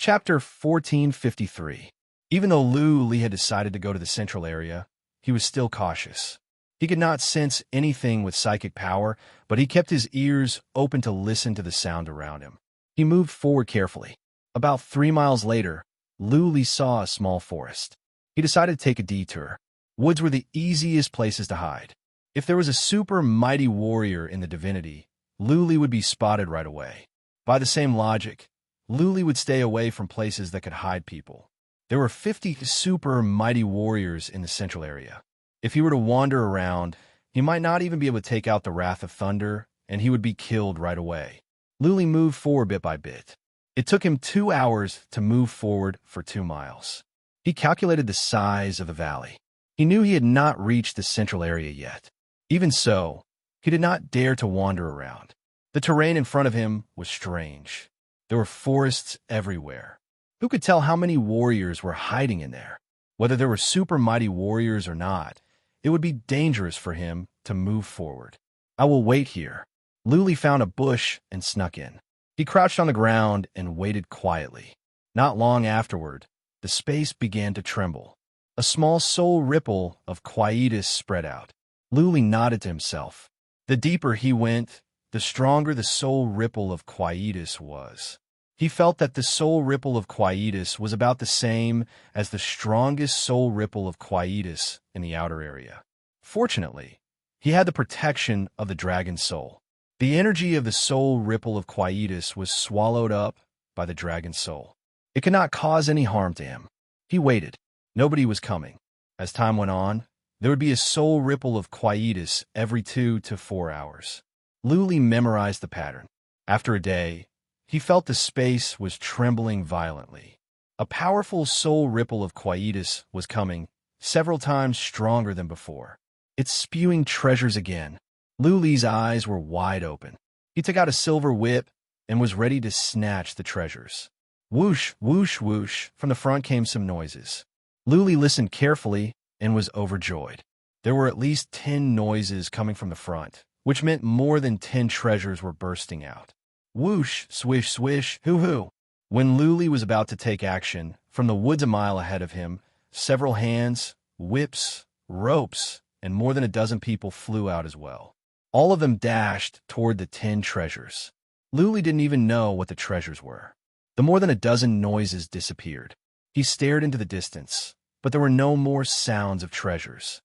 Chapter 1453. Even though Li had decided to go to the central area, he was still cautious. He could not sense anything with psychic power, but he kept his ears open to listen to the sound around him. He moved forward carefully. About 3 miles later, Li saw a small forest. He decided to take a detour. Woods were the easiest places to hide. If there was a super mighty warrior in the divinity, Li would be spotted right away. By the same logic, Li would stay away from places that could hide people. There were 50 super mighty warriors in the central area. If he were to wander around, he might not even be able to take out the Wrath of Thunder, and he would be killed right away. Li moved forward bit by bit. It took him 2 hours to move forward for 2 miles. He calculated the size of the valley. He knew he had not reached the central area yet. Even so, he did not dare to wander around. The terrain in front of him was strange. There were forests everywhere. Who could tell how many warriors were hiding in there? Whether there were super mighty warriors or not, it would be dangerous for him to move forward. I will wait here. Li found a bush and snuck in. He crouched on the ground and waited quietly. Not long afterward, the space began to tremble. A small soul ripple of quietus spread out. Li nodded to himself. The deeper he went, the stronger the soul ripple of quietus was. He felt that the soul ripple of quietus was about the same as the strongest soul ripple of quietus in the outer area. Fortunately, he had the protection of the dragon soul. The energy of the soul ripple of quietus was swallowed up by the dragon soul. It could not cause any harm to him. He waited. Nobody was coming. As time went on, there would be a soul ripple of quietus every 2 to 4 hours. Li memorized the pattern. After a day, he felt the space was trembling violently. A powerful soul ripple of quietus was coming, several times stronger than before. It's spewing treasures again. Li's eyes were wide open. He took out a silver whip and was ready to snatch the treasures. Whoosh, whoosh, whoosh, from the front came some noises. Li listened carefully and was overjoyed. There were at least 10 noises coming from the front, which meant more than 10 treasures were bursting out. Whoosh, swish, swish, hoo-hoo. When Li was about to take action, from the woods a mile ahead of him, several hands, whips, ropes, and more than a dozen people flew out as well. All of them dashed toward the 10 treasures. Li didn't even know what the treasures were. The more than a dozen noises disappeared. He stared into the distance, but there were no more sounds of treasures.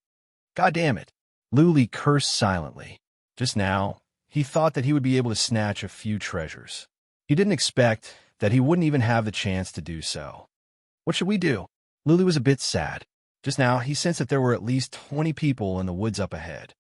God damn it! Li cursed silently. Just now, he thought that he would be able to snatch a few treasures. He didn't expect that he wouldn't even have the chance to do so. What should we do? Li was a bit sad. Just now, he sensed that there were at least 20 people in the woods up ahead.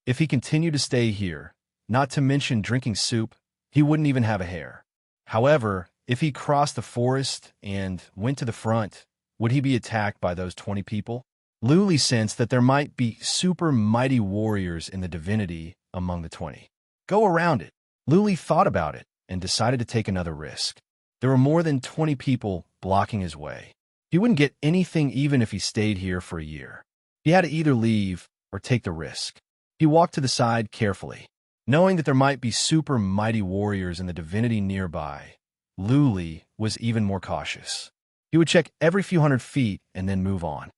If he continued to stay here, not to mention drinking soup, he wouldn't even have a hair. However, if he crossed the forest and went to the front, would he be attacked by those 20 people? Li sensed that there might be super mighty warriors in the divinity among the 20. Go around it. Li thought about it and decided to take another risk. There were more than 20 people blocking his way. He wouldn't get anything even if he stayed here for a year. He had to either leave or take the risk. He walked to the side carefully. Knowing that there might be super mighty warriors in the divinity nearby, Li was even more cautious. He would check every few hundred feet and then move on.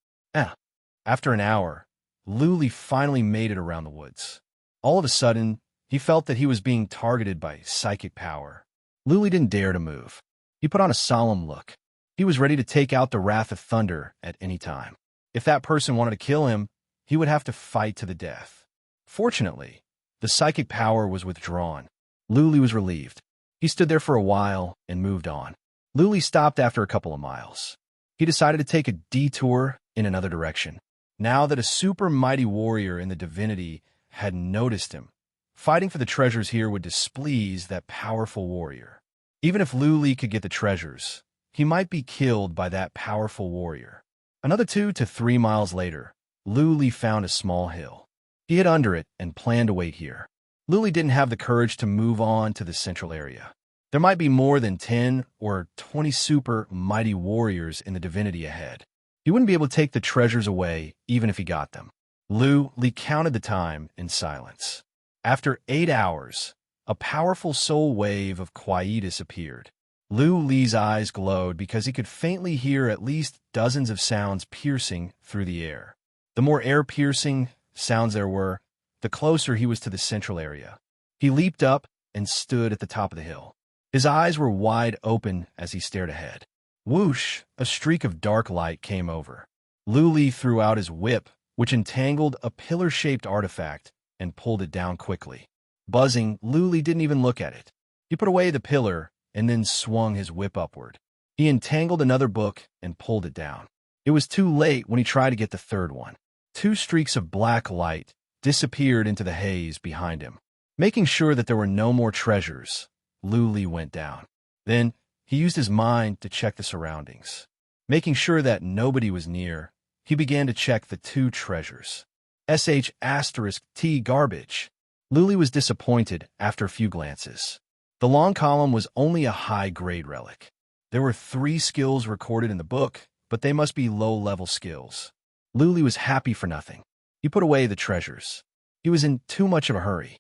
After an hour, Li finally made it around the woods. All of a sudden, he felt that he was being targeted by psychic power. Li didn't dare to move. He put on a solemn look. He was ready to take out the Wrath of Thunder at any time. If that person wanted to kill him, he would have to fight to the death. Fortunately, the psychic power was withdrawn. Li was relieved. He stood there for a while and moved on. Li stopped after a couple of miles. He decided to take a detour in another direction. Now that a super mighty warrior in the divinity had noticed him, fighting for the treasures here would displease that powerful warrior. Even if Li could get the treasures, he might be killed by that powerful warrior. Another 2 to 3 miles later, Li found a small hill. He hid under it and planned to wait here. Li didn't have the courage to move on to the central area. There might be more than 10 or 20 super mighty warriors in the divinity ahead. He wouldn't be able to take the treasures away even if he got them. Li counted the time in silence. After 8 hours, a powerful soul wave of quietus appeared. Lu Li's eyes glowed because he could faintly hear at least dozens of sounds piercing through the air. The more air-piercing sounds there were, the closer he was to the central area. He leaped up and stood at the top of the hill. His eyes were wide open as he stared ahead. Whoosh! A streak of dark light came over. Lu Li threw out his whip, which entangled a pillar-shaped artifact, and pulled it down quickly. Buzzing, Lu Li didn't even look at it. He put away the pillar and then swung his whip upward. He entangled another book and pulled it down. It was too late when he tried to get the third one. Two streaks of black light disappeared into the haze behind him. Making sure that there were no more treasures, Lu Li went down. Then, he used his mind to check the surroundings. Making sure that nobody was near, he began to check the two treasures. *T garbage. Lu Li was disappointed after a few glances. The long column was only a high-grade relic. There were 3 skills recorded in the book, but they must be low-level skills. Lu Li was happy for nothing. He put away the treasures. He was in too much of a hurry.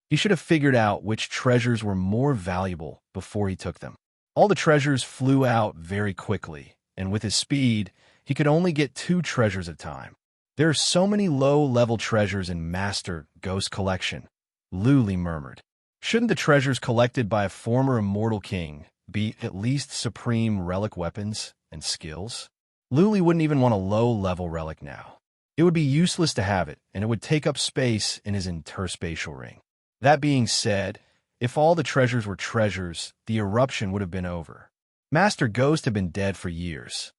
He should have figured out which treasures were more valuable before he took them. All the treasures flew out very quickly, and with his speed, he could only get 2 treasures at a time. There are so many low-level treasures in Master Ghost Collection, Lu Li murmured. Shouldn't the treasures collected by a former immortal king be at least supreme relic weapons and skills? Lu Li wouldn't even want a low-level relic now. It would be useless to have it, and it would take up space in his interspatial ring. That being said, if all the treasures were treasures, the eruption would have been over. Master Ghost had been dead for years.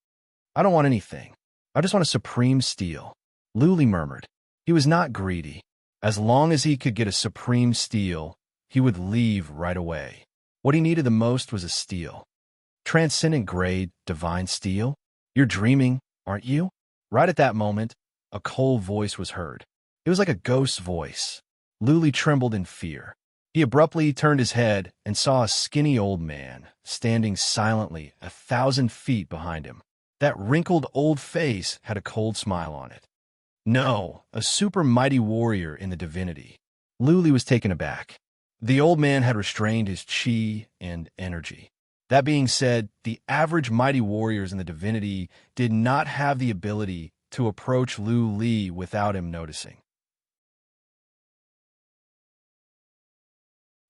I don't want anything. I just want a supreme steel, Lu Li murmured. He was not greedy. As long as he could get a supreme steel, he would leave right away. What he needed the most was a steel. Transcendent grade, divine steel? You're dreaming, aren't you? Right at that moment, a cold voice was heard. It was like a ghost's voice. Lu Li trembled in fear. He abruptly turned his head and saw a skinny old man standing silently 1,000 feet behind him. That wrinkled old face had a cold smile on it. No, a super mighty warrior in the divinity. Lu Li was taken aback. The old man had restrained his chi and energy. That being said, the average mighty warriors in the divinity did not have the ability to approach Lu Li without him noticing.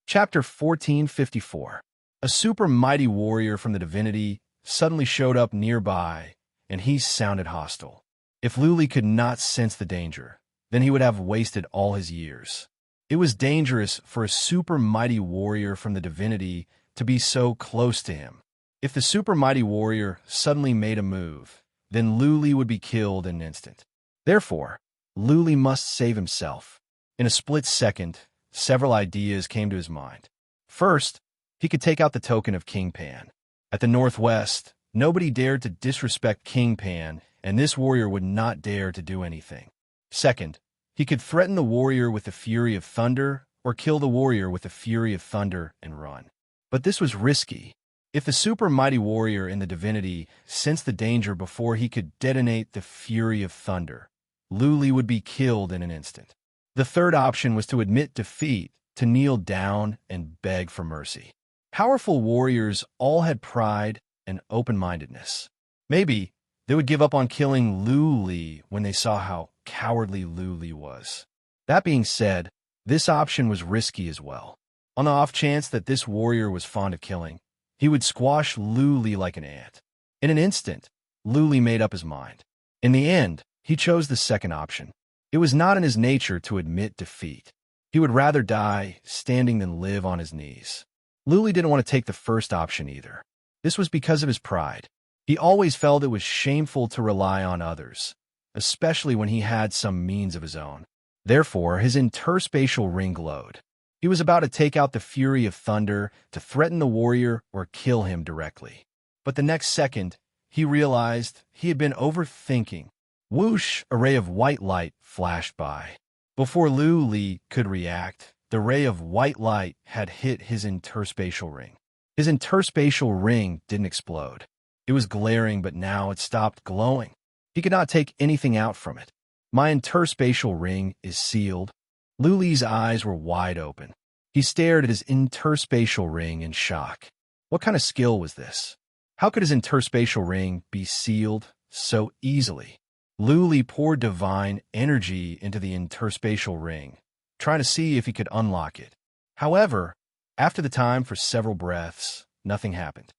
Chapter 1454. A super mighty warrior from the divinity suddenly showed up nearby, and he sounded hostile. If Lu Li could not sense the danger, then he would have wasted all his years. It was dangerous for a super mighty warrior from the divinity to be so close to him. If the super mighty warrior suddenly made a move, then Lu Li would be killed in an instant. Therefore, Lu Li must save himself. In a split second, several ideas came to his mind. First, he could take out the token of King Pan. At the northwest, nobody dared to disrespect King Pan, and this warrior would not dare to do anything. Second, he could threaten the warrior with the fury of thunder, or kill the warrior with the fury of thunder and run. But this was risky. If the super mighty warrior in the divinity sensed the danger before he could detonate the fury of thunder, Lu Li would be killed in an instant. The third option was to admit defeat, to kneel down and beg for mercy. Powerful warriors all had pride and open-mindedness. Maybe they would give up on killing Lu Li when they saw how cowardly Lu Li was. That being said, this option was risky as well. On the off chance that this warrior was fond of killing, he would squash Lu Li like an ant. In an instant, Lu Li made up his mind. In the end, he chose the second option. It was not in his nature to admit defeat. He would rather die standing than live on his knees. Lu Li didn't want to take the first option either. This was because of his pride. He always felt it was shameful to rely on others, especially when he had some means of his own. Therefore, his interspatial ring glowed. He was about to take out the fury of thunder to threaten the warrior or kill him directly. But the next second, he realized he had been overthinking. Whoosh! A ray of white light flashed by. Before Lu Li could react, the ray of white light had hit his interspatial ring. His interspatial ring didn't explode. It was glaring, but now it stopped glowing. He could not take anything out from it. My interspatial ring is sealed. Lu Li's eyes were wide open. He stared at his interspatial ring in shock. What kind of skill was this? How could his interspatial ring be sealed so easily? Luli poured divine energy into the interspatial ring, trying to see if he could unlock it. However, after the time for several breaths, nothing happened.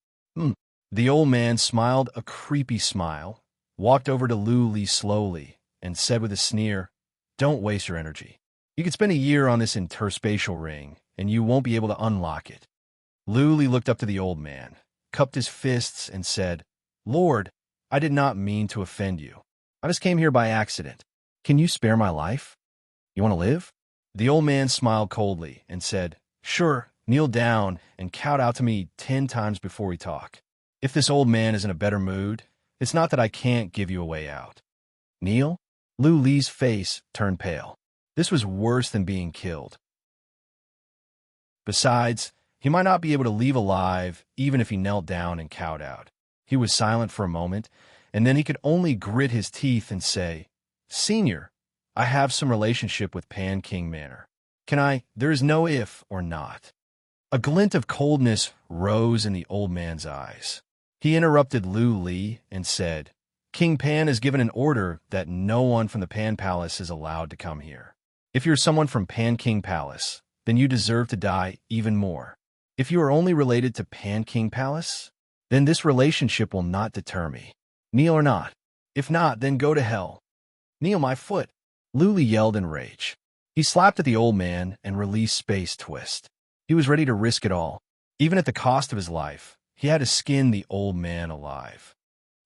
The old man smiled a creepy smile, walked over to Luli slowly, and said with a sneer, "Don't waste your energy. You could spend a year on this interspatial ring, and you won't be able to unlock it." Luli looked up to the old man, cupped his fists, and said, "Lord, I did not mean to offend you. I just came here by accident. Can you spare my life? You want to live?" The old man smiled coldly and said, "Sure, kneel down and count out to me 10 times before we talk. If this old man is in a better mood, it's not that I can't give you a way out." Kneel? Lu Li's face turned pale. This was worse than being killed. Besides, he might not be able to leave alive even if he knelt down and cowed out. He was silent for a moment, and then he could only grit his teeth and say, "Senior, I have some relationship with Pan King Manor. Can I? There is no if or not." A glint of coldness rose in the old man's eyes. He interrupted Lu Li and said, "King Pan has given an order that no one from the Pan Palace is allowed to come here. If you're someone from Pan King Palace, then you deserve to die even more. If you are only related to Pan King Palace, then this relationship will not deter me. Kneel or not. If not, then go to hell. Kneel my foot." Luli yelled in rage. He slapped at the old man and released Space Twist. He was ready to risk it all. Even at the cost of his life, he had to skin the old man alive.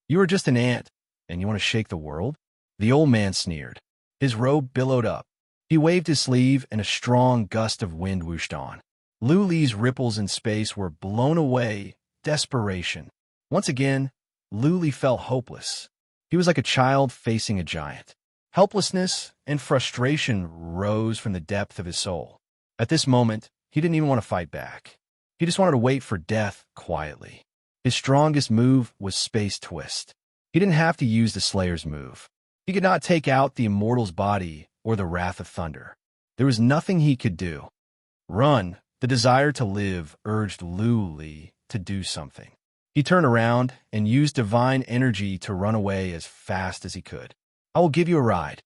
"You are just an ant, and you want to shake the world?" The old man sneered. His robe billowed up. He waved his sleeve, and a strong gust of wind whooshed on. Luli's ripples in space were blown away. Desperation. Once again, Luli felt hopeless. He was like a child facing a giant. Helplessness and frustration rose from the depth of his soul. At this moment, he didn't even want to fight back. He just wanted to wait for death quietly. His strongest move was Space Twist. He didn't have to use the Slayer's move. He could not take out the Immortal's body or the Wrath of Thunder. There was nothing he could do. Run. The desire to live urged Luli to do something. He turned around and used divine energy to run away as fast as he could. "I will give you a ride."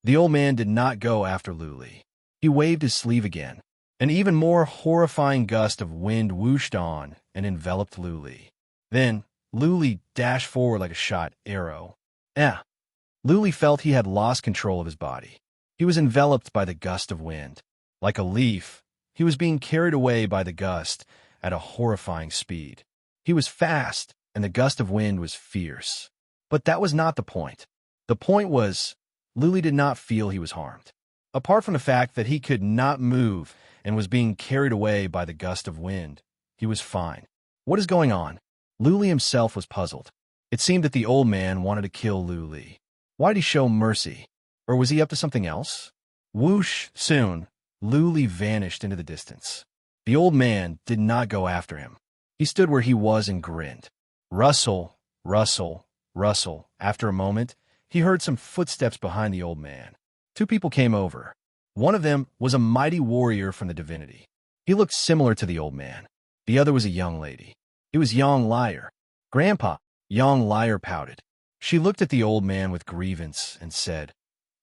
The old man did not go after Luli. He waved his sleeve again. An even more horrifying gust of wind whooshed on and enveloped Luli. Then, Luli dashed forward like a shot arrow. Luli felt he had lost control of his body. He was enveloped by the gust of wind. Like a leaf, he was being carried away by the gust at a horrifying speed. He was fast, and the gust of wind was fierce. But that was not the point. The point was, Luli did not feel he was harmed. Apart from the fact that he could not move and was being carried away by the gust of wind, he was fine. What is going on? Luli himself was puzzled. It seemed that the old man wanted to kill Luli. Why did he show mercy? Or was he up to something else? Whoosh! Soon, Luli vanished into the distance. The old man did not go after him. He stood where he was and grinned. Rustle, rustle, rustle. After a moment, he heard some footsteps behind the old man. 2 people came over. One of them was a mighty warrior from the divinity. He looked similar to the old man. The other was a young lady. It was Young Liar. "Grandpa," Young Liar pouted. She looked at the old man with grievance and said,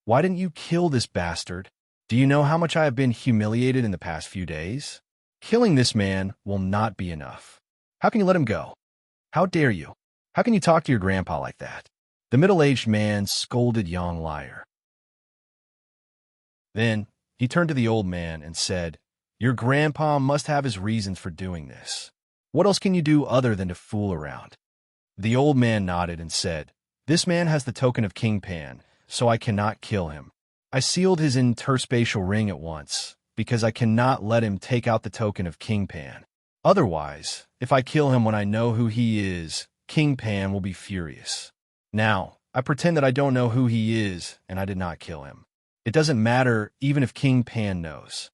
"Why didn't you kill this bastard? Do you know how much I have been humiliated in the past few days? Killing this man will not be enough. How can you let him go? How dare you? How can you talk to your grandpa like that?" The middle-aged man scolded Young Liar. Then he turned to the old man and said, "Your grandpa must have his reasons for doing this. What else can you do other than to fool around?" The old man nodded and said, "This man has the token of King Pan, so I cannot kill him. I sealed his interspatial ring at once, because I cannot let him take out the token of King Pan. Otherwise, if I kill him when I know who he is, King Pan will be furious. Now, I pretend that I don't know who he is, and I did not kill him. It doesn't matter even if King Pan knows."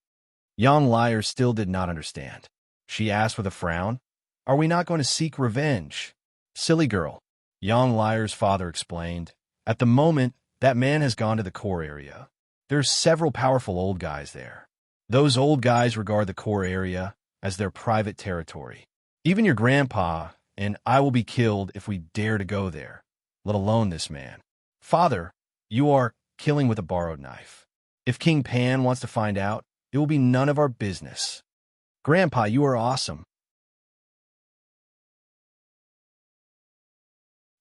Young Liar still did not understand. She asked with a frown, "Are we not going to seek revenge?" "Silly girl," Young Liar's father explained. "At the moment, that man has gone to the core area. There's several powerful old guys there. Those old guys regard the core area as their private territory. Even your grandpa and I will be killed if we dare to go there, let alone this man. Father, you are killing with a borrowed knife. If King Pan wants to find out, it will be none of our business. Grandpa, you are awesome.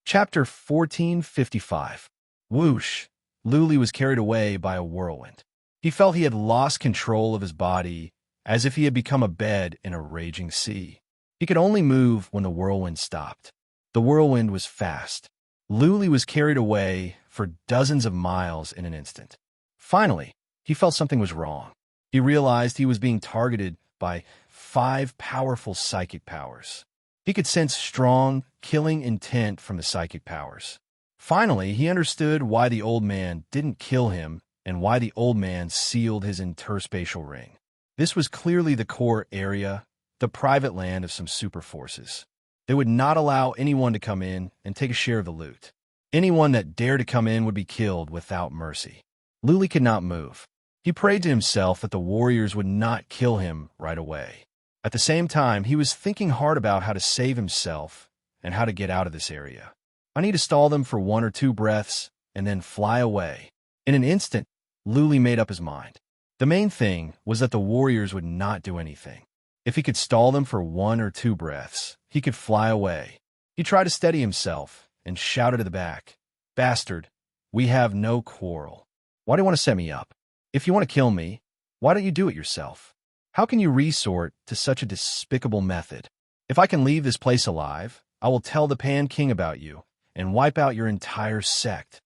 Chapter 1455. Whoosh! Luli was carried away by a whirlwind. He felt he had lost control of his body, as if he had become a bed in a raging sea. He could only move when the whirlwind stopped. The whirlwind was fast. Luli was carried away for dozens of miles in an instant. Finally, he felt something was wrong. He realized he was being targeted by 5 powerful psychic powers. He could sense strong, killing intent from the psychic powers. Finally, he understood why the old man didn't kill him and why the old man sealed his interspatial ring. This was clearly the core area, the private land of some super forces. They would not allow anyone to come in and take a share of the loot. Anyone that dared to come in would be killed without mercy. Luli could not move. He prayed to himself that the warriors would not kill him right away. At the same time, he was thinking hard about how to save himself and how to get out of this area. I need to stall them for 1 or 2 breaths and then fly away. In an instant, Luli made up his mind. The main thing was that the warriors would not do anything. If he could stall them for 1 or 2 breaths, he could fly away. He tried to steady himself and shouted at the back, "Bastard, we have no quarrel. Why do you want to set me up? If you want to kill me, why don't you do it yourself? How can you resort to such a despicable method? If I can leave this place alive, I will tell the Pan King about you and wipe out your entire sect."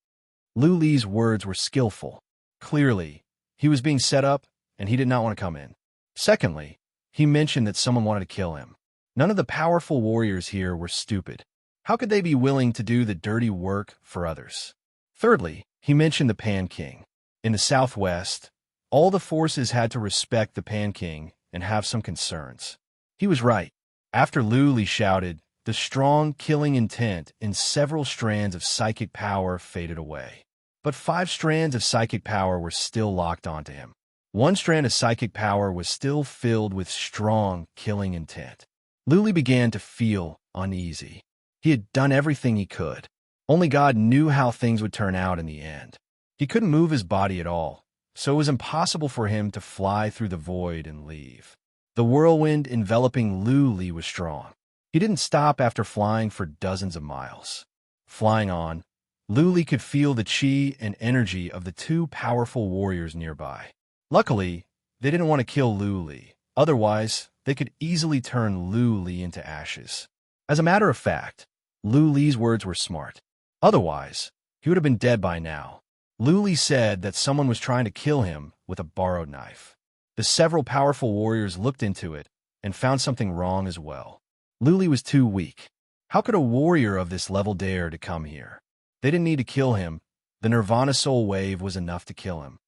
Luli's words were skillful. Clearly, he was being set up and he did not want to come in. Secondly, he mentioned that someone wanted to kill him. None of the powerful warriors here were stupid. How could they be willing to do the dirty work for others? Thirdly, he mentioned the Pan King. In the southwest, all the forces had to respect the Pan King and have some concerns. He was right. After Luli shouted, the strong killing intent in several strands of psychic power faded away. But 5 strands of psychic power were still locked onto him. 1 strand of psychic power was still filled with strong killing intent. Luli began to feel uneasy. He had done everything he could. Only God knew how things would turn out in the end. He couldn't move his body at all, so it was impossible for him to fly through the void and leave. The whirlwind enveloping Luli was strong. He didn't stop after flying for dozens of miles. Flying on, Luli could feel the chi and energy of the 2 powerful warriors nearby. Luckily, they didn't want to kill Luli. Otherwise, they could easily turn Luli into ashes. As a matter of fact, Luli's words were smart. Otherwise, he would have been dead by now. Luli said that someone was trying to kill him with a borrowed knife. The several powerful warriors looked into it and found something wrong as well. Luli was too weak. How could a warrior of this level dare to come here? They didn't need to kill him. The Nirvana Soul Wave was enough to kill him.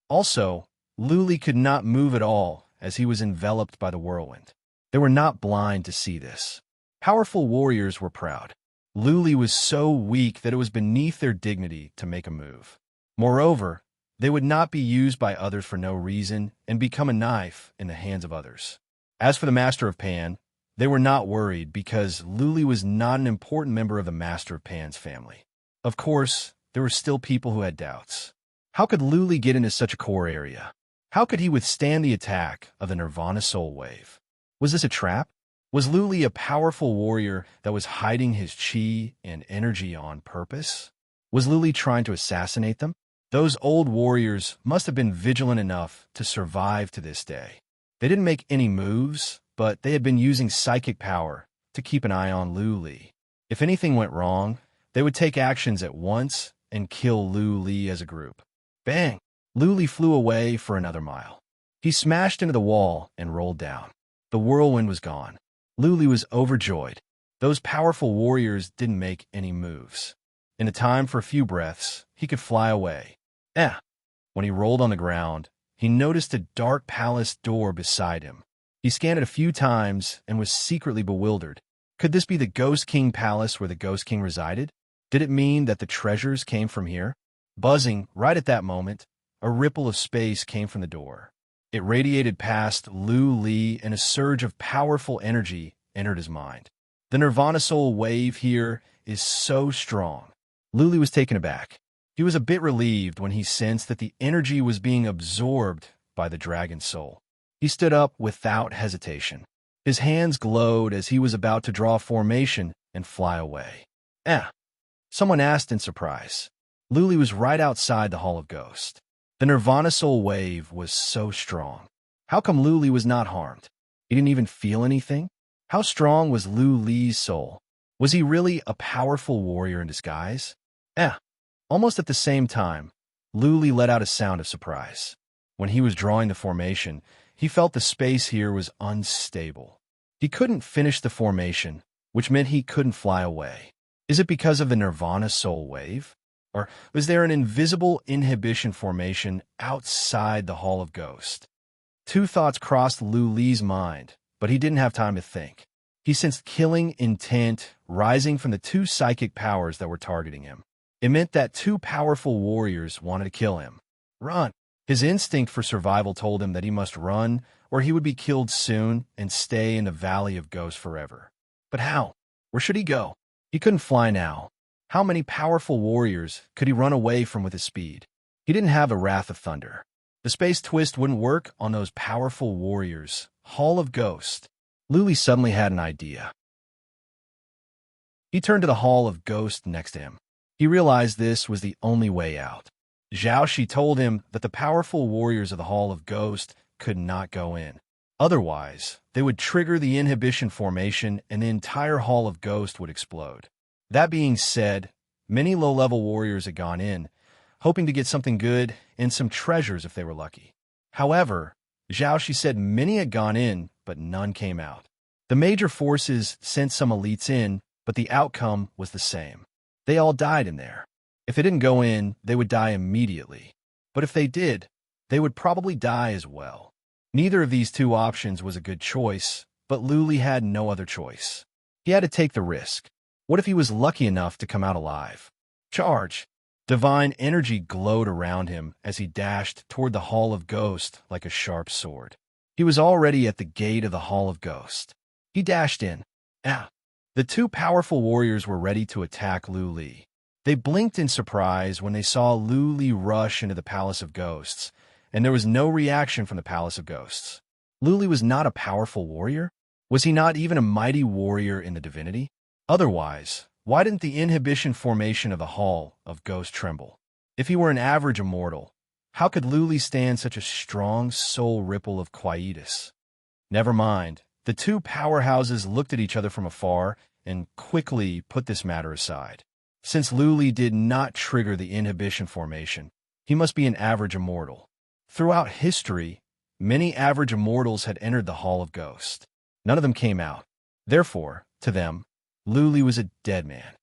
Also, Luli could not move at all as he was enveloped by the whirlwind. They were not blind to see this. Powerful warriors were proud. Luli was so weak that it was beneath their dignity to make a move. Moreover, they would not be used by others for no reason and become a knife in the hands of others. As for the Master of Pan, they were not worried because Luli was not an important member of the Master of Pan's family. Of course, there were still people who had doubts. How could Luli get into such a core area? How could he withstand the attack of the Nirvana Soul Wave? Was this a trap? Was Luli a powerful warrior that was hiding his chi and energy on purpose? Was Luli trying to assassinate them? Those old warriors must have been vigilant enough to survive to this day. They didn't make any moves, but they had been using psychic power to keep an eye on Luli. If anything went wrong, they would take actions at once and kill Luli as a group. Bang! Luli flew away for another mile. He smashed into the wall and rolled down. The whirlwind was gone. Luli was overjoyed. Those powerful warriors didn't make any moves. In a time for a few breaths, he could fly away. When he rolled on the ground, he noticed a dark palace door beside him. He scanned it a few times and was secretly bewildered. Could this be the Ghost King Palace where the Ghost King resided? Did it mean that the treasures came from here? Buzzing right at that moment, a ripple of space came from the door. It radiated past Lu Li, and a surge of powerful energy entered his mind. The Nirvana soul wave here is so strong. Lu Li was taken aback. He was a bit relieved when he sensed that the energy was being absorbed by the dragon soul. He stood up without hesitation. His hands glowed as he was about to draw formation and fly away. Eh? Someone asked in surprise. Lu Li was right outside the Hall of Ghosts. The Nirvana soul wave was so strong. How come Lu Li was not harmed? He didn't even feel anything? How strong was Lu Li's soul? Was he really a powerful warrior in disguise? Almost at the same time, Lu Li let out a sound of surprise. When he was drawing the formation, he felt the space here was unstable. He couldn't finish the formation, which meant he couldn't fly away. Is it because of the Nirvana soul wave? Or was there an invisible inhibition formation outside the Hall of Ghosts? Two thoughts crossed Lu Li's mind, but he didn't have time to think. He sensed killing intent rising from the two psychic powers that were targeting him. It meant that two powerful warriors wanted to kill him. Run! His instinct for survival told him that he must run, or he would be killed soon and stay in the Valley of Ghosts forever. But how? Where should he go? He couldn't fly now. How many powerful warriors could he run away from with his speed? He didn't have a Wrath of Thunder. The space twist wouldn't work on those powerful warriors. Hall of Ghosts. Lu Li suddenly had an idea. He turned to the Hall of Ghosts next to him. He realized this was the only way out. Zhao Shi told him that the powerful warriors of the Hall of Ghosts could not go in. Otherwise, they would trigger the inhibition formation and the entire Hall of Ghosts would explode. That being said, many low-level warriors had gone in, hoping to get something good and some treasures if they were lucky. However, Zhao Shi said many had gone in, but none came out. The major forces sent some elites in, but the outcome was the same. They all died in there. If they didn't go in, they would die immediately. But if they did, they would probably die as well. Neither of these two options was a good choice, but Lu Li had no other choice. He had to take the risk. What if he was lucky enough to come out alive? Charge! Divine energy glowed around him as he dashed toward the Hall of Ghosts like a sharp sword. He was already at the gate of the Hall of Ghosts. He dashed in. The two powerful warriors were ready to attack Lu Li. They blinked in surprise when they saw Lu Li rush into the Palace of Ghosts, and there was no reaction from the Palace of Ghosts. Lu Li was not a powerful warrior? Was he not even a mighty warrior in the divinity? Otherwise, why didn't the inhibition formation of the Hall of Ghosts tremble? If he were an average immortal, how could Lu Li stand such a strong soul ripple of quietus? Never mind. The two powerhouses looked at each other from afar and quickly put this matter aside. Since Lu Li did not trigger the inhibition formation, he must be an average immortal. Throughout history, many average immortals had entered the Hall of Ghosts. None of them came out. Therefore, to them, Lu Li was a dead man.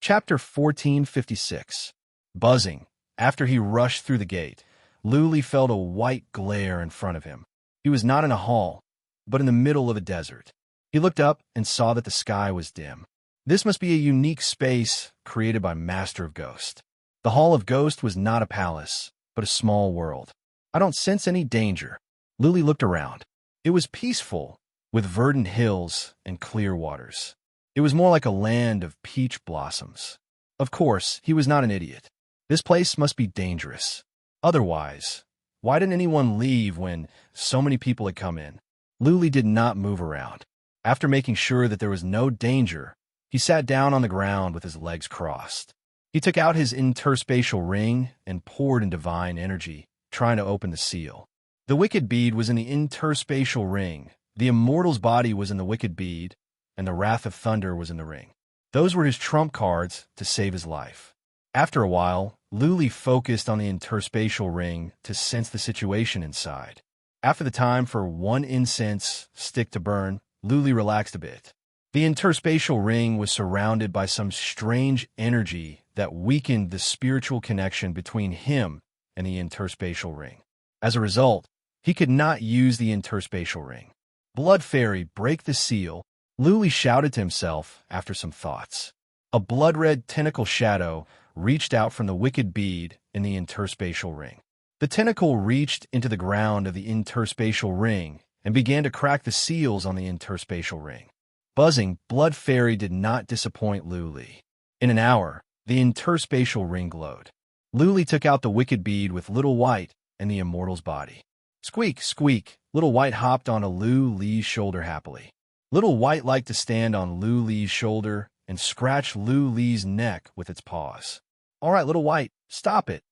Chapter 1456. Buzzing. After he rushed through the gate, Lu Li felt a white glare in front of him. He was not in a hall, but in the middle of a desert. He looked up and saw that the sky was dim. This must be a unique space created by Master of Ghosts. The Hall of Ghosts was not a palace, but a small world. I don't sense any danger. Lu Li looked around. It was peaceful, with verdant hills and clear waters. It was more like a land of peach blossoms. Of course, he was not an idiot. This place must be dangerous. Otherwise, why didn't anyone leave when so many people had come in? Lu Li did not move around. After making sure that there was no danger, he sat down on the ground with his legs crossed. He took out his interspatial ring and poured in divine energy, trying to open the seal. The wicked bead was in the interspatial ring, the immortal's body was in the wicked bead, and the Wrath of Thunder was in the ring. Those were his trump cards to save his life. After a while, Lu Li focused on the interspatial ring to sense the situation inside. After the time for one incense stick to burn, Lu Li relaxed a bit. The interspatial ring was surrounded by some strange energy that weakened the spiritual connection between him and the interspatial ring. As a result, he could not use the interspatial ring. Blood Fairy, break the seal, Lu Li shouted to himself after some thoughts. A blood-red tentacle shadow reached out from the wicked bead in the interspatial ring. The tentacle reached into the ground of the interspatial ring and began to crack the seals on the interspatial ring. Buzzing, Blood Fairy did not disappoint Luli. In an hour, the interspatial ring glowed. Luli took out the wicked bead with Little White and the immortal's body. Squeak, squeak, Little White hopped on Luli's shoulder happily. Little White liked to stand on Luli's shoulder and scratch Luli's neck with its paws. "All right, Little White, stop it."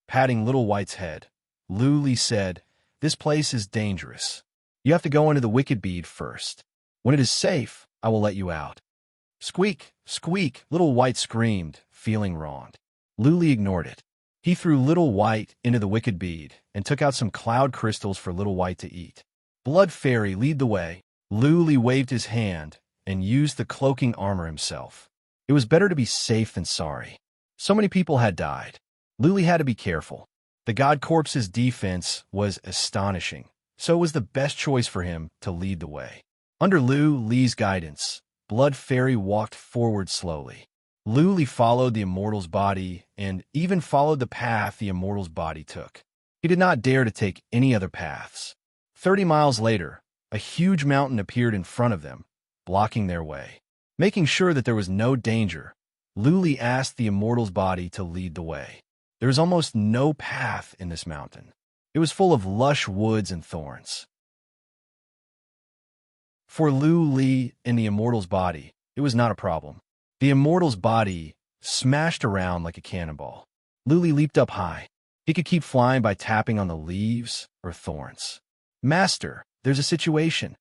Patting Little White's head, Luli said, "This place is dangerous. You have to go into the wicked bead first. When it is safe, I will let you out." Squeak, squeak, Little White screamed, feeling wronged. Luli ignored it. He threw Little White into the wicked bead and took out some cloud crystals for Little White to eat. Blood Fairy, lead the way. Luli waved his hand and used the cloaking armor himself. It was better to be safe than sorry. So many people had died. Luli had to be careful. The God Corpse's defense was astonishing, so it was the best choice for him to lead the way. Under Luli's guidance, Blood Fairy walked forward slowly. Luli followed the immortal's body and even followed the path the immortal's body took. He did not dare to take any other paths. 30 miles later, a huge mountain appeared in front of them, blocking their way. Making sure that there was no danger, Luli asked the immortal's body to lead the way. There was almost no path in this mountain. It was full of lush woods and thorns. For Luli and the immortal's body, it was not a problem. The immortal's body smashed around like a cannonball. Luli leaped up high. He could keep flying by tapping on the leaves or thorns. "Master, there's a situation."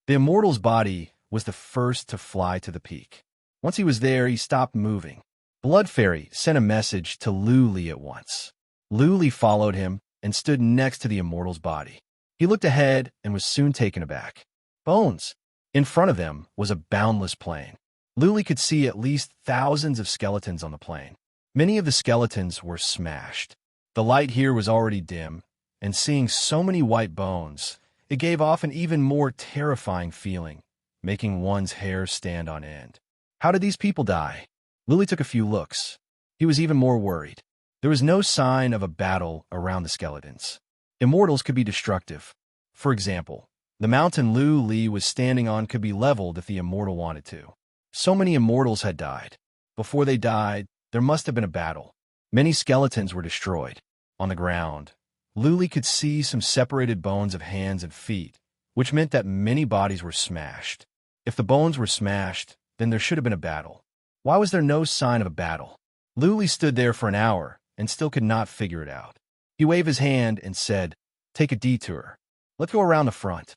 The immortal's body was the first to fly to the peak. Once he was there, he stopped moving. Blood Fairy sent a message to Luli at once. Luli followed him and stood next to the immortal's body. He looked ahead and was soon taken aback. Bones! In front of them was a boundless plain. Luli could see at least thousands of skeletons on the plain. Many of the skeletons were smashed. The light here was already dim, and seeing so many white bones, it gave off an even more terrifying feeling, making one's hair stand on end. How did these people die? Luli took a few looks. He was even more worried. There was no sign of a battle around the skeletons. Immortals could be destructive. For example, the mountain Luli was standing on could be leveled if the immortal wanted to. So many immortals had died. Before they died, there must have been a battle. Many skeletons were destroyed. On the ground, Luli could see some separated bones of hands and feet, which meant that many bodies were smashed. If the bones were smashed, then there should have been a battle. Why was there no sign of a battle? Luli stood there for an hour and still could not figure it out. He waved his hand and said, "Take a detour. Let's go around the front."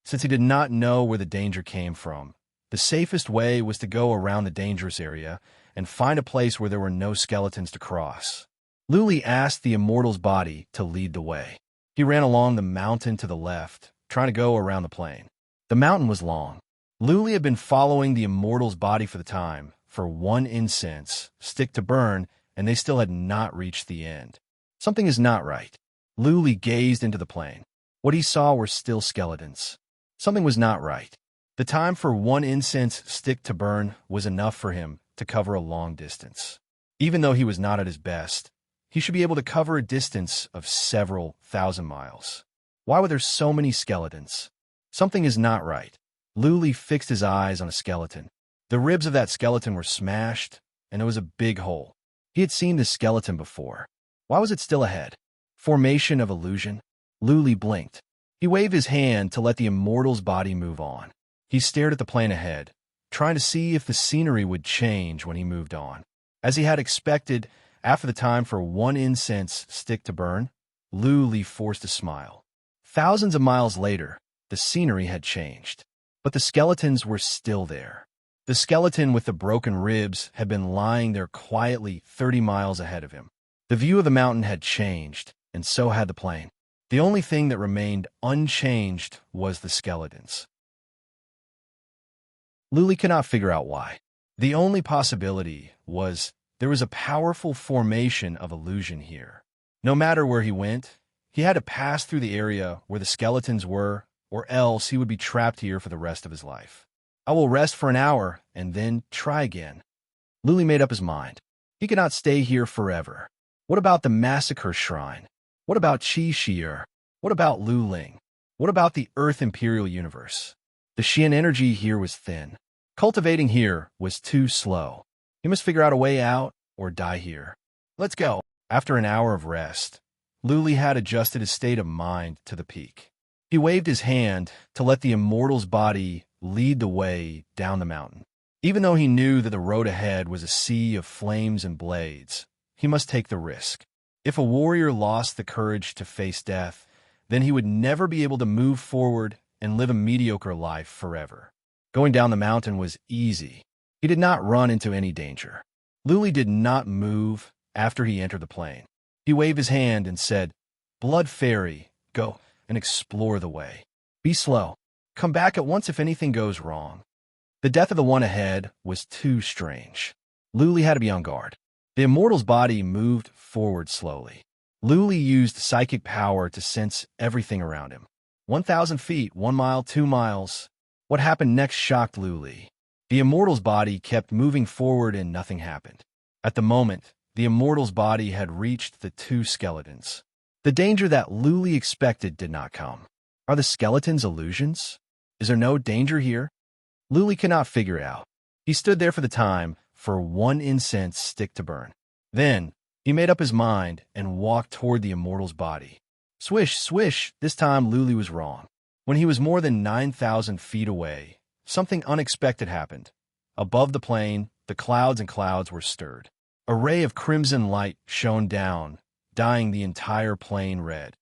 Since he did not know where the danger came from, the safest way was to go around the dangerous area and find a place where there were no skeletons to cross. Luli asked the immortal's body to lead the way. He ran along the mountain to the left, trying to go around the plain. The mountain was long. Luli had been following the immortal's body for the time, for one incense stick to burn, and they still had not reached the end. Something is not right. Luli gazed into the plain. What he saw were still skeletons. Something was not right. The time for one incense stick to burn was enough for him to cover a long distance. Even though he was not at his best, he should be able to cover a distance of several thousand miles. Why were there so many skeletons? Something is not right. Luli fixed his eyes on a skeleton. The ribs of that skeleton were smashed, and there was a big hole. He had seen this skeleton before. Why was it still ahead? Formation of illusion? Luli blinked. He waved his hand to let the immortal's body move on. He stared at the plain ahead, trying to see if the scenery would change when he moved on. As he had expected, after the time for one incense stick to burn, Luli forced a smile. Thousands of miles later, the scenery had changed, but the skeletons were still there. The skeleton with the broken ribs had been lying there quietly 30 miles ahead of him. The view of the mountain had changed, and so had the plain. The only thing that remained unchanged was the skeletons. Luli could not figure out why. The only possibility was there was a powerful formation of illusion here. No matter where he went, he had to pass through the area where the skeletons were, or else he would be trapped here for the rest of his life. I will rest for an hour and then try again. Luli made up his mind. He could not stay here forever. What about the Massacre Shrine? What about Qi Shi'er? What about Lu Ling? What about the Earth Imperial Universe? The Xian energy here was thin. Cultivating here was too slow. He must figure out a way out or die here. Let's go. After an hour of rest, Luli had adjusted his state of mind to the peak. He waved his hand to let the immortal's body lead the way down the mountain. Even though he knew that the road ahead was a sea of flames and blades, he must take the risk. If a warrior lost the courage to face death, then he would never be able to move forward and live a mediocre life forever. Going down the mountain was easy. He did not run into any danger. Luli did not move after he entered the plain. He waved his hand and said, "Blood Fairy, go and explore the way. Be slow. Come back at once if anything goes wrong." The death of the one ahead was too strange. Luli had to be on guard. The immortal's body moved forward slowly. Luli used psychic power to sense everything around him. 1,000 feet, 1 mile, 2 miles. What happened next shocked Luli. The immortal's body kept moving forward and nothing happened. At the moment, the immortal's body had reached the 2 skeletons. The danger that Luli expected did not come. Are the skeletons illusions? Is there no danger here? Luli could not figure it out. He stood there for the time for 1 incense stick to burn. Then, he made up his mind and walked toward the immortal's body. Swish, swish, this time Luli was wrong. When he was more than 9,000 feet away, something unexpected happened. Above the plain, the clouds and clouds were stirred. A ray of crimson light shone down, dyeing the entire plain red.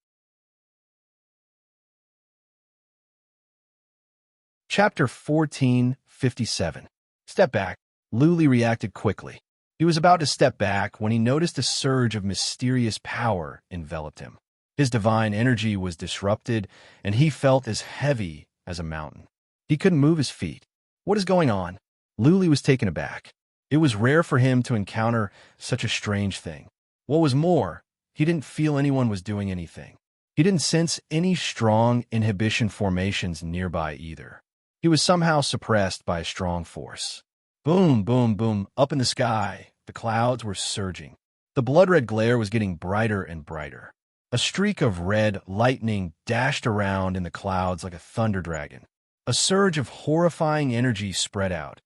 Chapter 1457. Step back. Luli reacted quickly. He was about to step back when he noticed a surge of mysterious power enveloped him. His divine energy was disrupted, and he felt as heavy as a mountain. He couldn't move his feet. What is going on? Luli was taken aback. It was rare for him to encounter such a strange thing. What was more, he didn't feel anyone was doing anything. He didn't sense any strong inhibition formations nearby either. He was somehow suppressed by a strong force. Boom, boom, boom, up in the sky, the clouds were surging. The blood-red glare was getting brighter and brighter. A streak of red lightning dashed around in the clouds like a thunder dragon. A surge of horrifying energy spread out,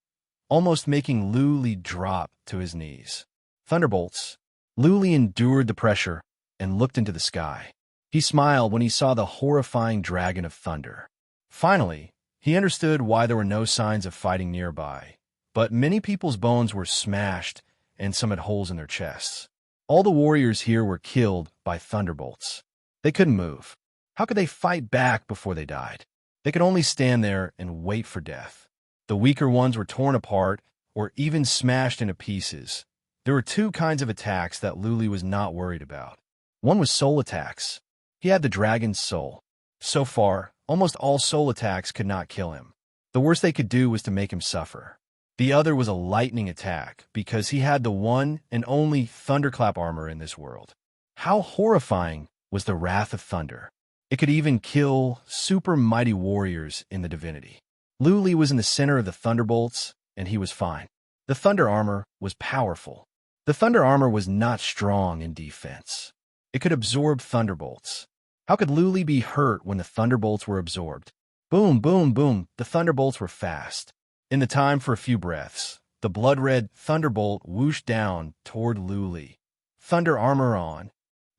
almost making Luli drop to his knees. Thunderbolts. Luli endured the pressure and looked into the sky. He smiled when he saw the horrifying dragon of thunder. Finally, he understood why there were no signs of fighting nearby, but many people's bones were smashed and some had holes in their chests. All the warriors here were killed by thunderbolts. They couldn't move. How could they fight back before they died? They could only stand there and wait for death. The weaker ones were torn apart or even smashed into pieces. There were 2 kinds of attacks that Luli was not worried about. One was soul attacks. He had the dragon's soul. So far, almost all soul attacks could not kill him. The worst they could do was to make him suffer. The other was a lightning attack, because he had the one and only thunderclap armor in this world. How horrifying was the wrath of thunder! It could even kill super mighty warriors in the divinity. Luli was in the center of the thunderbolts, and he was fine. The thunder armor was powerful. The thunder armor was not strong in defense. It could absorb thunderbolts. How could Luli be hurt when the thunderbolts were absorbed? Boom, boom, boom, the thunderbolts were fast. In the time for a few breaths, the blood-red thunderbolt whooshed down toward Luli. Thunder armor on.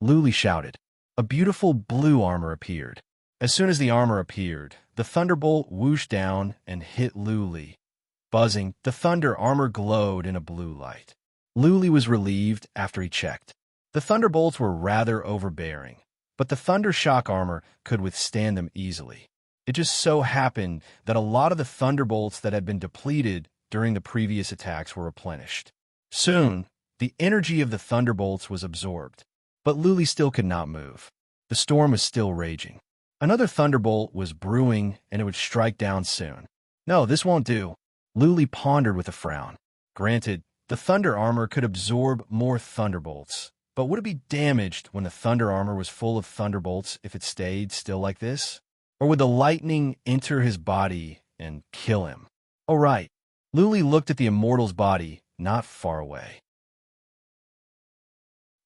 Luli shouted. A beautiful blue armor appeared. As soon as the armor appeared, the thunderbolt whooshed down and hit Luli. Buzzing, the thunder armor glowed in a blue light. Luli was relieved after he checked. The thunderbolts were rather overbearing, but the thunder shock armor could withstand them easily. It just so happened that a lot of the thunderbolts that had been depleted during the previous attacks were replenished. Soon, the energy of the thunderbolts was absorbed, but Luli still could not move. The storm was still raging. Another thunderbolt was brewing, and it would strike down soon. No, this won't do. Luli pondered with a frown. Granted, the thunder armor could absorb more thunderbolts, but would it be damaged when the thunder armor was full of thunderbolts if it stayed still like this? Or would the lightning enter his body and kill him? Oh, right. Luli looked at the immortal's body not far away.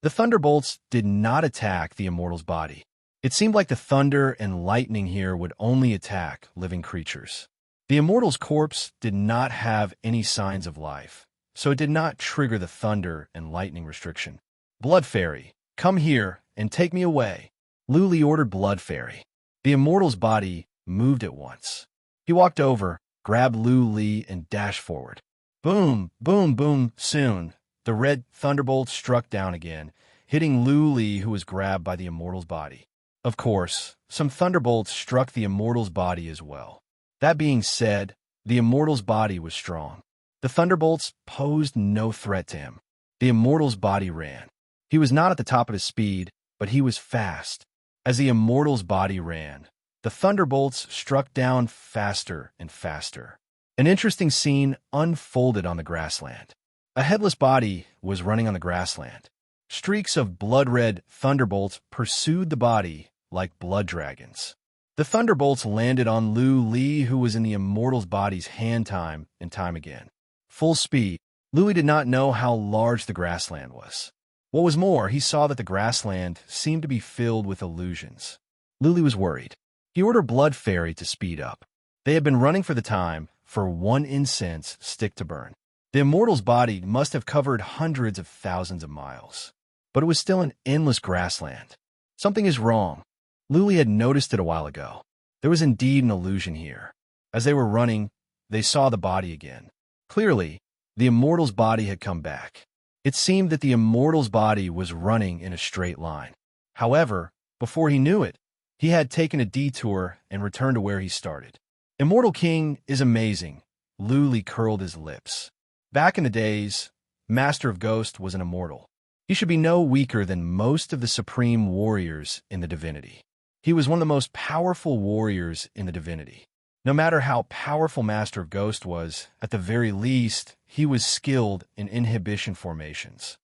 The thunderbolts did not attack the immortal's body. It seemed like the thunder and lightning here would only attack living creatures. The immortal's corpse did not have any signs of life, so it did not trigger the thunder and lightning restriction. Blood Fairy, come here and take me away. Luli ordered Blood Fairy. The immortal's body moved at once. He walked over, grabbed Luli, and dashed forward. Boom, boom, boom. Soon, the red thunderbolt struck down again, hitting Luli, who was grabbed by the immortal's body. Of course, some thunderbolts struck the immortal's body as well. That being said, the immortal's body was strong. The thunderbolts posed no threat to him. The immortal's body ran. He was not at the top of his speed, but he was fast. As the immortal's body ran, the thunderbolts struck down faster and faster. An interesting scene unfolded on the grassland. A headless body was running on the grassland. Streaks of blood-red thunderbolts pursued the body like blood dragons. The thunderbolts landed on Luli, who was in the immortal's body's hand time and time again. Full speed, Luli did not know how large the grassland was. What was more, he saw that the grassland seemed to be filled with illusions. Luli was worried. He ordered Blood Fairy to speed up. They had been running for the time for one incense stick to burn. The immortal's body must have covered hundreds of thousands of miles. But it was still an endless grassland. Something is wrong. Luli had noticed it a while ago. There was indeed an illusion here. As they were running, they saw the body again. Clearly, the immortal's body had come back. It seemed that the immortal's body was running in a straight line. However, before he knew it, he had taken a detour and returned to where he started. Immortal King is amazing. Luli curled his lips. Back in the days, Master of Ghost was an immortal. He should be no weaker than most of the supreme warriors in the divinity. He was one of the most powerful warriors in the divinity. No matter how powerful Master of Ghost was, at the very least, he was skilled in inhibition formations.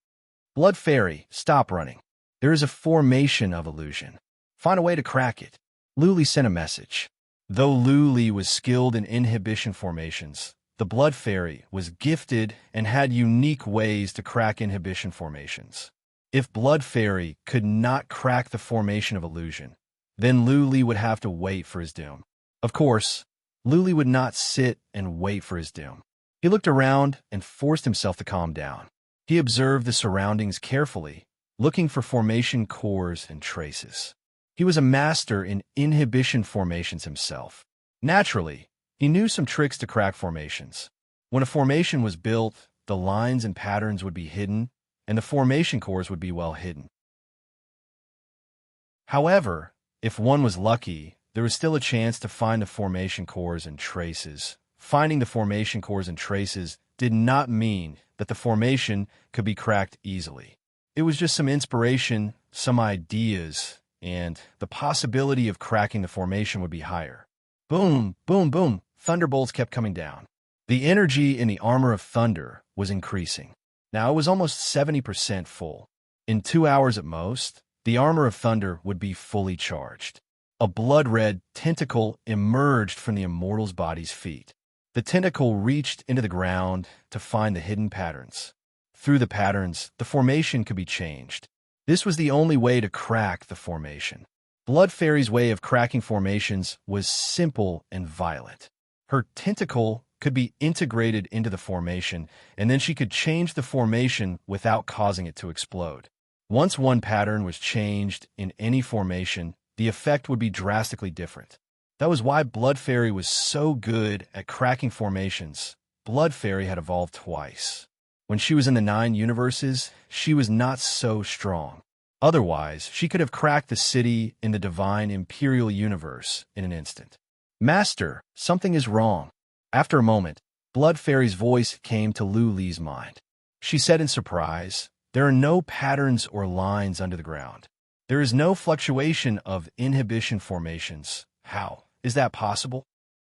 Blood Fairy, stop running. There is a formation of illusion. Find a way to crack it. Luli sent a message. Though Luli was skilled in inhibition formations, the Blood Fairy was gifted and had unique ways to crack inhibition formations. If Blood Fairy could not crack the formation of illusion, then Luli would have to wait for his doom. Of course, Luli would not sit and wait for his doom. He looked around and forced himself to calm down. He observed the surroundings carefully, looking for formation cores and traces. He was a master in inhibition formations himself. Naturally, he knew some tricks to crack formations. When a formation was built, the lines and patterns would be hidden, and the formation cores would be well hidden. However, if one was lucky, there was still a chance to find the formation cores and traces. Finding the formation cores and traces did not mean that the formation could be cracked easily. It was just some inspiration, some ideas, and the possibility of cracking the formation would be higher. Boom, boom, boom. Thunderbolts kept coming down. The energy in the armor of thunder was increasing. Now it was almost 70% full. In 2 hours at most, the armor of thunder would be fully charged. A blood-red tentacle emerged from the immortal's body's feet. The tentacle reached into the ground to find the hidden patterns. Through the patterns, the formation could be changed. This was the only way to crack the formation. Blood Fairy's way of cracking formations was simple and violent. Her tentacle could be integrated into the formation, and then she could change the formation without causing it to explode. Once one pattern was changed in any formation, the effect would be drastically different. That was why Blood Fairy was so good at cracking formations. Blood Fairy had evolved twice. When she was in the 9 universes, she was not so strong. Otherwise, she could have cracked the city in the divine imperial universe in an instant. Master, something is wrong. After a moment, Blood Fairy's voice came to Luli's mind. She said in surprise, there are no patterns or lines under the ground. There is no fluctuation of inhibition formations. How is that possible?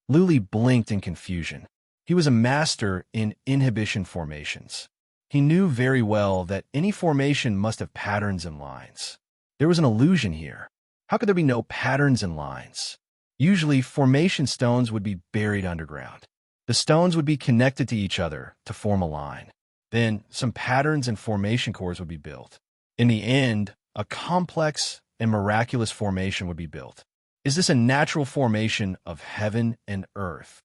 Luli blinked in confusion. He was a master in inhibition formations. He knew very well that any formation must have patterns and lines. There was an illusion here. How could there be no patterns and lines? Usually, formation stones would be buried underground. The stones would be connected to each other to form a line. Then, some patterns and formation cores would be built. In the end, a complex and miraculous formation would be built. Is this a natural formation of heaven and earth?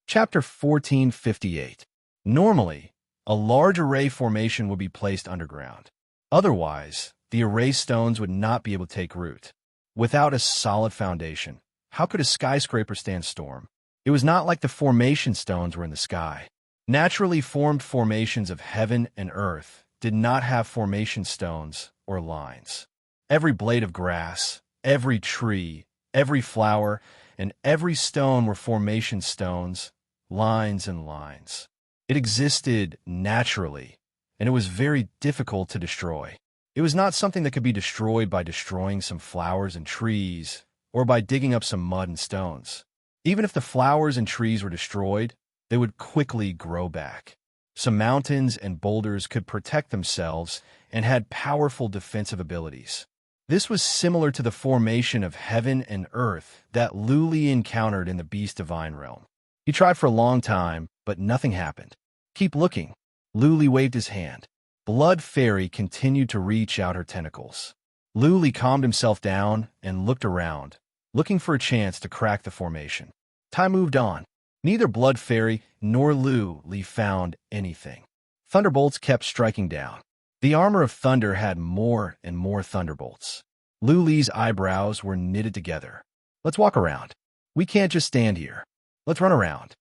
Chapter 1458. Normally, a large array formation would be placed underground. Otherwise, the array stones would not be able to take root. Without a solid foundation, how could a skyscraper stand storm? It was not like the formation stones were in the sky. Naturally formed formations of heaven and earth did not have formation stones or lines. Every blade of grass, every tree, every flower, and every stone were formation stones, lines and lines. It existed naturally, and it was very difficult to destroy. It was not something that could be destroyed by destroying some flowers and trees, or by digging up some mud and stones. Even if the flowers and trees were destroyed, they would quickly grow back. Some mountains and boulders could protect themselves and had powerful defensive abilities. This was similar to the formation of heaven and earth that Luli encountered in the Beast Divine realm. He tried for a long time, but nothing happened. Keep looking. Luli waved his hand. Blood Fairy continued to reach out her tentacles. Luli calmed himself down and looked around, looking for a chance to crack the formation. Time moved on. Neither Blood Fairy nor Luli found anything. Thunderbolts kept striking down. The armor of thunder had more and more thunderbolts. Luli's eyebrows were knitted together. Let's walk around. We can't just stand here. Let's run around.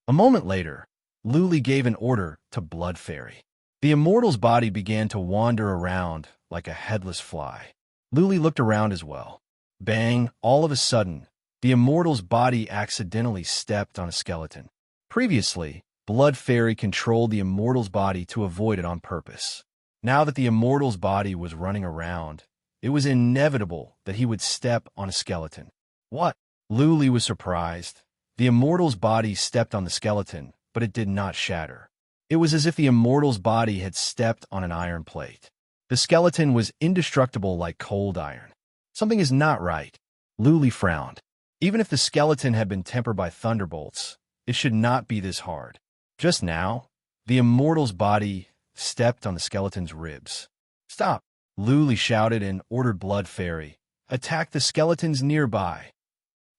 A moment later, Luli gave an order to Blood Fairy. The immortal's body began to wander around like a headless fly. Luli looked around as well. Bang! All of a sudden, the immortal's body accidentally stepped on a skeleton. Previously, Blood Fairy controlled the immortal's body to avoid it on purpose. Now that the immortal's body was running around, it was inevitable that he would step on a skeleton. What? Luli was surprised. The immortal's body stepped on the skeleton, but it did not shatter. It was as if the immortal's body had stepped on an iron plate. The skeleton was indestructible like cold iron. Something is not right. Luli frowned. Even if the skeleton had been tempered by thunderbolts, it should not be this hard. Just now, the immortal's body stepped on the skeleton's ribs. Stop! Luli shouted and ordered Blood Fairy. Attack the skeletons nearby.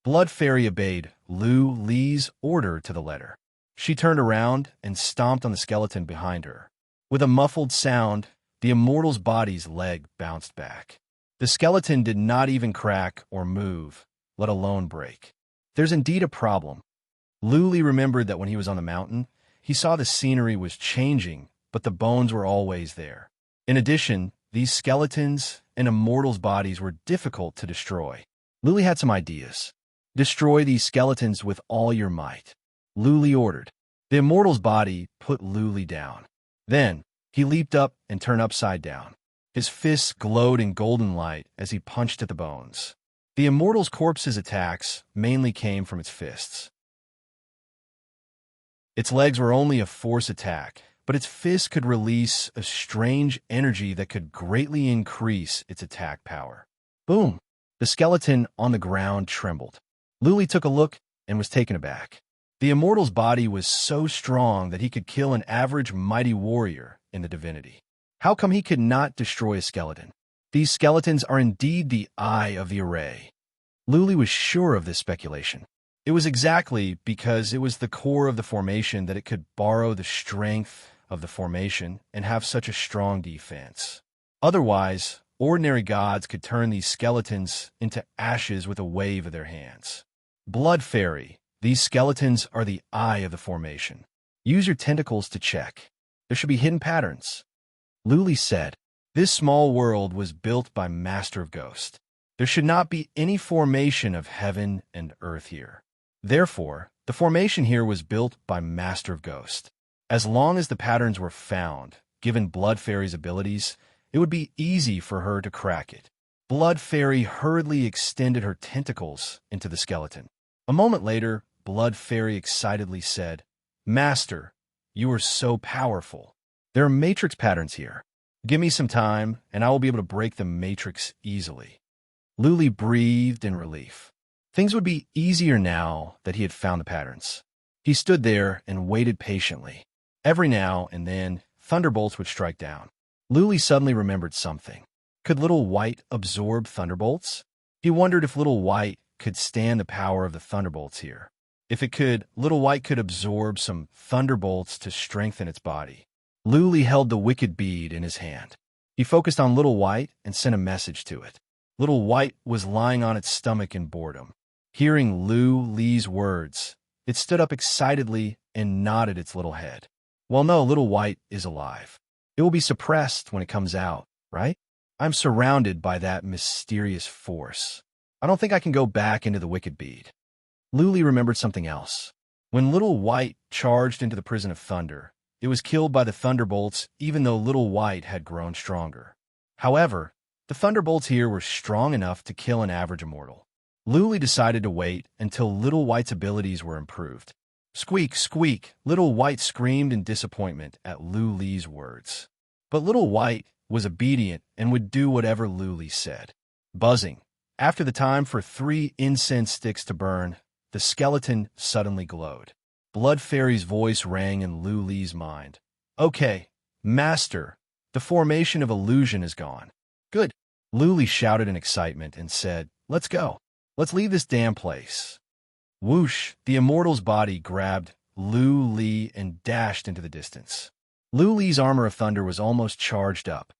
Blood Fairy obeyed Luli's order to the letter. She turned around and stomped on the skeleton behind her. With a muffled sound, the immortal's body's leg bounced back. The skeleton did not even crack or move, let alone break. There's indeed a problem. Luli remembered that when he was on the mountain, he saw the scenery was changing, but the bones were always there. In addition, these skeletons and immortals' bodies were difficult to destroy. Luli had some ideas. Destroy these skeletons with all your might. Luli ordered. The immortal's body put Luli down. Then, he leaped up and turned upside down. His fists glowed in golden light as he punched at the bones. The immortal's corpse's attacks mainly came from its fists. Its legs were only a force attack, but its fists could release a strange energy that could greatly increase its attack power. Boom! The skeleton on the ground trembled. Luli took a look and was taken aback. The immortal's body was so strong that he could kill an average mighty warrior in the divinity. How come he could not destroy a skeleton? These skeletons are indeed the eye of the array. Luli was sure of this speculation. It was exactly because it was the core of the formation that it could borrow the strength of the formation and have such a strong defense. Otherwise, ordinary gods could turn these skeletons into ashes with a wave of their hands. Blood Fairy, these skeletons are the eye of the formation. Use your tentacles to check. There should be hidden patterns. Luli said, this small world was built by Master of Ghost. There should not be any formation of heaven and earth here. Therefore, the formation here was built by Master of Ghost. As long as the patterns were found, given Blood Fairy's abilities, it would be easy for her to crack it. Blood Fairy hurriedly extended her tentacles into the skeleton. A moment later, Blood Fairy excitedly said, Master, you are so powerful. There are matrix patterns here. Give me some time, and I will be able to break the matrix easily. Luli breathed in relief. Things would be easier now that he had found the patterns. He stood there and waited patiently. Every now and then, thunderbolts would strike down. Luli suddenly remembered something. Could Little White absorb thunderbolts? He wondered if Little White could stand the power of the thunderbolts here. If it could, Little White could absorb some thunderbolts to strengthen its body. Luli held the wicked bead in his hand. He focused on Little White and sent a message to it. Little White was lying on its stomach in boredom. Hearing Li's words, it stood up excitedly and nodded its little head. Well, no, Little White is alive. It will be suppressed when it comes out, right? I'm surrounded by that mysterious force. I don't think I can go back into the wicked bead. Luli remembered something else. When Little White charged into the prison of thunder, it was killed by the thunderbolts even though Little White had grown stronger. However, the thunderbolts here were strong enough to kill an average immortal. Luli decided to wait until Little White's abilities were improved. Squeak, squeak, Little White screamed in disappointment at Li's words. But Little White was obedient and would do whatever Luli said. Buzzing. After the time for 3 incense sticks to burn, the skeleton suddenly glowed. Blood Fairy's voice rang in Li's mind. Okay, Master, the formation of illusion is gone. Good. Luli shouted in excitement and said, let's go. Let's leave this damn place. Whoosh, the immortal's body grabbed Li and dashed into the distance. Li's armor of thunder was almost charged up.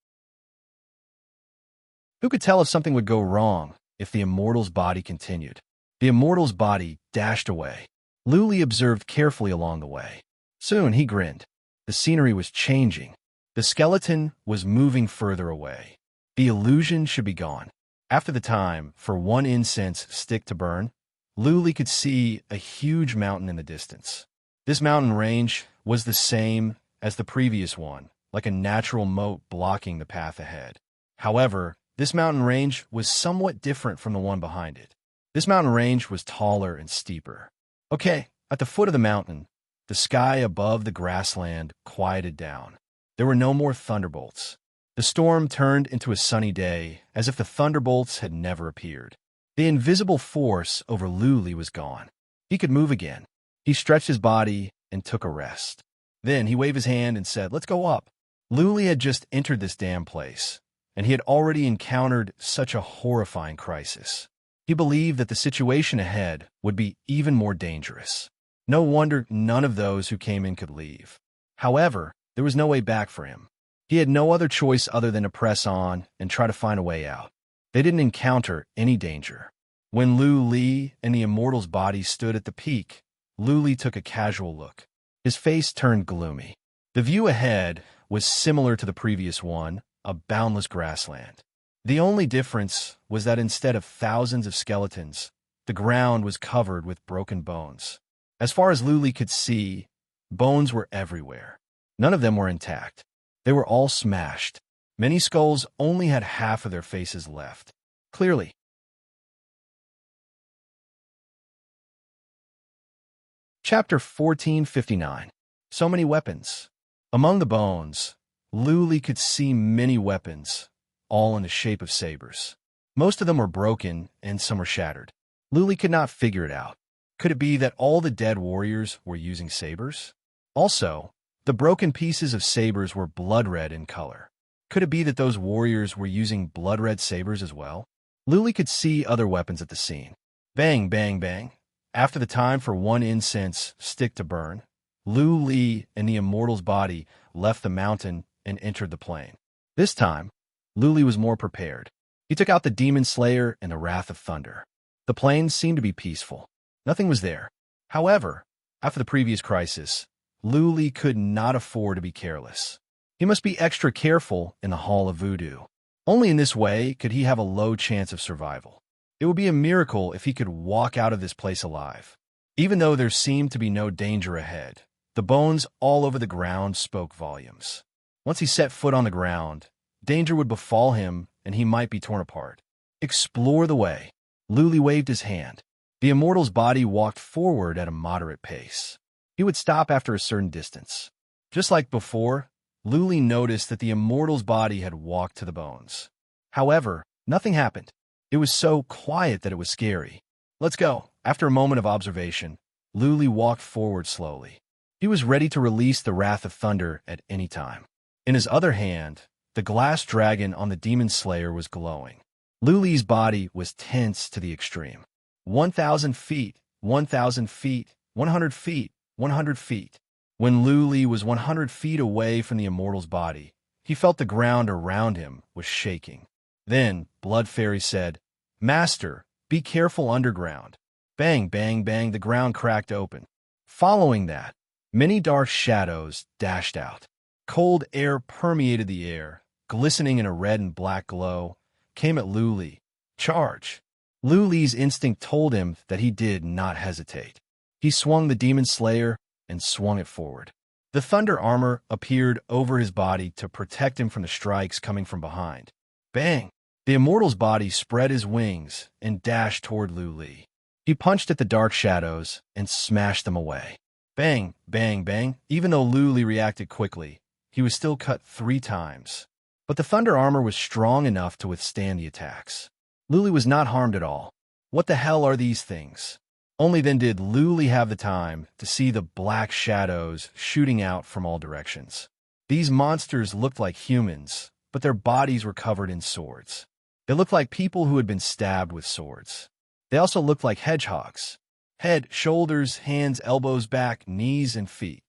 Who could tell if something would go wrong if the immortal's body continued? The immortal's body dashed away. Luli observed carefully along the way. Soon he grinned. The scenery was changing. The skeleton was moving further away. The illusion should be gone. After the time for 1 incense stick to burn, Luli could see a huge mountain in the distance. This mountain range was the same as the previous one, like a natural moat blocking the path ahead. However, this mountain range was somewhat different from the one behind it. This mountain range was taller and steeper. Okay, at the foot of the mountain, the sky above the grassland quieted down. There were no more thunderbolts. The storm turned into a sunny day, as if the thunderbolts had never appeared. The invisible force over Luli was gone. He could move again. He stretched his body and took a rest. Then he waved his hand and said, let's go up. Luli had just entered this damn place, and he had already encountered such a horrifying crisis. He believed that the situation ahead would be even more dangerous. No wonder none of those who came in could leave. However, there was no way back for him. He had no other choice other than to press on and try to find a way out. They didn't encounter any danger. When Li and the immortal's body stood at the peak, Luli took a casual look. His face turned gloomy. The view ahead was similar to the previous one, a boundless grassland. The only difference was that instead of thousands of skeletons, the ground was covered with broken bones. As far as Luli could see, bones were everywhere. None of them were intact. They were all smashed. Many skulls only had half of their faces left. Clearly. Chapter 1459. So many weapons. Among the bones, Luli could see many weapons, all in the shape of sabers. Most of them were broken and some were shattered. Luli could not figure it out. Could it be that all the dead warriors were using sabers? Also, the broken pieces of sabers were blood red in color. Could it be that those warriors were using blood red sabers as well? Luli could see other weapons at the scene. Bang, bang, bang. After the time for 1 incense stick to burn, Li and the immortal's body left the mountain and entered the plain. This time, Luli was more prepared. He took out the demon slayer and the wrath of thunder. The plain seemed to be peaceful. Nothing was there. However, after the previous crisis, Luli could not afford to be careless. He must be extra careful in the Hall of Voodoo. Only in this way could he have a low chance of survival. It would be a miracle if he could walk out of this place alive. Even though there seemed to be no danger ahead, the bones all over the ground spoke volumes. Once he set foot on the ground, danger would befall him and he might be torn apart. Explore the way. Luli waved his hand. The immortal's body walked forward at a moderate pace. He would stop after a certain distance. Just like before, Luli noticed that the immortal's body had walked to the bones. However, nothing happened. It was so quiet that it was scary. Let's go. After a moment of observation, Luli walked forward slowly. He was ready to release the wrath of thunder at any time. In his other hand, the glass dragon on the demon slayer was glowing. Luli's body was tense to the extreme. 1,000 feet, 1,000 feet, 100 feet, 100 feet. When Luli was 100 feet away from the immortal's body, he felt the ground around him was shaking. Then Blood Fairy said, "Master, be careful underground." Bang, bang, bang, the ground cracked open. Following that, many dark shadows dashed out. Cold air permeated the air, glistening in a red and black glow, came at Luli. Charge! Luli's instinct told him that he did not hesitate. He swung the demon slayer and swung it forward. The thunder armor appeared over his body to protect him from the strikes coming from behind. Bang! The immortal's body spread his wings and dashed toward Luli. He punched at the dark shadows and smashed them away. Bang, bang, bang. Even though Luli reacted quickly, he was still cut 3 times. But the thunder armor was strong enough to withstand the attacks. Luli was not harmed at all. What the hell are these things? Only then did Luli have the time to see the black shadows shooting out from all directions. These monsters looked like humans, but their bodies were covered in swords. They looked like people who had been stabbed with swords. They also looked like hedgehogs. Head, shoulders, hands, elbows, back, knees, and feet.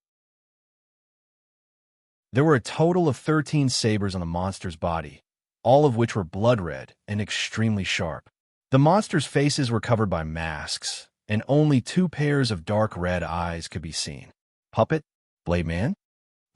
There were a total of 13 sabers on the monster's body, all of which were blood red and extremely sharp. The monster's faces were covered by masks, and only 2 pairs of dark red eyes could be seen. Puppet? Blade Man?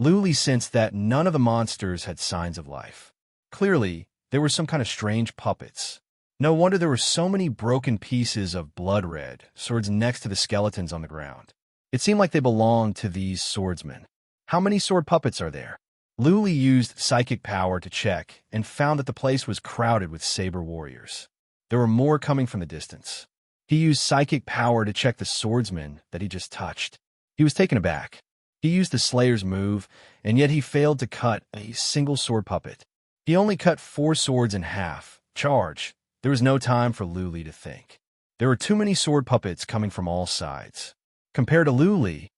Luli sensed that none of the monsters had signs of life. Clearly, they were some kind of strange puppets. No wonder there were so many broken pieces of blood red swords next to the skeletons on the ground. It seemed like they belonged to these swordsmen. How many sword puppets are there? Luli used psychic power to check and found that the place was crowded with saber warriors. There were more coming from the distance. He used psychic power to check the swordsman that he just touched. He was taken aback. He used the Slayer's move, and yet he failed to cut a single sword puppet. He only cut 4 swords in half. Charge! There was no time for Luli to think. There were too many sword puppets coming from all sides. Compared to Luli,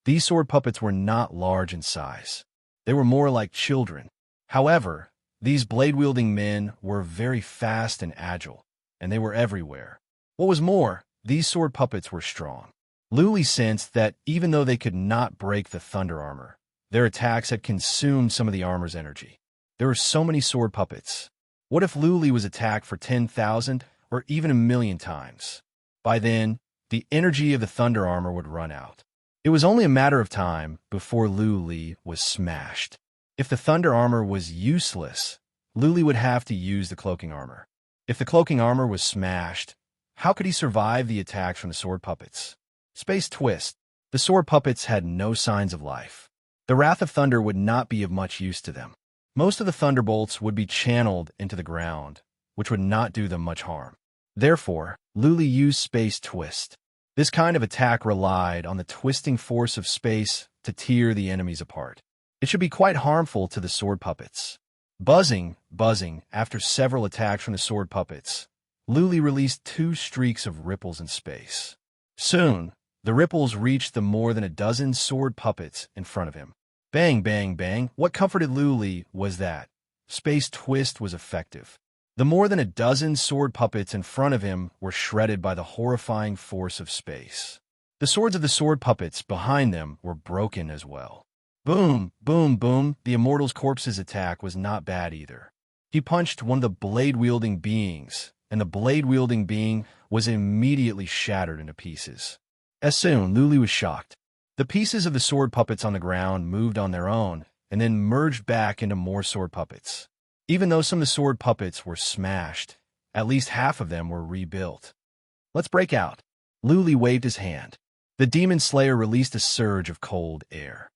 these sword puppets were not large in size. They were more like children. However, these blade-wielding men were very fast and agile, and they were everywhere. What was more, these sword puppets were strong. Luli sensed that even though they could not break the thunder armor, their attacks had consumed some of the armor's energy. There were so many sword puppets. What if Luli was attacked for 10,000 or even 1,000,000 times? By then, the energy of the thunder armor would run out. It was only a matter of time before Luli was smashed. If the thunder armor was useless, Luli would have to use the cloaking armor. If the cloaking armor was smashed, how could he survive the attacks from the sword puppets? Space twist. The sword puppets had no signs of life. The wrath of thunder would not be of much use to them. Most of the thunderbolts would be channeled into the ground, which would not do them much harm. Therefore, Luli used space twist. This kind of attack relied on the twisting force of space to tear the enemies apart. It should be quite harmful to the sword puppets. Buzzing, after several attacks from the sword puppets, Luli released 2 streaks of ripples in space. Soon, the ripples reached the more than a dozen sword puppets in front of him. Bang, bang, bang. What comforted Luli was that space twist was effective. The more than a dozen sword puppets in front of him were shredded by the horrifying force of space. The swords of the sword puppets behind them were broken as well. Boom, boom, boom. The immortal's corpse's attack was not bad either. He punched one of the blade-wielding beings, and the blade-wielding being was immediately shattered into pieces. As soon, Luli was shocked. The pieces of the sword puppets on the ground moved on their own and then merged back into more sword puppets. Even though some of the sword puppets were smashed, at least half of them were rebuilt. Let's break out. Luli waved his hand. The demon slayer released a surge of cold air.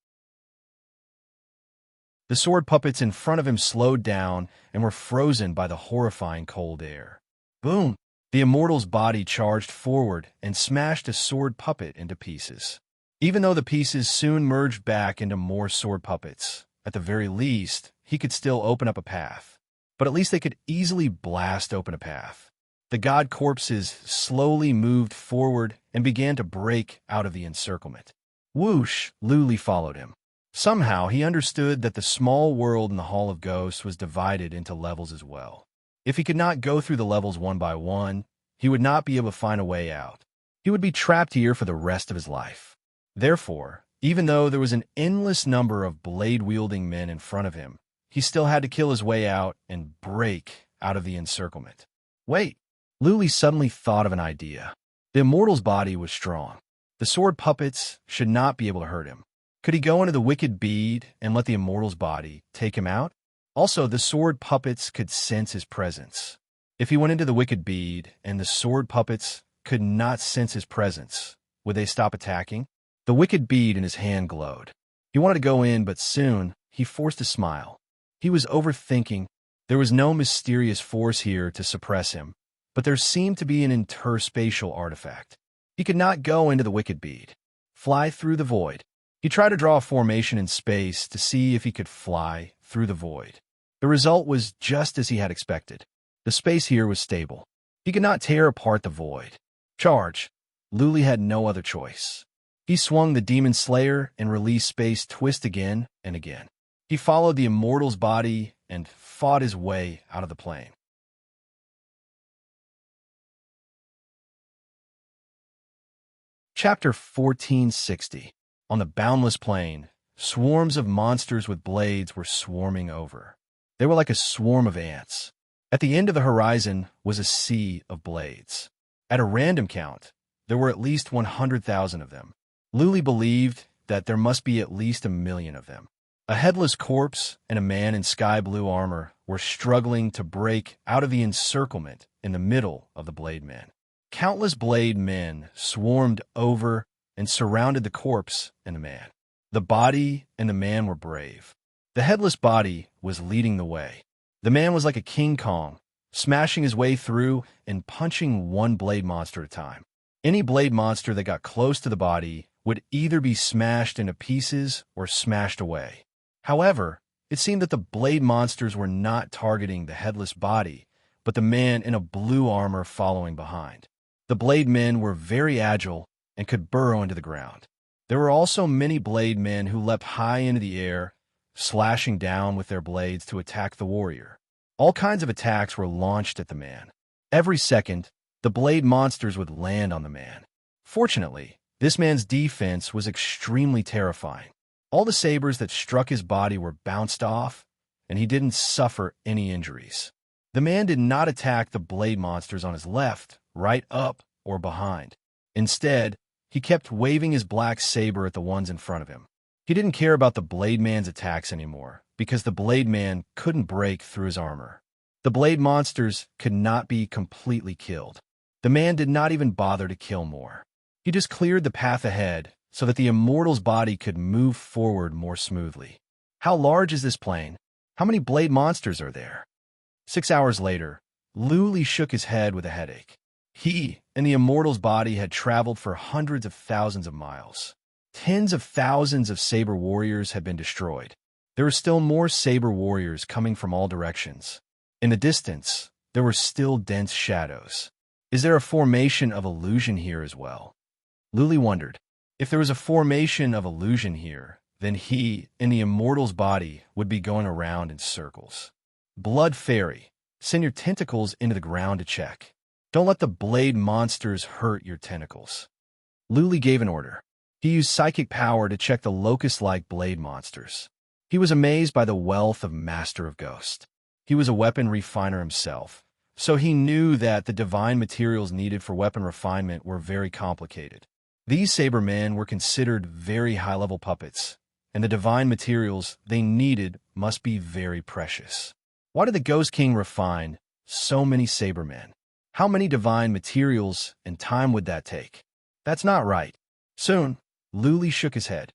The sword puppets in front of him slowed down and were frozen by the horrifying cold air. Boom! The immortal's body charged forward and smashed a sword puppet into pieces. Even though the pieces soon merged back into more sword puppets, at the very least, he could still open up a path. But at least they could easily blast open a path. The god corpses slowly moved forward and began to break out of the encirclement. Whoosh, Luli followed him. Somehow he understood that the small world in the Hall of Ghosts was divided into levels as well. If he could not go through the levels one by one, he would not be able to find a way out. He would be trapped here for the rest of his life. Therefore, even though there was an endless number of blade-wielding men in front of him, he still had to kill his way out and break out of the encirclement. Wait, Luli suddenly thought of an idea. The immortal's body was strong. The sword puppets should not be able to hurt him. Could he go into the wicked bead and let the immortal's body take him out? Also, the sword puppets could sense his presence. If he went into the wicked bead and the sword puppets could not sense his presence, would they stop attacking? The wicked bead in his hand glowed. He wanted to go in, but soon he forced a smile. He was overthinking. There was no mysterious force here to suppress him, but there seemed to be an interspatial artifact. He could not go into the wicked bead. Fly through the void. He tried to draw a formation in space to see if he could fly through the void. The result was just as he had expected. The space here was stable. He could not tear apart the void. Charge. Luli had no other choice. He swung the demon slayer and released space twist again and again. He followed the immortal's body and fought his way out of the plane. Chapter 1460. On the boundless plain, swarms of monsters with blades were swarming over. They were like a swarm of ants. At the end of the horizon was a sea of blades. At a random count, there were at least 100,000 of them. Luli believed that there must be at least 1,000,000 of them. A headless corpse and a man in sky blue armor were struggling to break out of the encirclement in the middle of the blade men. Countless blade men swarmed over and surrounded the corpse and the man. The body and the man were brave. The headless body was leading the way. The man was like a King Kong, smashing his way through and punching one blade monster at a time. Any blade monster that got close to the body would either be smashed into pieces or smashed away. However, it seemed that the blade monsters were not targeting the headless body, but the man in a blue armor following behind. The blade men were very agile and could burrow into the ground. There were also many blade men who leapt high into the air, slashing down with their blades to attack the warrior. All kinds of attacks were launched at the man. Every second, the blade monsters would land on the man. Fortunately, this man's defense was extremely terrifying. All the sabers that struck his body were bounced off, and he didn't suffer any injuries. The man did not attack the blade monsters on his left, right, up, or behind. Instead, he kept waving his black saber at the ones in front of him. He didn't care about the blade man's attacks anymore, because the blade man couldn't break through his armor. The blade monsters could not be completely killed. The man did not even bother to kill more. He just cleared the path ahead so that the immortal's body could move forward more smoothly. How large is this plane? How many blade monsters are there? 6 hours later, Luli shook his head with a headache. He and the immortal's body had traveled for hundreds of thousands of miles. Tens of thousands of saber warriors had been destroyed. There were still more saber warriors coming from all directions. In the distance, there were still dense shadows. Is there a formation of illusion here as well? Luli wondered. If there was a formation of illusion here, then he and the immortal's body would be going around in circles. Blood Fairy, send your tentacles into the ground to check. Don't let the blade monsters hurt your tentacles. Luli gave an order. He used psychic power to check the locust-like blade monsters. He was amazed by the wealth of Master of Ghost. He was a weapon refiner himself, so he knew that the divine materials needed for weapon refinement were very complicated. These saber men were considered very high-level puppets, and the divine materials they needed must be very precious. Why did the Ghost King refine so many saber men? How many divine materials and time would that take? That's not right. Soon, Luli shook his head.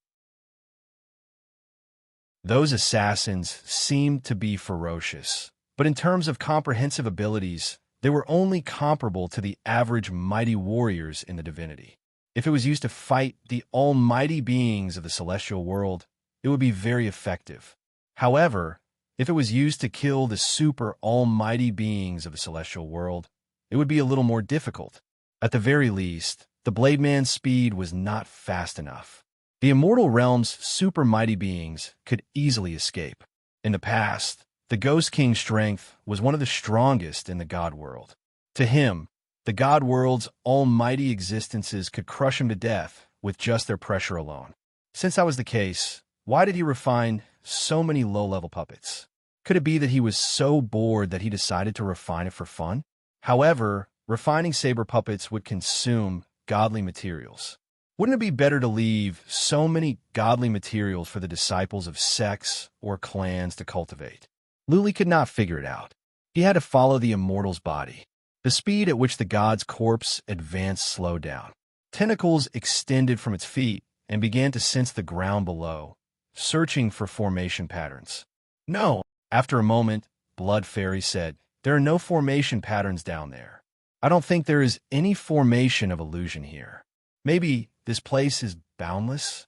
Those assassins seemed to be ferocious, but in terms of comprehensive abilities, they were only comparable to the average mighty warriors in the divinity. If it was used to fight the almighty beings of the celestial world, it would be very effective. However, if it was used to kill the super almighty beings of the celestial world, it would be a little more difficult. At the very least, the blade man's speed was not fast enough. The immortal realm's super mighty beings could easily escape. In the past, the Ghost King's strength was one of the strongest in the God world. To him, the God world's almighty existences could crush him to death with just their pressure alone. Since that was the case, why did he refine so many low-level puppets? Could it be that he was so bored that he decided to refine it for fun? However, refining saber puppets would consume godly materials. Wouldn't it be better to leave so many godly materials for the disciples of sects or clans to cultivate? Luli could not figure it out. He had to follow the immortal's body. The speed at which the god's corpse advanced slowed down. Tentacles extended from its feet and began to sense the ground below, searching for formation patterns. No! After a moment, Blood Fairy said, "There are no formation patterns down there. I don't think there is any formation of illusion here. Maybe this place is boundless?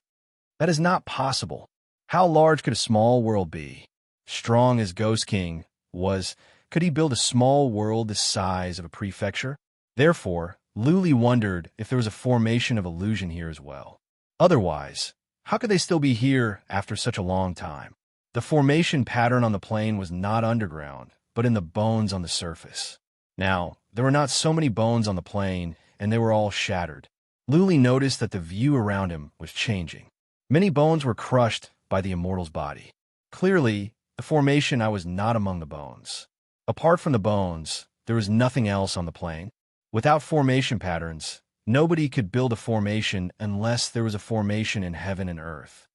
That is not possible. How large could a small world be? Strong as Ghost King was, could he build a small world the size of a prefecture? Therefore, Luli wondered if there was a formation of illusion here as well. Otherwise, how could they still be here after such a long time? The formation pattern on the plane was not underground, but in the bones on the surface. Now, there were not so many bones on the plane, and they were all shattered. Luli noticed that the view around him was changing. Many bones were crushed by the immortal's body. Clearly, the formation I was not among the bones. Apart from the bones, there was nothing else on the plane. Without formation patterns, nobody could build a formation unless there was a formation in heaven and earth.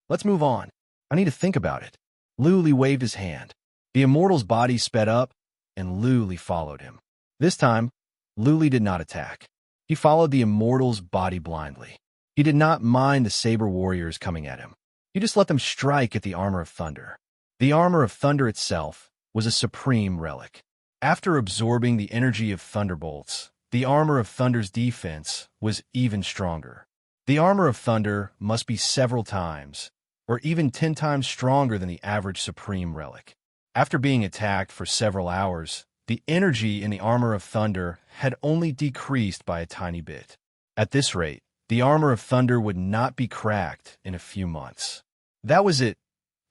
Let's move on. I need to think about it. Luli waved his hand. The immortal's body sped up, and Luli followed him. This time, Luli did not attack. He followed the immortal's body blindly. He did not mind the saber warriors coming at him. He just let them strike at the armor of thunder. The armor of thunder itself was a supreme relic. After absorbing the energy of thunderbolts, the armor of thunder's defense was even stronger. The armor of thunder must be several times, or even 10 times stronger than the average supreme relic. After being attacked for several hours, the energy in the armor of thunder had only decreased by a tiny bit. At this rate, the armor of thunder would not be cracked in a few months. That was it.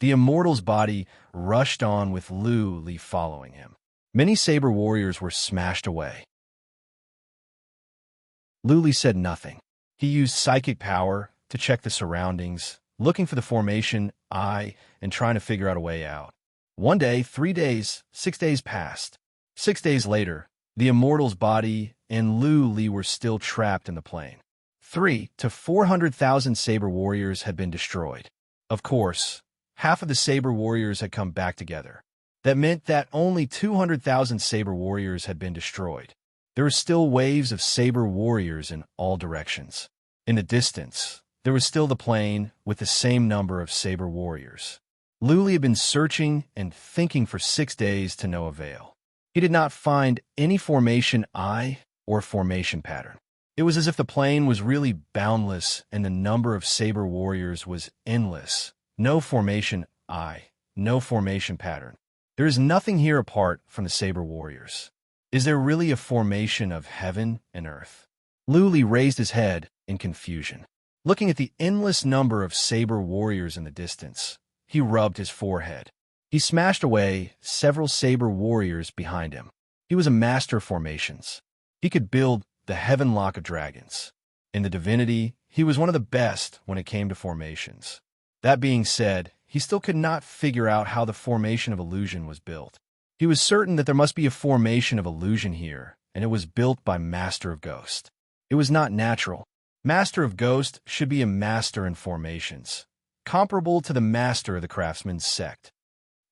The immortal's body rushed on with Luli following him. Many saber warriors were smashed away. Luli said nothing. He used psychic power to check the surroundings, looking for the formation I and trying to figure out a way out. 1 day, 3 days, 6 days passed. 6 days later, the immortal's body and Luli were still trapped in the plane. 300,000 to 400,000 saber warriors had been destroyed. Of course, half of the saber warriors had come back together. That meant that only 200,000 saber warriors had been destroyed. There were still waves of saber warriors in all directions. In the distance, there was still the plane with the same number of saber warriors. Luli had been searching and thinking for 6 days to no avail. He did not find any formation I or formation pattern. It was as if the plane was really boundless and the number of saber warriors was endless. No formation I, no formation pattern. There is nothing here apart from the saber warriors. Is there really a formation of heaven and earth? Luli raised his head in confusion. Looking at the endless number of saber warriors in the distance, he rubbed his forehead. He smashed away several saber warriors behind him. He was a master of formations. He could build the heavenlock of dragons. In the divinity, he was one of the best when it came to formations. That being said, he still could not figure out how the formation of illusion was built. He was certain that there must be a formation of illusion here, and it was built by Master of Ghost. It was not natural. Master of Ghost should be a master in formations, comparable to the master of the craftsman's sect.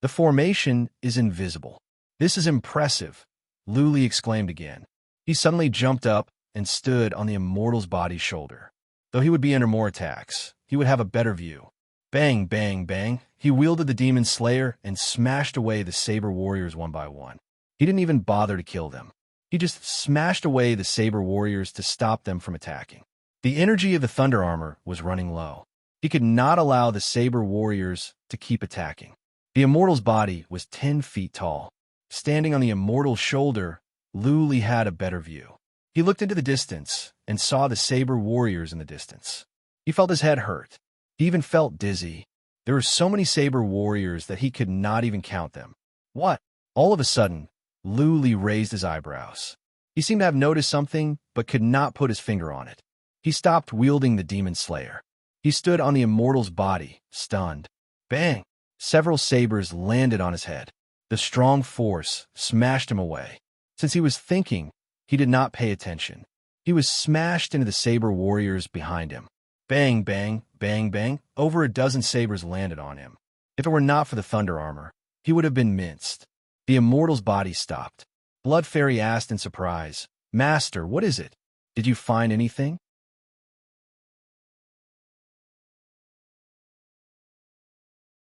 The formation is invisible. This is impressive, Luli exclaimed again. He suddenly jumped up and stood on the immortal's body's shoulder. Though he would be under more attacks, he would have a better view. Bang, bang, bang, he wielded the demon slayer and smashed away the saber warriors one by one. He didn't even bother to kill them. He just smashed away the saber warriors to stop them from attacking. The energy of the thunder armor was running low. He could not allow the saber warriors to keep attacking. The immortal's body was 10 feet tall. Standing on the immortal's shoulder, Luli had a better view. He looked into the distance and saw the saber warriors in the distance. He felt his head hurt. He even felt dizzy. There were so many saber warriors that he could not even count them. What? All of a sudden, Luli raised his eyebrows. He seemed to have noticed something, but could not put his finger on it. He stopped wielding the demon slayer. He stood on the immortal's body, stunned. Bang! Several sabers landed on his head. The strong force smashed him away. Since he was thinking, he did not pay attention. He was smashed into the saber warriors behind him. Bang, bang, bang, bang. Over a dozen sabers landed on him. If it were not for the thunder armor, he would have been minced. The immortal's body stopped. Blood Fairy asked in surprise, "Master, what is it? Did you find anything?"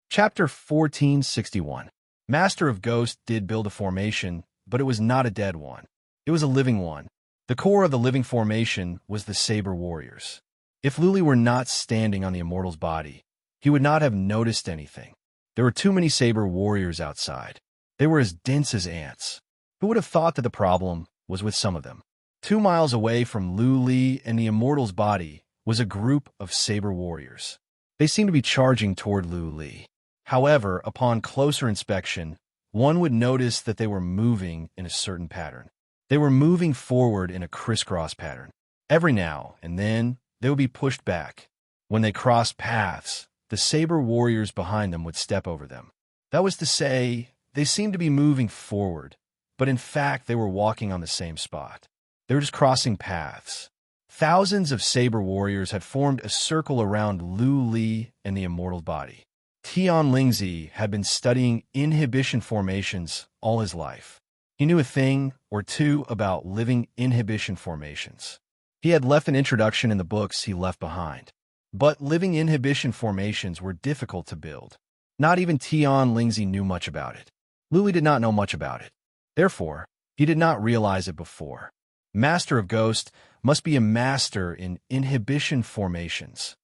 Chapter 1461. Master of Ghost did build a formation, but it was not a dead one. It was a living one. The core of the living formation was the saber warriors. If Luli were not standing on the immortal's body, he would not have noticed anything. There were too many saber warriors outside. They were as dense as ants. Who would have thought that the problem was with some of them? 2 miles away from Luli and the immortal's body was a group of saber warriors. They seemed to be charging toward Luli. However, upon closer inspection, one would notice that they were moving in a certain pattern. They were moving forward in a crisscross pattern. Every now and then, they would be pushed back. When they crossed paths, the saber warriors behind them would step over them. That was to say, they seemed to be moving forward, but in fact they were walking on the same spot. They were just crossing paths. Thousands of saber warriors had formed a circle around Lu Li and the immortal body. Tian Lingzi had been studying inhibition formations all his life. He knew a thing or two about living inhibition formations. He had left an introduction in the books he left behind. But living inhibition formations were difficult to build. Not even Tian Lingzi knew much about it. Luli did not know much about it. Therefore, he did not realize it before. Master of Ghost must be a master in inhibition formations.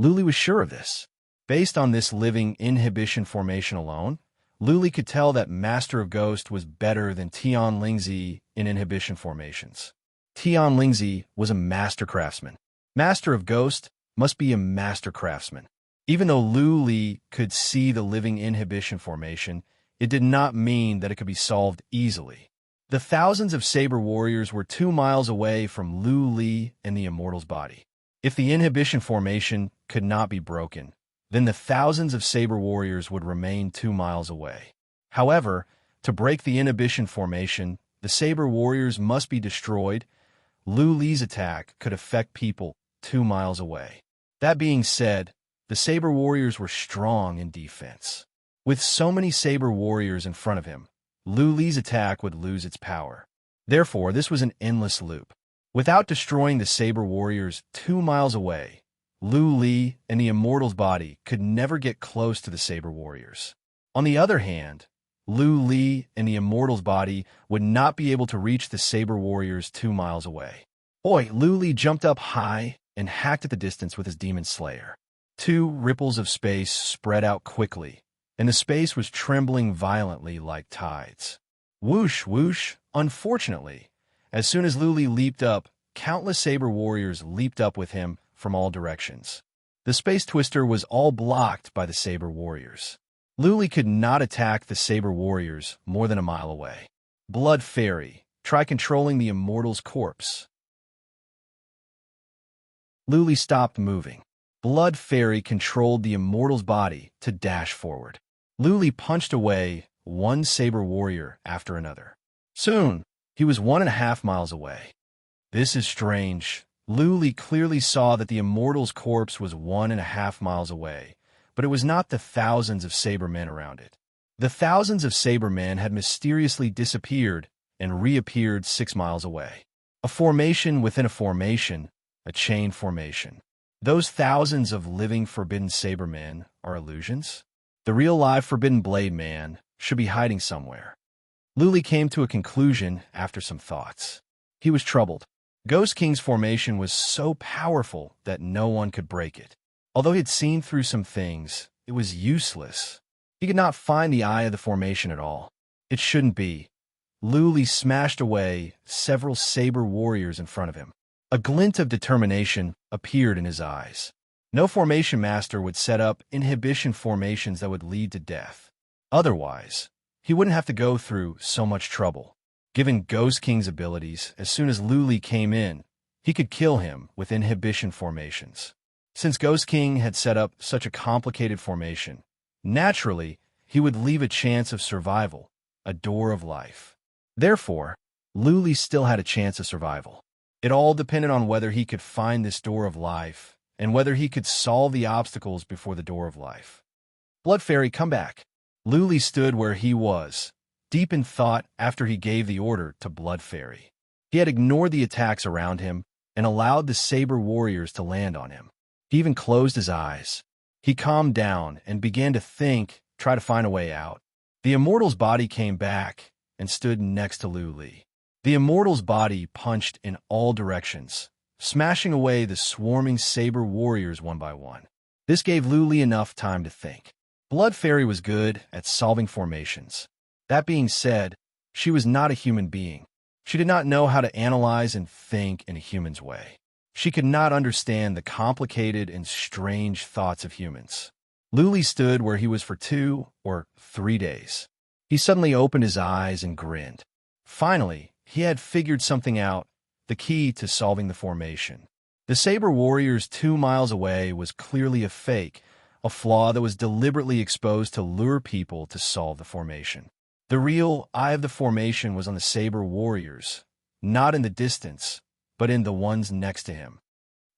Luli was sure of this. Based on this living inhibition formation alone, Luli could tell that Master of Ghost was better than Tian Lingzi in inhibition formations. Tian Lingzi was a master craftsman. Master of Ghost must be a master craftsman. Even though Luli could see the living inhibition formation, it did not mean that it could be solved easily. The thousands of saber warriors were 2 miles away from Luli and the immortal's body. If the inhibition formation could not be broken, then the thousands of saber warriors would remain 2 miles away. However, to break the inhibition formation, the saber warriors must be destroyed. Lu Li's attack could affect people 2 miles away. That being said, the saber warriors were strong in defense. With so many saber warriors in front of him, Lu Li's attack would lose its power. Therefore, this was an endless loop. Without destroying the saber warriors 2 miles away, Lu Li and the immortal's body could never get close to the saber warriors. On the other hand, Lu Li and the immortal's body would not be able to reach the saber warriors 2 miles away. Lu Li jumped up high and hacked at the distance with his demon slayer. 2 ripples of space spread out quickly, and the space was trembling violently like tides. Whoosh, whoosh. Unfortunately, as soon as Lu Li leaped up, countless saber warriors leaped up with him from all directions. The space twister was all blocked by the saber warriors. Lu Li could not attack the saber warriors more than a mile away. Blood Fairy, try controlling the immortal's corpse. Lu Li stopped moving. Blood Fairy controlled the immortal's body to dash forward. Lu Li punched away one saber warrior after another. Soon, he was 1.5 miles away. This is strange. Lu Li clearly saw that the immortal's corpse was 1.5 miles away, but it was not the thousands of saber men around it. The thousands of saber men had mysteriously disappeared and reappeared 6 miles away. A formation within a formation, a chain formation. Those thousands of living forbidden saber men are illusions? The real live forbidden blade man should be hiding somewhere. Lu Li came to a conclusion after some thoughts. He was troubled. Ghost King's formation was so powerful that no one could break it. Although he had seen through some things, it was useless. He could not find the eye of the formation at all. It shouldn't be. Lu Li smashed away several saber warriors in front of him. A glint of determination appeared in his eyes. No formation master would set up inhibition formations that would lead to death. Otherwise, he wouldn't have to go through so much trouble. Given Ghost King's abilities, as soon as Luli came in, he could kill him with inhibition formations. Since Ghost King had set up such a complicated formation, naturally, he would leave a chance of survival, a door of life. Therefore, Luli still had a chance of survival. It all depended on whether he could find this door of life and whether he could solve the obstacles before the door of life. Blood Fairy, come back. Luli stood where he was, deep in thought after he gave the order to Blood Fairy. He had ignored the attacks around him and allowed the saber warriors to land on him. He even closed his eyes. He calmed down and began to think, try to find a way out. The immortal's body came back and stood next to Luli. The immortal's body punched in all directions, smashing away the swarming saber warriors one by one. This gave Luli enough time to think. Blood Fairy was good at solving formations. That being said, she was not a human being. She did not know how to analyze and think in a human's way. She could not understand the complicated and strange thoughts of humans. Luli stood where he was for 2 or 3 days. He suddenly opened his eyes and grinned. Finally, he had figured something out, the key to solving the formation. The saber warriors 2 miles away was clearly a fake, a flaw that was deliberately exposed to lure people to solve the formation. The real eye of the formation was on the saber warriors, not in the distance, but in the ones next to him.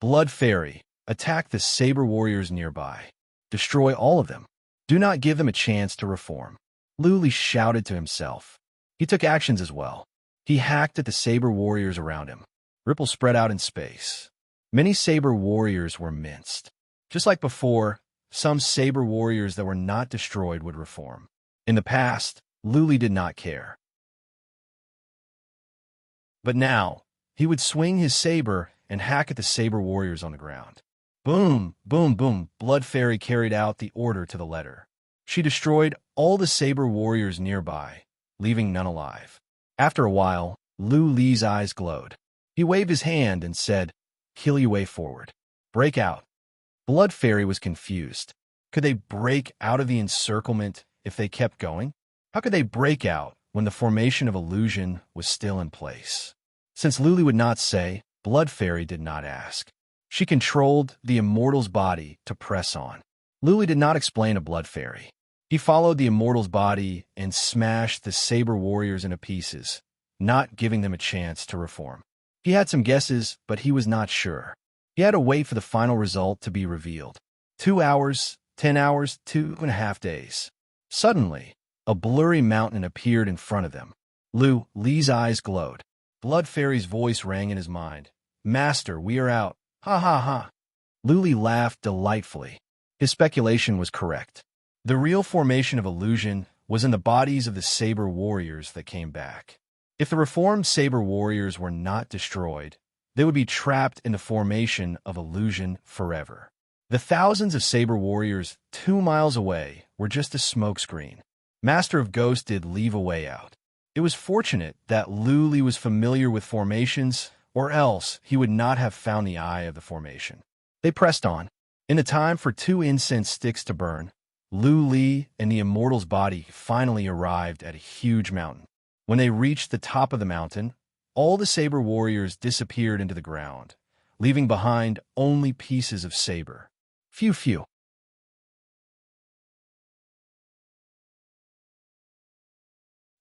Blood Fairy, attack the saber warriors nearby. Destroy all of them. Do not give them a chance to reform. Luli shouted to himself. He took actions as well. He hacked at the saber warriors around him. Ripples spread out in space. Many saber warriors were minced. Just like before, some saber warriors that were not destroyed would reform. In the past, Luli did not care. But now, he would swing his saber and hack at the saber warriors on the ground. Boom, boom, boom, Blood Fairy carried out the order to the letter. She destroyed all the saber warriors nearby, leaving none alive. After a while, Luli's eyes glowed. He waved his hand and said, "Heal your way forward. Break out." Blood Fairy was confused. Could they break out of the encirclement if they kept going? How could they break out when the formation of illusion was still in place? Since Luli would not say, Blood Fairy did not ask. She controlled the immortal's body to press on. Luli did not explain to Blood Fairy. He followed the immortal's body and smashed the saber warriors into pieces, not giving them a chance to reform. He had some guesses, but he was not sure. He had to wait for the final result to be revealed. 2 hours, 10 hours, 2.5 days. Suddenly, a blurry mountain appeared in front of them. Li's eyes glowed. Blood Fairy's voice rang in his mind. "Master, we are out. Ha ha ha." Luli laughed delightfully. His speculation was correct. The real formation of illusion was in the bodies of the saber warriors that came back. If the reformed saber warriors were not destroyed, they would be trapped in the formation of illusion forever. The thousands of saber warriors 2 miles away were just a smokescreen. Master of Ghosts did leave a way out. It was fortunate that Luli was familiar with formations, or else he would not have found the eye of the formation. They pressed on. In the time for 2 incense sticks to burn, Luli and the immortal's body finally arrived at a huge mountain. When they reached the top of the mountain, all the saber warriors disappeared into the ground, leaving behind only pieces of saber. Phew.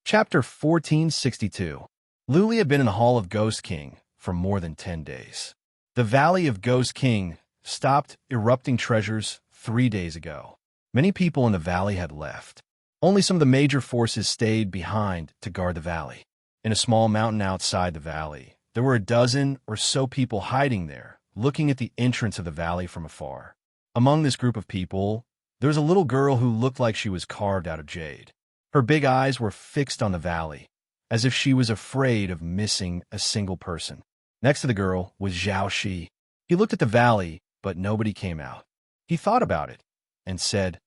Chapter 1462. Luli had been in the Hall of Ghost King for more than 10 days. The Valley of Ghost King stopped erupting treasures 3 days ago. Many people in the valley had left. Only some of the major forces stayed behind to guard the valley. In a small mountain outside the valley, there were a dozen or so people hiding there, looking at the entrance of the valley from afar. Among this group of people, there was a little girl who looked like she was carved out of jade. Her big eyes were fixed on the valley, as if she was afraid of missing a single person. Next to the girl was Zhao Shi. He looked at the valley, but nobody came out. He thought about it and said,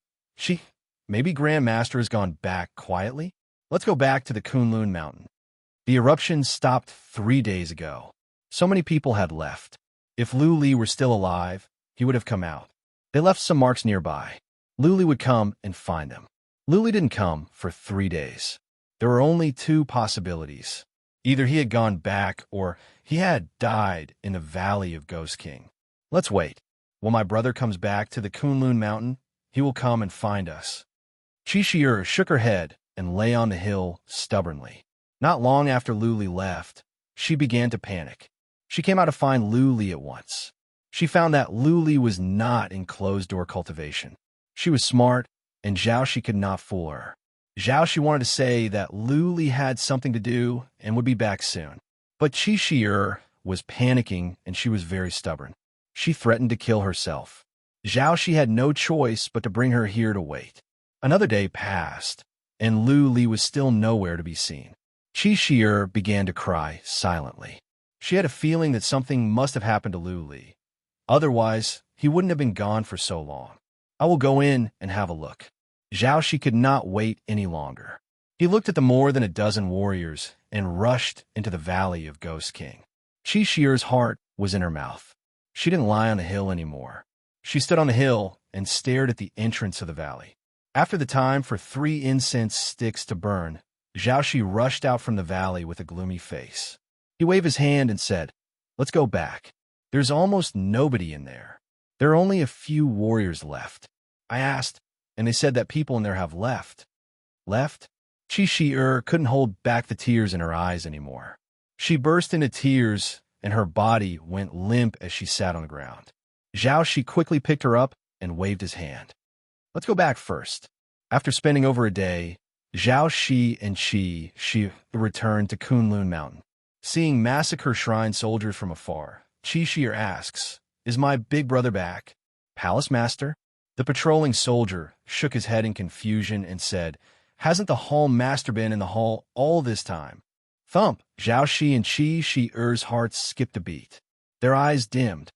Maybe Grand Master has gone back quietly? Let's go back to the Kunlun Mountain. The eruption stopped 3 days ago. So many people had left. If Luli were still alive, he would have come out. They left some marks nearby. Luli would come and find them. Luli didn't come for 3 days. There were only 2 possibilities. Either he had gone back or he had died in the Valley of Ghost King. Let's wait. When my brother comes back to the Kunlun Mountain, he will come and find us. Chishire shook her head and lay on the hill stubbornly. Not long after Luli left, she began to panic. She came out to find Luli at once. She found that Luli was not in closed-door cultivation. She was smart, and Zhaoxi could not fool her. Zhaoxi wanted to say that Luli had something to do and would be back soon. But Chishire was panicking, and she was very stubborn. She threatened to kill herself. Zhaoxi had no choice but to bring her here to wait. Another day passed, and Luli was still nowhere to be seen. Chishire began to cry silently. She had a feeling that something must have happened to Luli. Otherwise, he wouldn't have been gone for so long. I will go in and have a look. Zhaoxi could not wait any longer. He looked at the more than a dozen warriors and rushed into the Valley of Ghost King. Chishire's heart was in her mouth. She didn't lie on the hill anymore. She stood on the hill and stared at the entrance of the valley. After the time for 3 incense sticks to burn, Zhaoxi rushed out from the valley with a gloomy face. He waved his hand and said, "Let's go back. There's almost nobody in there. There are only a few warriors left." I asked, and they said that people in there have left. Left? Chishire couldn't hold back the tears in her eyes anymore. She burst into tears, and her body went limp as she sat on the ground. Zhaoxi quickly picked her up and waved his hand. "Let's go back first." After spending over a day, Zhaoxi and Chi returned to Kunlun Mountain. Seeing Massacre Shrine soldiers from afar, Chishire asks, "Is my big brother back? Palace Master?" The patrolling soldier shook his head in confusion and said, "Hasn't the hall master been in the hall all this time?" Thump! Zhaoxi and Chi-Shi's hearts skipped a beat. Their eyes dimmed.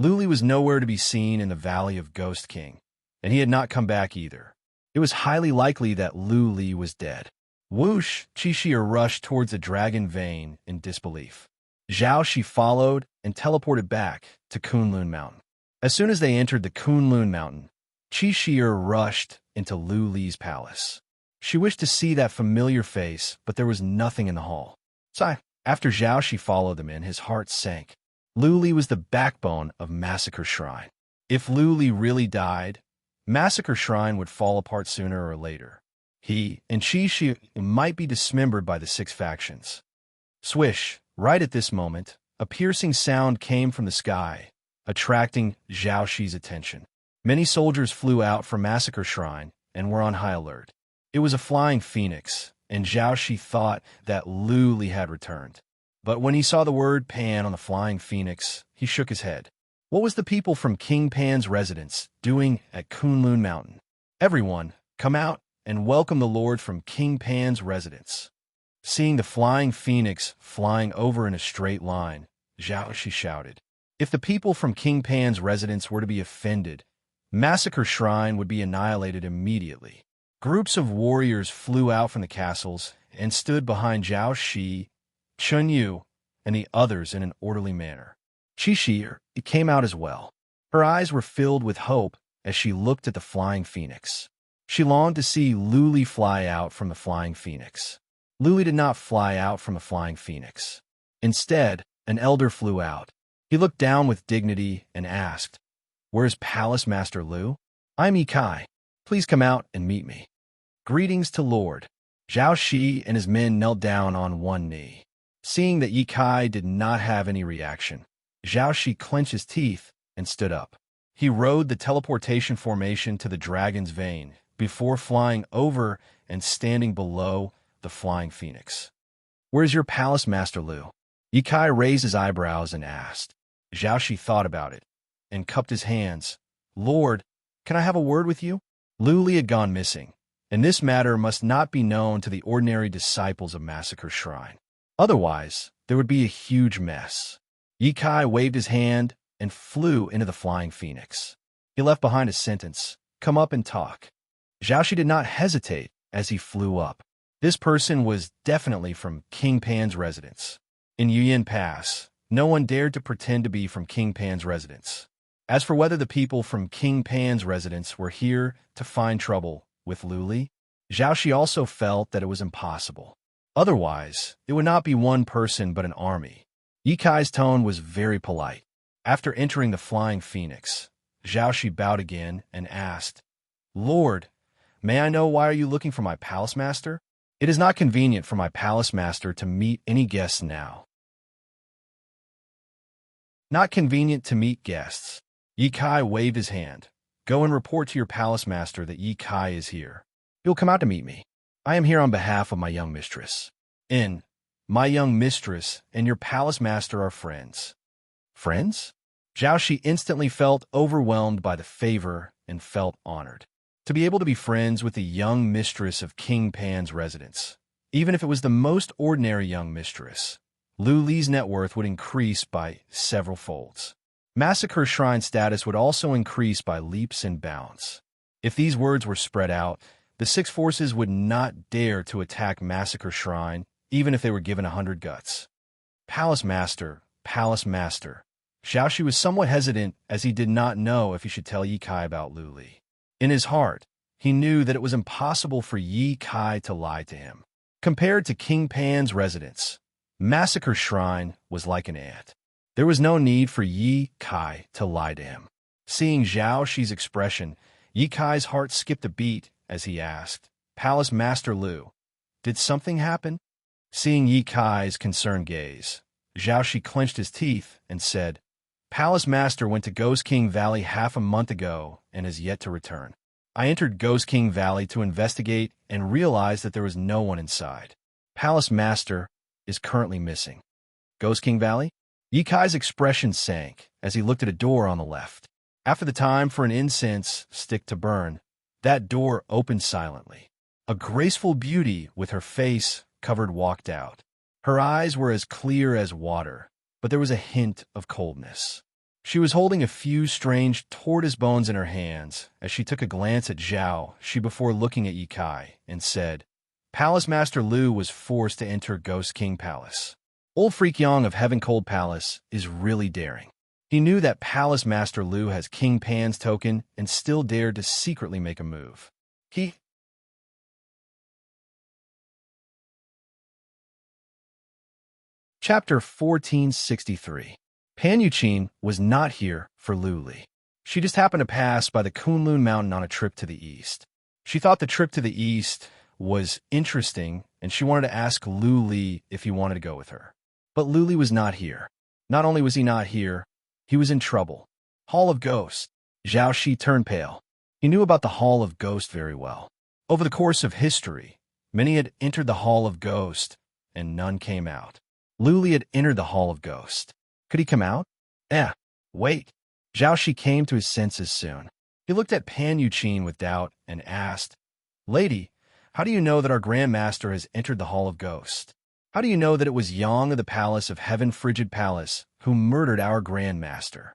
Luli was nowhere to be seen in the Valley of Ghost King, and he had not come back either. It was highly likely that Luli was dead. Whoosh! Chishire rushed towards the dragon vein in disbelief. Zhaoxi followed and teleported back to Kunlun Mountain. As soon as they entered the Kunlun Mountain, Chishire rushed into Luli's palace. She wished to see that familiar face, but there was nothing in the hall. After Zhaoxi followed them in, his heart sank. Luli was the backbone of Massacre Shrine. If Luli really died, Massacre Shrine would fall apart sooner or later. He and Chi might be dismembered by the 6 factions. Swish! Right at this moment, a piercing sound came from the sky, attracting Zhaoxi's attention. Many soldiers flew out from Massacre Shrine and were on high alert. It was a flying phoenix, and Zhaoxi thought that Luli had returned. But when he saw the word Pan on the flying phoenix, he shook his head. What was the people from King Pan's residence doing at Kunlun Mountain? "Everyone, come out and welcome the Lord from King Pan's residence." Seeing the flying phoenix flying over in a straight line, Zhaoxi shouted. If the people from King Pan's residence were to be offended, Massacre Shrine would be annihilated immediately. Groups of warriors flew out from the castles and stood behind Chun Yu, and the others in an orderly manner. Chishire came out as well. Her eyes were filled with hope as she looked at the flying phoenix. She longed to see Luli fly out from the flying phoenix. Luli did not fly out from a flying phoenix. Instead, an elder flew out. He looked down with dignity and asked, "Where's Palace Master Lu?" "I'm Yikai. Please come out and meet me." "Greetings to Lord." Zhaoxi and his men knelt down on one knee. Seeing that Yikai did not have any reaction, Zhaoxi clenched his teeth and stood up. He rode the teleportation formation to the dragon's vein before flying over and standing below the flying phoenix. "Where's your Palace Master Lu?" Yikai raised his eyebrows and asked. Zhaoxi thought about it and cupped his hands. "Lord, can I have a word with you?" Luli had gone missing, and this matter must not be known to the ordinary disciples of Massacre Shrine. Otherwise, there would be a huge mess. Yikai waved his hand and flew into the flying phoenix. He left behind a sentence, "Come up and talk." Zhaoxi did not hesitate as he flew up. This person was definitely from King Pan's residence. In Yuyin Pass, No one dared to pretend to be from King Pan's residence. As for whether the people from King Pan's residence were here to find trouble with Lu Li, Zhao also felt that it was impossible. Otherwise, it would not be one person but an army. Ye Kai's tone was very polite. After entering the Flying Phoenix, Zhao bowed again and asked, "Lord, may I know why are you looking for my palace master? It is not convenient for my palace master to meet any guests now." Not convenient to meet guests. Ye Kai waved his hand. "Go and report to your palace master that Ye Kai is here. He'll come out to meet me. I am here on behalf of my young mistress. My young mistress and your palace master are friends." Friends? Zhao instantly felt overwhelmed by the favor and felt honored. To be able to be friends with the young mistress of King Pan's residence, even if it was the most ordinary young mistress, Lu Li's net worth would increase by several folds. Massacre Shrine status would also increase by leaps and bounds. If these words were spread out, the six forces would not dare to attack Massacre Shrine, even if they were given 100 guts. Palace Master, Palace Master. Zhao was somewhat hesitant as he did not know if he should tell Ye Kai about Lu Li. In his heart, he knew that it was impossible for Ye Kai to lie to him. Compared to King Pan's residence, Massacre Shrine was like an ant. There was no need for Ye Kai to lie to him. Seeing Zhao's expression, Ye Kai's heart skipped a beat as he asked, "Palace Master Lu, did something happen?" Seeing Ye Kai's concerned gaze, Zhao clenched his teeth and said, "Palace Master went to Ghost King Valley half a month ago and is yet to return. I entered Ghost King Valley to investigate and realized that there was no one inside. Palace Master is currently missing." Ghost King Valley? Ye Kai's expression sank as he looked at a door on the left. After the time for an incense stick to burn, that door opened silently. A graceful beauty with her face covered walked out. Her eyes were as clear as water, but there was a hint of coldness. She was holding a few strange tortoise bones in her hands as she took a glance at Zhao before looking at Ye Kai and said, "Palace Master Lu was forced to enter Ghost King Palace. Old Freak Yang of Heaven Cold Palace is really daring. He knew that Palace Master Lu has King Pan's token and still dared to secretly make a move. Chapter 1463. Pan Yuqin was not here for Lu Li. She just happened to pass by the Kunlun Mountain on a trip to the east. She thought the trip to the east was interesting, and she wanted to ask Lu Li if he wanted to go with her. But Lu Li was not here. Not only was he not here, he was in trouble. Hall of Ghosts. Zhao turned pale. He knew about the Hall of Ghosts very well. Over the course of history, many had entered the Hall of Ghosts, and none came out. Lu Li had entered the Hall of Ghosts. Could he come out? Wait. Zhao came to his senses soon. He looked at Pan Yuqin with doubt and asked, "Lady, how do you know that our Grand Master has entered the Hall of Ghosts? How do you know that it was Yang of the Palace of Heaven Frigid Palace who murdered our Grand Master?"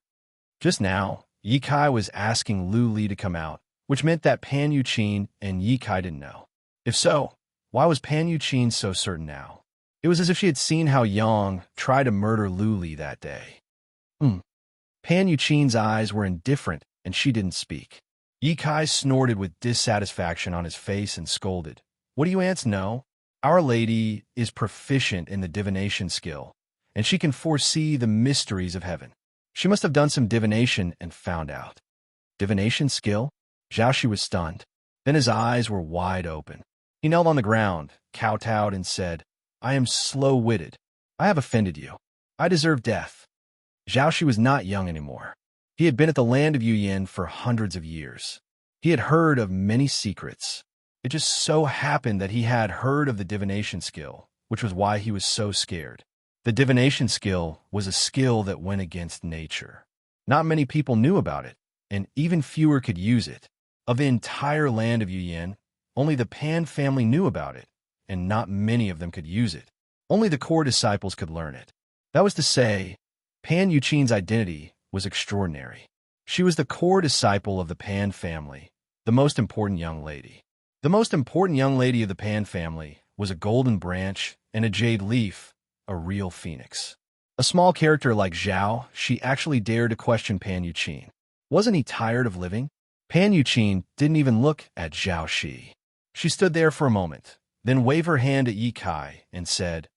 Just now, Ye Kai was asking Lu Li to come out, which meant that Pan Yuqin and Ye Kai didn't know. If so, why was Pan Yuqin so certain now? It was as if she had seen how Yang tried to murder Lu Li that day. Pan Yuqin's eyes were indifferent, and she didn't speak. Ye Kai snorted with dissatisfaction on his face and scolded, "What do you ants know? Our lady is proficient in the divination skill, and she can foresee the mysteries of heaven. She must have done some divination and found out." Divination skill? Zhao was stunned. Then his eyes were wide open. He knelt on the ground, kowtowed, and said, "I am slow-witted. I have offended you. I deserve death." Zhao was not young anymore. He had been at the land of Yuyin for hundreds of years. He had heard of many secrets. It just so happened that he had heard of the divination skill, which was why he was so scared. The divination skill was a skill that went against nature. Not many people knew about it, and even fewer could use it. Of the entire land of Yuyin, only the Pan family knew about it, and not many of them could use it. Only the core disciples could learn it. That was to say, Pan Yuqin's identity was extraordinary. She was the core disciple of the Pan family, the most important young lady. The most important young lady of the Pan family was a golden branch and a jade leaf, a real phoenix. A small character like Zhao, she actually dared to question Pan Yuqin. Wasn't he tired of living? Pan Yuqin didn't even look at Zhao Shi. She stood there for a moment, then waved her hand at Yi Kai and said,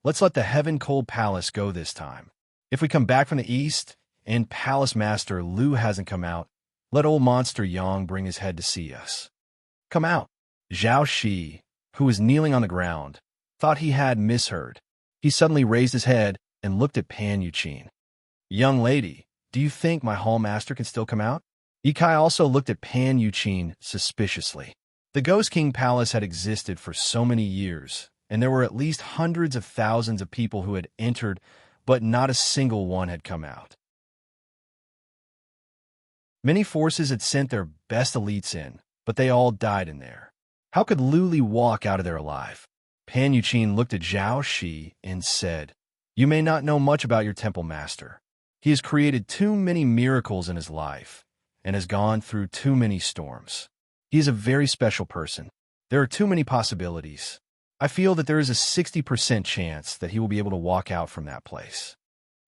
"Let's let the Heaven-Cold Palace go this time. If we come back from the east and Palace Master Lu hasn't come out, let old monster Yang bring his head to see us. Come out." Zhao Shi, who was kneeling on the ground, thought he had misheard. He suddenly raised his head and looked at Pan Yuqin. "Young lady, do you think my hall master can still come out?" Yi Kai also looked at Pan Yuqin suspiciously. The Ghost King Palace had existed for so many years, and there were at least hundreds of thousands of people who had entered, but not a single one had come out. Many forces had sent their best elites in, but they all died in there. How could Lu Li walk out of there alive? Pan Yuqin looked at Zhao Shi and said, "You may not know much about your temple master. He has created too many miracles in his life and has gone through too many storms. He is a very special person. There are too many possibilities. I feel that there is a 60% chance that he will be able to walk out from that place."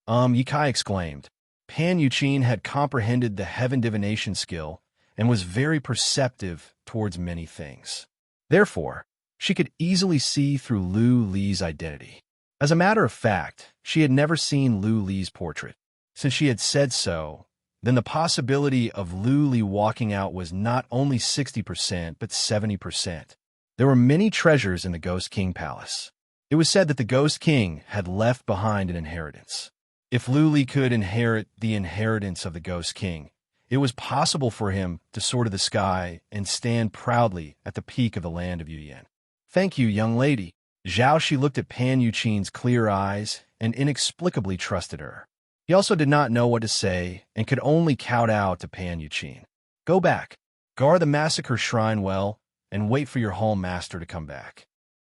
Yi Kai exclaimed. Pan Yuqin had comprehended the heaven divination skill and was very perceptive towards many things. Therefore, she could easily see through Lu Li's identity. As a matter of fact, she had never seen Lu Li's portrait. Since she had said so, then the possibility of Lu Li walking out was not only 60%, but 70%. There were many treasures in the Ghost King Palace. It was said that the Ghost King had left behind an inheritance. If Lu Li could inherit the inheritance of the Ghost King, it was possible for him to soar to the sky and stand proudly at the peak of the land of Yuyan. "Thank you, young lady." Zhao Shi looked at Pan Yuqin's clear eyes and inexplicably trusted her. He also did not know what to say and could only kowtow to Pan Yuqin. "Go back, guard the massacre shrine well, and wait for your hall master to come back."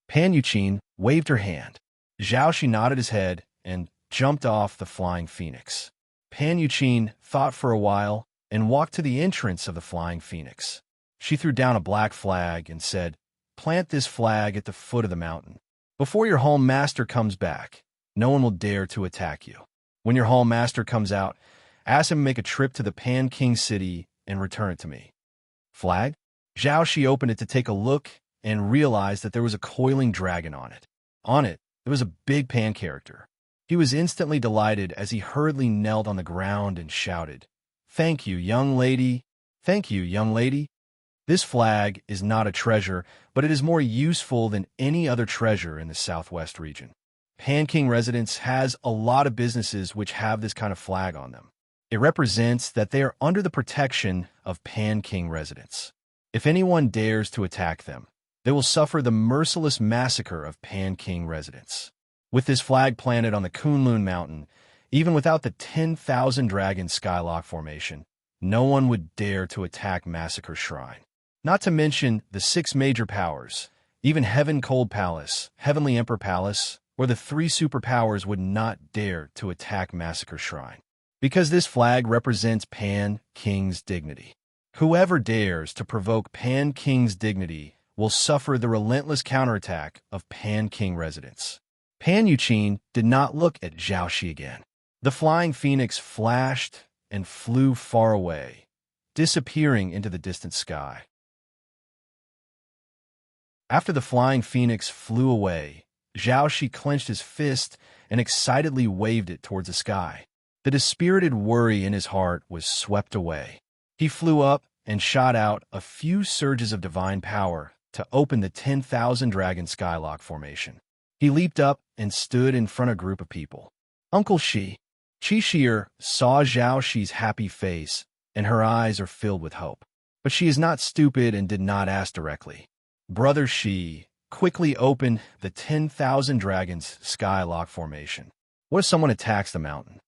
Pan Yuqin waved her hand. Zhao Shi nodded his head and jumped off the flying phoenix. Pan Yuqin thought for a while and walked to the entrance of the flying phoenix. She threw down a black flag and said, "Plant this flag at the foot of the mountain. Before your hall master comes back, no one will dare to attack you. When your hall master comes out, ask him to make a trip to the Pan King city and return it to me." Flag? Zhao Shi opened it to take a look and realized that there was a coiling dragon on it. On it, there was a big Pan character. He was instantly delighted as he hurriedly knelt on the ground and shouted, "Thank you, young lady. Thank you, young lady." This flag is not a treasure, but it is more useful than any other treasure in the Southwest region. Pan King Residence has a lot of businesses which have this kind of flag on them. It represents that they are under the protection of Pan King Residence. If anyone dares to attack them, they will suffer the merciless massacre of Pan King Residence. With this flag planted on the Kunlun Mountain, even without the 10,000 Dragon Skylock formation, no one would dare to attack Massacre Shrine. Not to mention the 6 major powers, even Heaven Cold Palace, Heavenly Emperor Palace, or the 3 superpowers would not dare to attack Massacre Shrine. Because this flag represents Pan King's dignity. Whoever dares to provoke Pan King's dignity will suffer the relentless counterattack of Pan King Residence. Pan Yuqin did not look at Zhao Shi again. The flying phoenix flashed and flew far away, disappearing into the distant sky. After the flying phoenix flew away, Zhao Shi clenched his fist and excitedly waved it towards the sky. The dispirited worry in his heart was swept away. He flew up and shot out a few surges of divine power to open the 10,000 Dragon Skylock formation. He leaped up and stood in front of a group of people. "Uncle Shi." Qi Shi'er saw Zhao Shi's happy face, and her eyes are filled with hope. But she is not stupid and did not ask directly. Brother Shi quickly opened the 10,000 Dragons Skylock formation. What if someone attacks the mountain?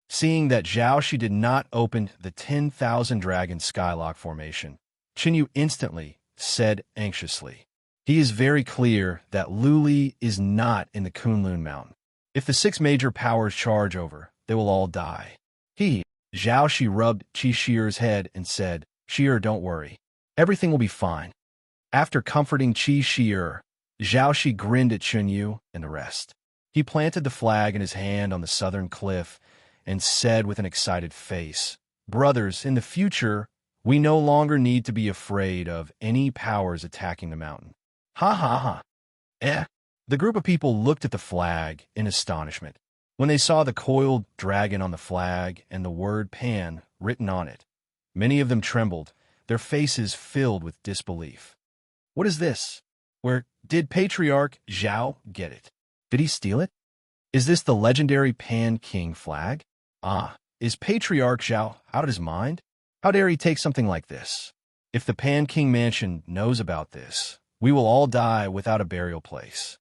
Seeing that Zhao Shi did not open the 10,000 Dragon Skylock formation, Qin instantly said anxiously, "He is very clear that Lu Li is not in the Kunlun Mountain. If the 6 major powers charge over, they will all die." Zhao Shi rubbed Qi Shi'er's head and said, "Shi'er, don't worry. Everything will be fine." After comforting Qi Shi'er, Zhao Shi grinned at Chunyu and the rest. He planted the flag in his hand on the southern cliff and said with an excited face, "Brothers, in the future, we no longer need to be afraid of any powers attacking the mountain." Ha ha ha. Eh. The group of people looked at the flag in astonishment. When they saw the coiled dragon on the flag and the word Pan written on it, many of them trembled, their faces filled with disbelief. What is this? Where did Patriarch Zhao get it? Did he steal it? Is this the legendary Pan King flag? Ah, is Patriarch Zhao out of his mind? How dare he take something like this? If the Pan King mansion knows about this, we will all die without a burial place.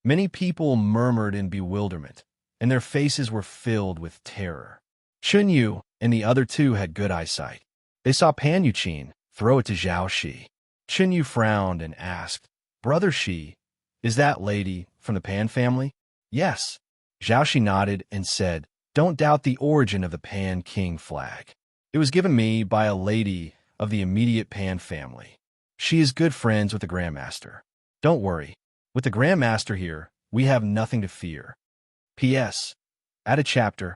Many people murmured in bewilderment, and their faces were filled with terror. Chun Yu and the other two had good eyesight. They saw Pan Yuqin throw it to Zhao Shi. Chun Yu frowned and asked, "Brother Shi, is that lady from the Pan family?" "Yes." Zhao Shi nodded and said, "Don't doubt the origin of the Pan King flag. It was given me by a lady of the immediate Pan family. She is good friends with the Grandmaster. Don't worry. With the Grandmaster here, we have nothing to fear." P.S. Add a chapter.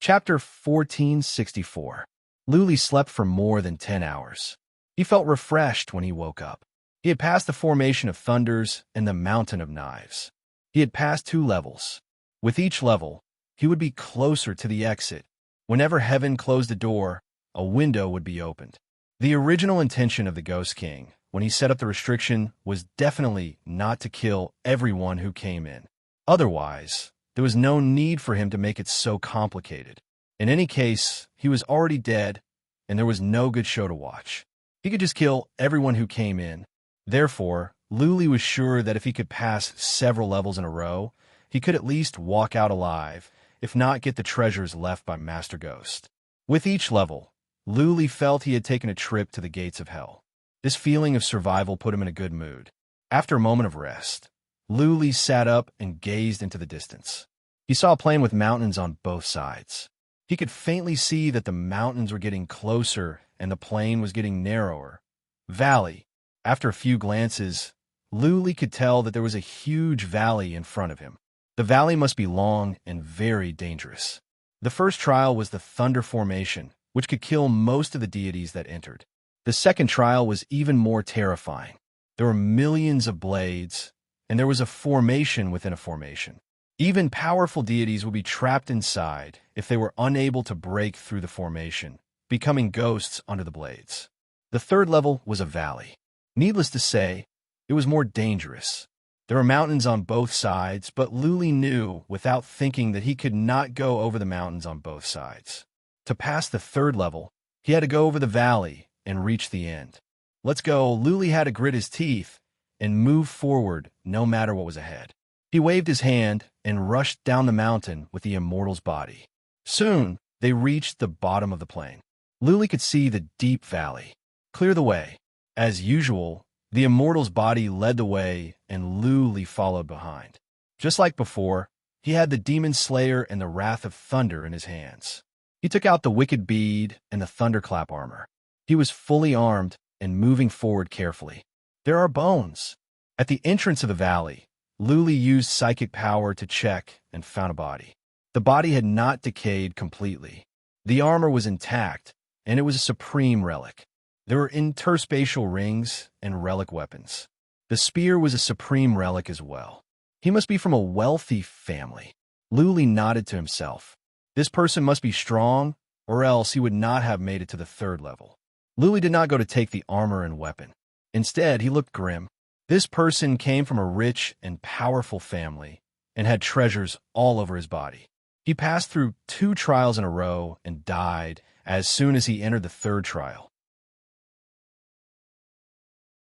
Chapter 1464. Luli slept for more than 10 hours. He felt refreshed when he woke up. He had passed the formation of thunders and the mountain of knives. He had passed 2 levels. With each level, he would be closer to the exit. Whenever heaven closed a door, a window would be opened. The original intention of the Ghost King, when he set up the restriction, was definitely not to kill everyone who came in. Otherwise, there was no need for him to make it so complicated. In any case, he was already dead, and there was no good show to watch. He could just kill everyone who came in. Therefore, Luli was sure that if he could pass several levels in a row, he could at least walk out alive, if not get the treasures left by Master Ghost. With each level, Luli felt he had taken a trip to the gates of hell. This feeling of survival put him in a good mood. After a moment of rest, Luli sat up and gazed into the distance. He saw a plain with mountains on both sides. He could faintly see that the mountains were getting closer and the plain was getting narrower. Valley. After a few glances, Luli could tell that there was a huge valley in front of him. The valley must be long and very dangerous. The first trial was the Thunder Formation, which could kill most of the deities that entered. The second trial was even more terrifying. There were millions of blades, and there was a formation within a formation. Even powerful deities would be trapped inside if they were unable to break through the formation, becoming ghosts under the blades. The third level was a valley. Needless to say, it was more dangerous. There were mountains on both sides, but Luli knew without thinking that he could not go over the mountains on both sides. To pass the third level, he had to go over the valley and reach the end. Let's go. Luli had to grit his teeth and move forward no matter what was ahead. He waved his hand and rushed down the mountain with the immortal's body. Soon, they reached the bottom of the plain. Luli could see the deep valley. Clear the way. As usual, the immortal's body led the way and Luli followed behind. Just like before, he had the demon slayer and the wrath of thunder in his hands. He took out the wicked bead and the thunderclap armor. He was fully armed and moving forward carefully. There are bones. At the entrance of the valley, Luli used psychic power to check and found a body. The body had not decayed completely. The armor was intact, and it was a supreme relic. There were interspatial rings and relic weapons. The spear was a supreme relic as well. He must be from a wealthy family. Luli nodded to himself. This person must be strong, or else he would not have made it to the third level. Luli did not go to take the armor and weapon. Instead, he looked grim. This person came from a rich and powerful family and had treasures all over his body. He passed through 2 trials in a row and died as soon as he entered the third trial.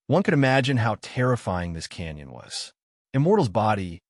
One could imagine how terrifying this canyon was. Immortal's body,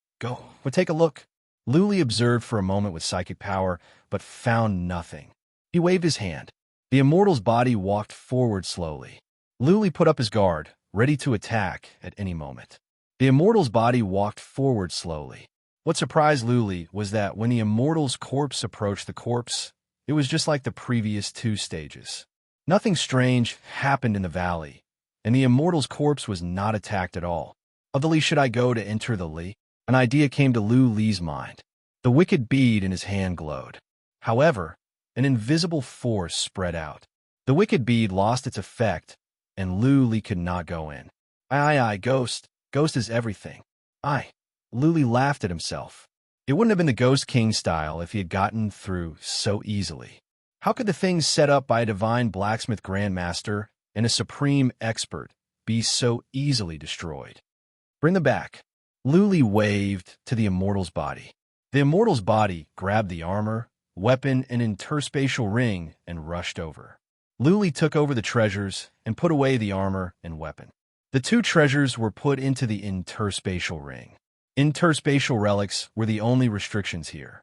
would take a look. Luli observed for a moment with psychic power, but found nothing. He waved his hand. The immortal's body walked forward slowly. Luli put up his guard, ready to attack at any moment. The immortal's body walked forward slowly. What surprised Luli was that when the immortal's corpse approached the corpse, it was just like the previous 2 stages. Nothing strange happened in the valley, and the immortal's corpse was not attacked at all. Of the Li should I go to enter the Li? An idea came to Lu Li's mind. The wicked bead in his hand glowed. However, an invisible force spread out. The wicked bead lost its effect, and Lu Li could not go in. Aye, ghost. Ghost is everything. Aye. Lu Li laughed at himself. It wouldn't have been the Ghost King style if he had gotten through so easily. How could the things set up by a divine blacksmith grandmaster and a supreme expert be so easily destroyed? Bring them back. Lu Li waved to the immortal's body. The immortal's body grabbed the armor, weapon, and interspatial ring and rushed over. Lu Li took over the treasures and put away the armor and weapon. The two treasures were put into the interspatial ring. Interspatial relics were the only restrictions here.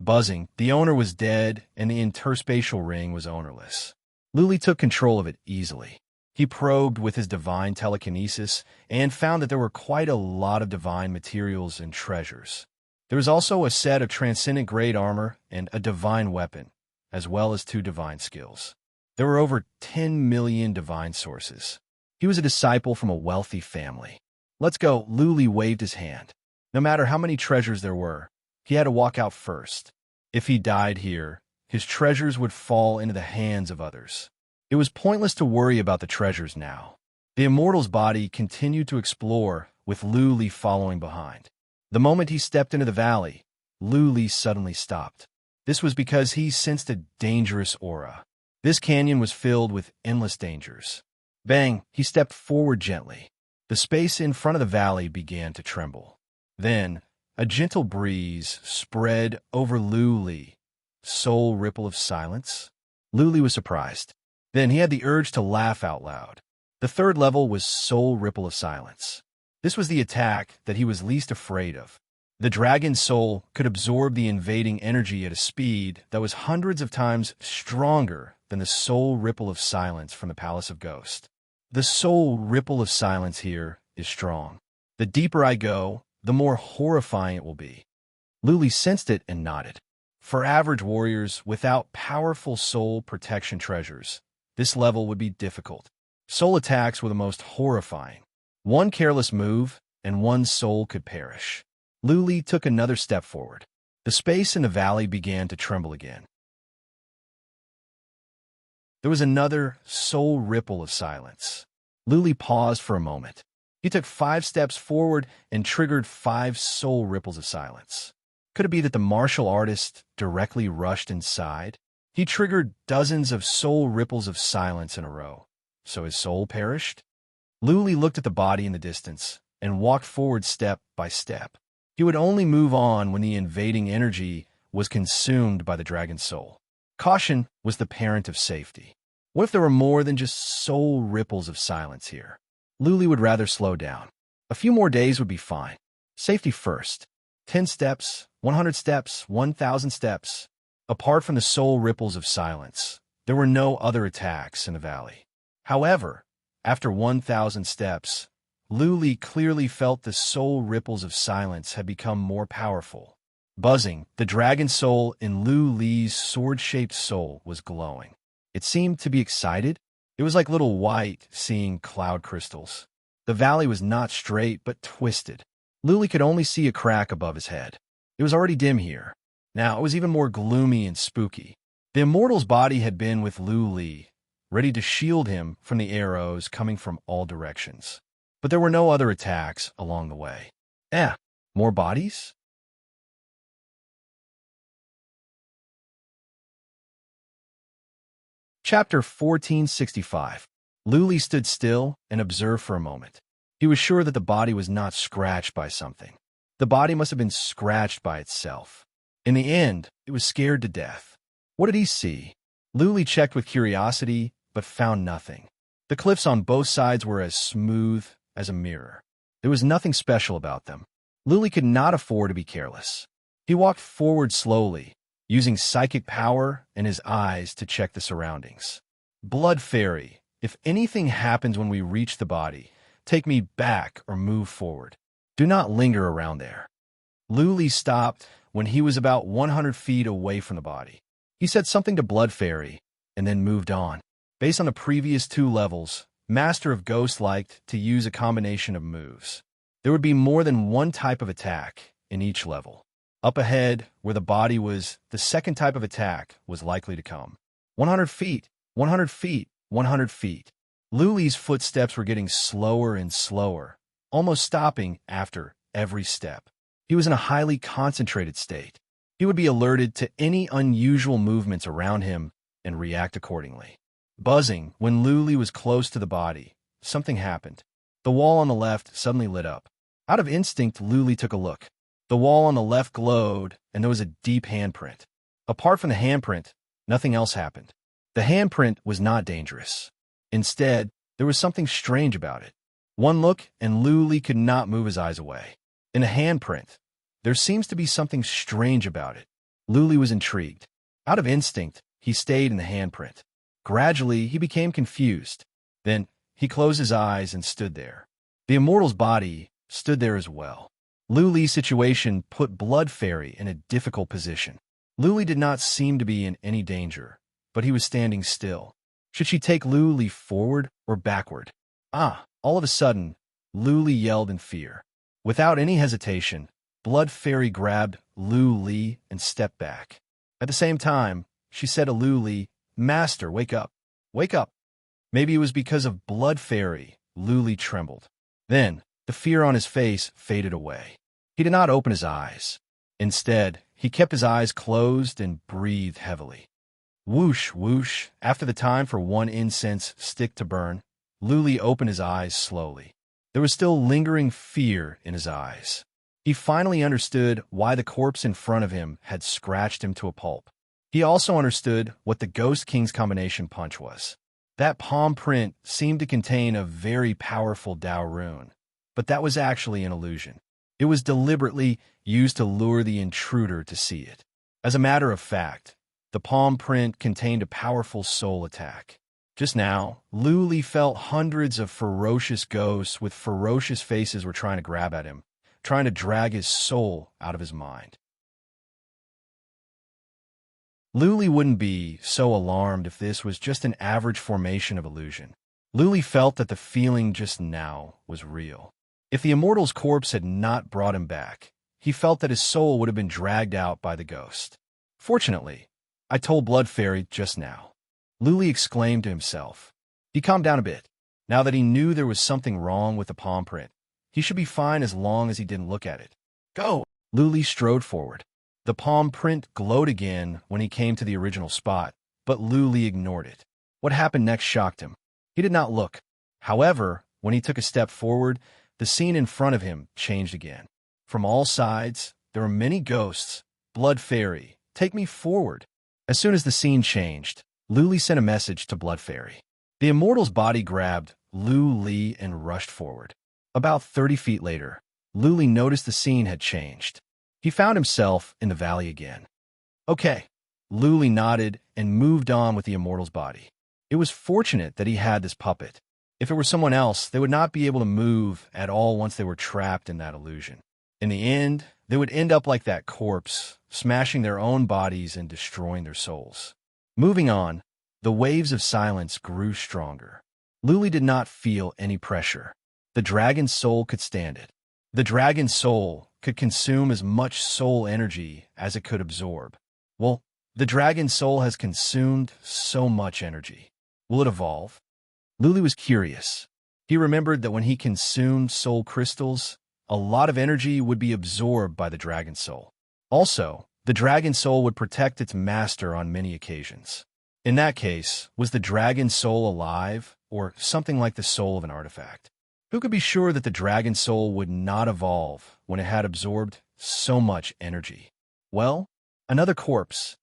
Buzzing, the owner was dead, and the interspatial ring was ownerless. Lu Li took control of it easily. He probed with his divine telekinesis and found that there were quite a lot of divine materials and treasures. There was also a set of transcendent-grade armor and a divine weapon, as well as 2 divine skills. There were over 10 million divine sources. He was a disciple from a wealthy family. Let's go. Lu Li waved his hand. No matter how many treasures there were, he had to walk out first. If he died here, his treasures would fall into the hands of others. It was pointless to worry about the treasures now. The immortal's body continued to explore, with Lu Li following behind. The moment he stepped into the valley, Lu Li suddenly stopped. This was because he sensed a dangerous aura. This canyon was filled with endless dangers. Bang! He stepped forward gently. The space in front of the valley began to tremble. Then, a gentle breeze spread over Lu Li. Soul ripple of silence? Lu Li was surprised. Then he had the urge to laugh out loud. The third level was Soul Ripple of Silence. This was the attack that he was least afraid of. The dragon's soul could absorb the invading energy at a speed that was hundreds of times stronger than the Soul Ripple of Silence from the Palace of Ghost. The Soul Ripple of Silence here is strong. The deeper I go, the more horrifying it will be. Lu Li sensed it and nodded. For average warriors without powerful soul protection treasures, this level would be difficult. Soul attacks were the most horrifying. One careless move, and one's soul could perish. Lu Li took another step forward. The space in the valley began to tremble again. There was another soul ripple of silence. Lu Li paused for a moment. He took 5 steps forward and triggered 5 soul ripples of silence. Could it be that the martial artist directly rushed inside? He triggered dozens of soul ripples of silence in a row. So his soul perished? Lu Li looked at the body in the distance and walked forward step by step. He would only move on when the invading energy was consumed by the dragon's soul. Caution was the parent of safety. What if there were more than just soul ripples of silence here? Lu Li would rather slow down. A few more days would be fine. Safety first. 10 steps, 100 steps, 1,000 steps. Apart from the soul ripples of silence, there were no other attacks in the valley. However, after 1,000 steps, Lu Li clearly felt the soul ripples of silence had become more powerful. Buzzing, the dragon soul in Lu Li's sword-shaped soul was glowing. It seemed to be excited. It was like little white seeing cloud crystals. The valley was not straight but twisted. Lu Li could only see a crack above his head. It was already dim here. Now it was even more gloomy and spooky. The immortal's body had been with Lu Li, ready to shield him from the arrows coming from all directions. But there were no other attacks along the way. More bodies? Chapter 1465. Lu Li stood still and observed for a moment. He was sure that the body was not scratched by something. The body must have been scratched by itself. In the end, it was scared to death. What did he see? Lu Li checked with curiosity, but found nothing. The cliffs on both sides were as smooth as a mirror. There was nothing special about them. Lu Li could not afford to be careless. He walked forward slowly, using psychic power and his eyes to check the surroundings. Blood Fairy, if anything happens when we reach the body, take me back or move forward. Do not linger around there. Lu Li stopped when he was about 100 feet away from the body. He said something to Blood Fairy and then moved on. Based on the previous 2 levels, Master of Ghosts liked to use a combination of moves. There would be more than one type of attack in each level. Up ahead, where the body was, the second type of attack was likely to come. 100 feet, 100 feet, 100 feet. Luli's footsteps were getting slower and slower, almost stopping after every step. He was in a highly concentrated state. He would be alerted to any unusual movements around him and react accordingly. Buzzing, when Luli was close to the body, something happened. The wall on the left suddenly lit up. Out of instinct, Luli took a look. The wall on the left glowed, and there was a deep handprint. Apart from the handprint, nothing else happened. The handprint was not dangerous. Instead, there was something strange about it. One look, and Luli could not move his eyes away. In a handprint, there seems to be something strange about it. Luli was intrigued. Out of instinct, he stayed in the handprint. Gradually, he became confused. Then, he closed his eyes and stood there. The immortal's body stood there as well. Luli's situation put Blood Fairy in a difficult position. Luli did not seem to be in any danger, but he was standing still. Should she take Luli forward or backward? All of a sudden, Luli yelled in fear. Without any hesitation, Blood Fairy grabbed Luli and stepped back. At the same time, she said to Luli, "Master, wake up. Wake up." Maybe it was because of Blood Fairy, Luli trembled. Then, the fear on his face faded away. He did not open his eyes. Instead, he kept his eyes closed and breathed heavily. Whoosh, whoosh. After the time for one incense stick to burn, Luli opened his eyes slowly. There was still lingering fear in his eyes. He finally understood why the corpse in front of him had scratched him to a pulp. He also understood what the Ghost King's combination punch was. That palm print seemed to contain a very powerful Dao rune, but that was actually an illusion. It was deliberately used to lure the intruder to see it. As a matter of fact, the palm print contained a powerful soul attack. Just now, Luli felt hundreds of ferocious ghosts with ferocious faces were trying to grab at him, trying to drag his soul out of his mind. Luli wouldn't be so alarmed if this was just an average formation of illusion. Luli felt that the feeling just now was real. If the immortal's corpse had not brought him back, he felt that his soul would have been dragged out by the ghost. Fortunately, I told Blood Fairy just now. Luli exclaimed to himself. He calmed down a bit. Now that he knew there was something wrong with the palm print, he should be fine as long as he didn't look at it. Go! Luli strode forward. The palm print glowed again when he came to the original spot, but Luli ignored it. What happened next shocked him. He did not look. However, when he took a step forward, the scene in front of him changed again. From all sides, there were many ghosts. Blood Fairy, take me forward. As soon as the scene changed, Luli sent a message to Blood Fairy. The immortal's body grabbed Luli and rushed forward. About 30 feet later, Luli noticed the scene had changed. He found himself in the valley again. Okay, Luli nodded and moved on with the immortal's body. It was fortunate that he had this puppet. If it were someone else, they would not be able to move at all once they were trapped in that illusion. In the end, they would end up like that corpse, smashing their own bodies and destroying their souls. Moving on, the waves of silence grew stronger. Luli did not feel any pressure. The dragon's soul could stand it. The dragon's soul could consume as much soul energy as it could absorb. Well, the dragon's soul has consumed so much energy. Will it evolve? Luli was curious. He remembered that when he consumed soul crystals, a lot of energy would be absorbed by the dragon's soul. Also, the dragon's soul would protect its master on many occasions. In that case, was the dragon's soul alive, or something like the soul of an artifact? Who could be sure that the dragon's soul would not evolve when it had absorbed so much energy? Well, another corpse.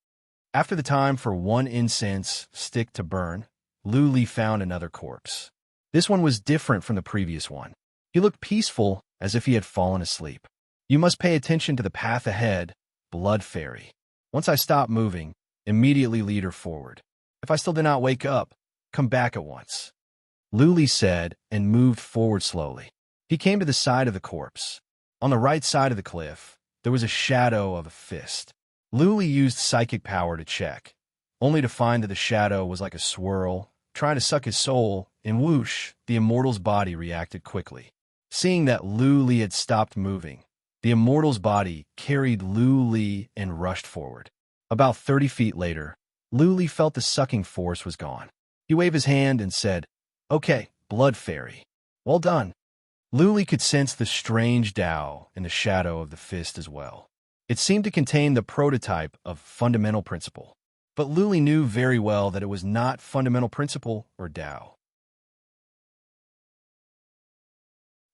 After the time for one incense stick to burn, Luli found another corpse. This one was different from the previous one. He looked peaceful, as if he had fallen asleep. You must pay attention to the path ahead, Blood Fairy. Once I stop moving, immediately lead her forward. If I still do not wake up, come back at once. Luli said and moved forward slowly. He came to the side of the corpse. On the right side of the cliff, there was a shadow of a fist. Luli used psychic power to check, only to find that the shadow was like a swirl, trying to suck his soul, and whoosh, the immortal's body reacted quickly. Seeing that Lu Li had stopped moving, the immortal's body carried Lu Li and rushed forward. About 30 feet later, Lu Li felt the sucking force was gone. He waved his hand and said, "Okay, blood fairy. Well done." Lu Li could sense the strange Tao in the shadow of the fist as well. It seemed to contain the prototype of fundamental principle. But Lu Li knew very well that it was not fundamental principle or Tao.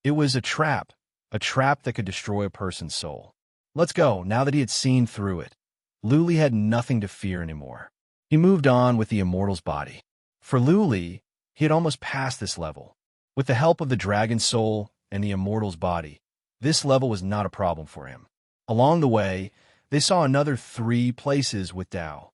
It was a trap that could destroy a person's soul. Let's go, now that he had seen through it. Lu Li had nothing to fear anymore. He moved on with the immortal's body. For Lu Li, he had almost passed this level. With the help of the dragon's soul and the immortal's body, this level was not a problem for him. Along the way, they saw another 3 places with Tao.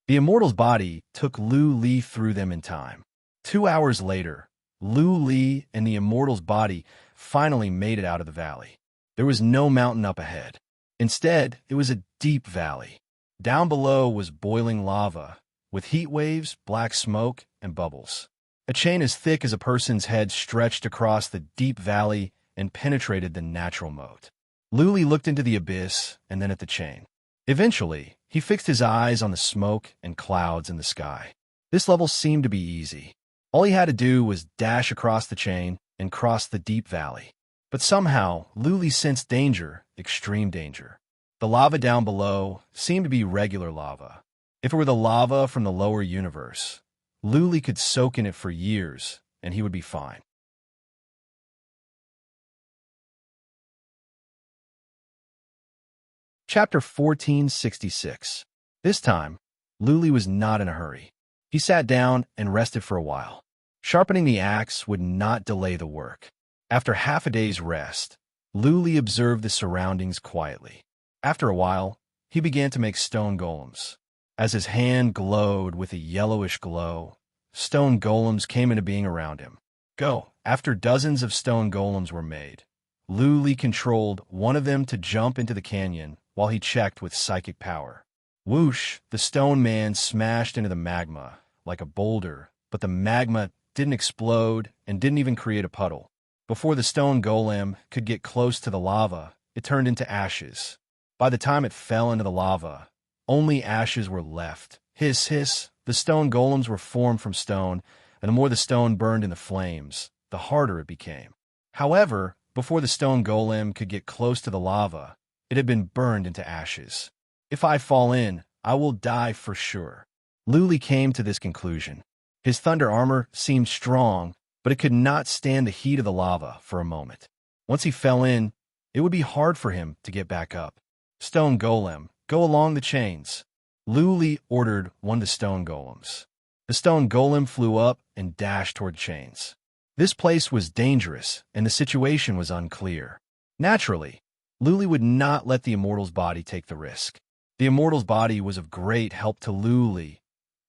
The immortal's body took Lu Li through them in time. 2 hours later, Lu Li and the immortal's body finally made it out of the valley. There was no mountain up ahead. Instead, it was a deep valley. Down below was boiling lava, with heat waves, black smoke, and bubbles. A chain as thick as a person's head stretched across the deep valley and penetrated the natural moat. Lu Li looked into the abyss and then at the chain. Eventually, he fixed his eyes on the smoke and clouds in the sky. This level seemed to be easy. All he had to do was dash across the chain and cross the deep valley. But somehow, Lu Li sensed danger, extreme danger. The lava down below seemed to be regular lava. If it were the lava from the lower universe, Lu Li could soak in it for years, and he would be fine. Chapter 1466. This time, Lu Li was not in a hurry. He sat down and rested for a while. Sharpening the axe would not delay the work. After half a day's rest, Lu Li observed the surroundings quietly. After a while, he began to make stone golems. As his hand glowed with a yellowish glow, stone golems came into being around him. Go! After dozens of stone golems were made, Lu Li controlled one of them to jump into the canyon while he checked with psychic power. Whoosh! The stone man smashed into the magma like a boulder, but the magma didn't explode and didn't even create a puddle. Before the stone golem could get close to the lava, it turned into ashes. By the time it fell into the lava, only ashes were left. Hiss, hiss, the stone golems were formed from stone, and the more the stone burned in the flames, the harder it became. However, before the stone golem could get close to the lava, it had been burned into ashes. If I fall in, I will die for sure. Lu Li came to this conclusion. His thunder armor seemed strong, but it could not stand the heat of the lava for a moment. Once he fell in, it would be hard for him to get back up. Stone golem, go along the chains. Lu Li ordered one of the stone golems. The stone golem flew up and dashed toward the chains. This place was dangerous, and the situation was unclear. Naturally, Lu Li would not let the immortal's body take the risk. The immortal's body was of great help to Lu Li.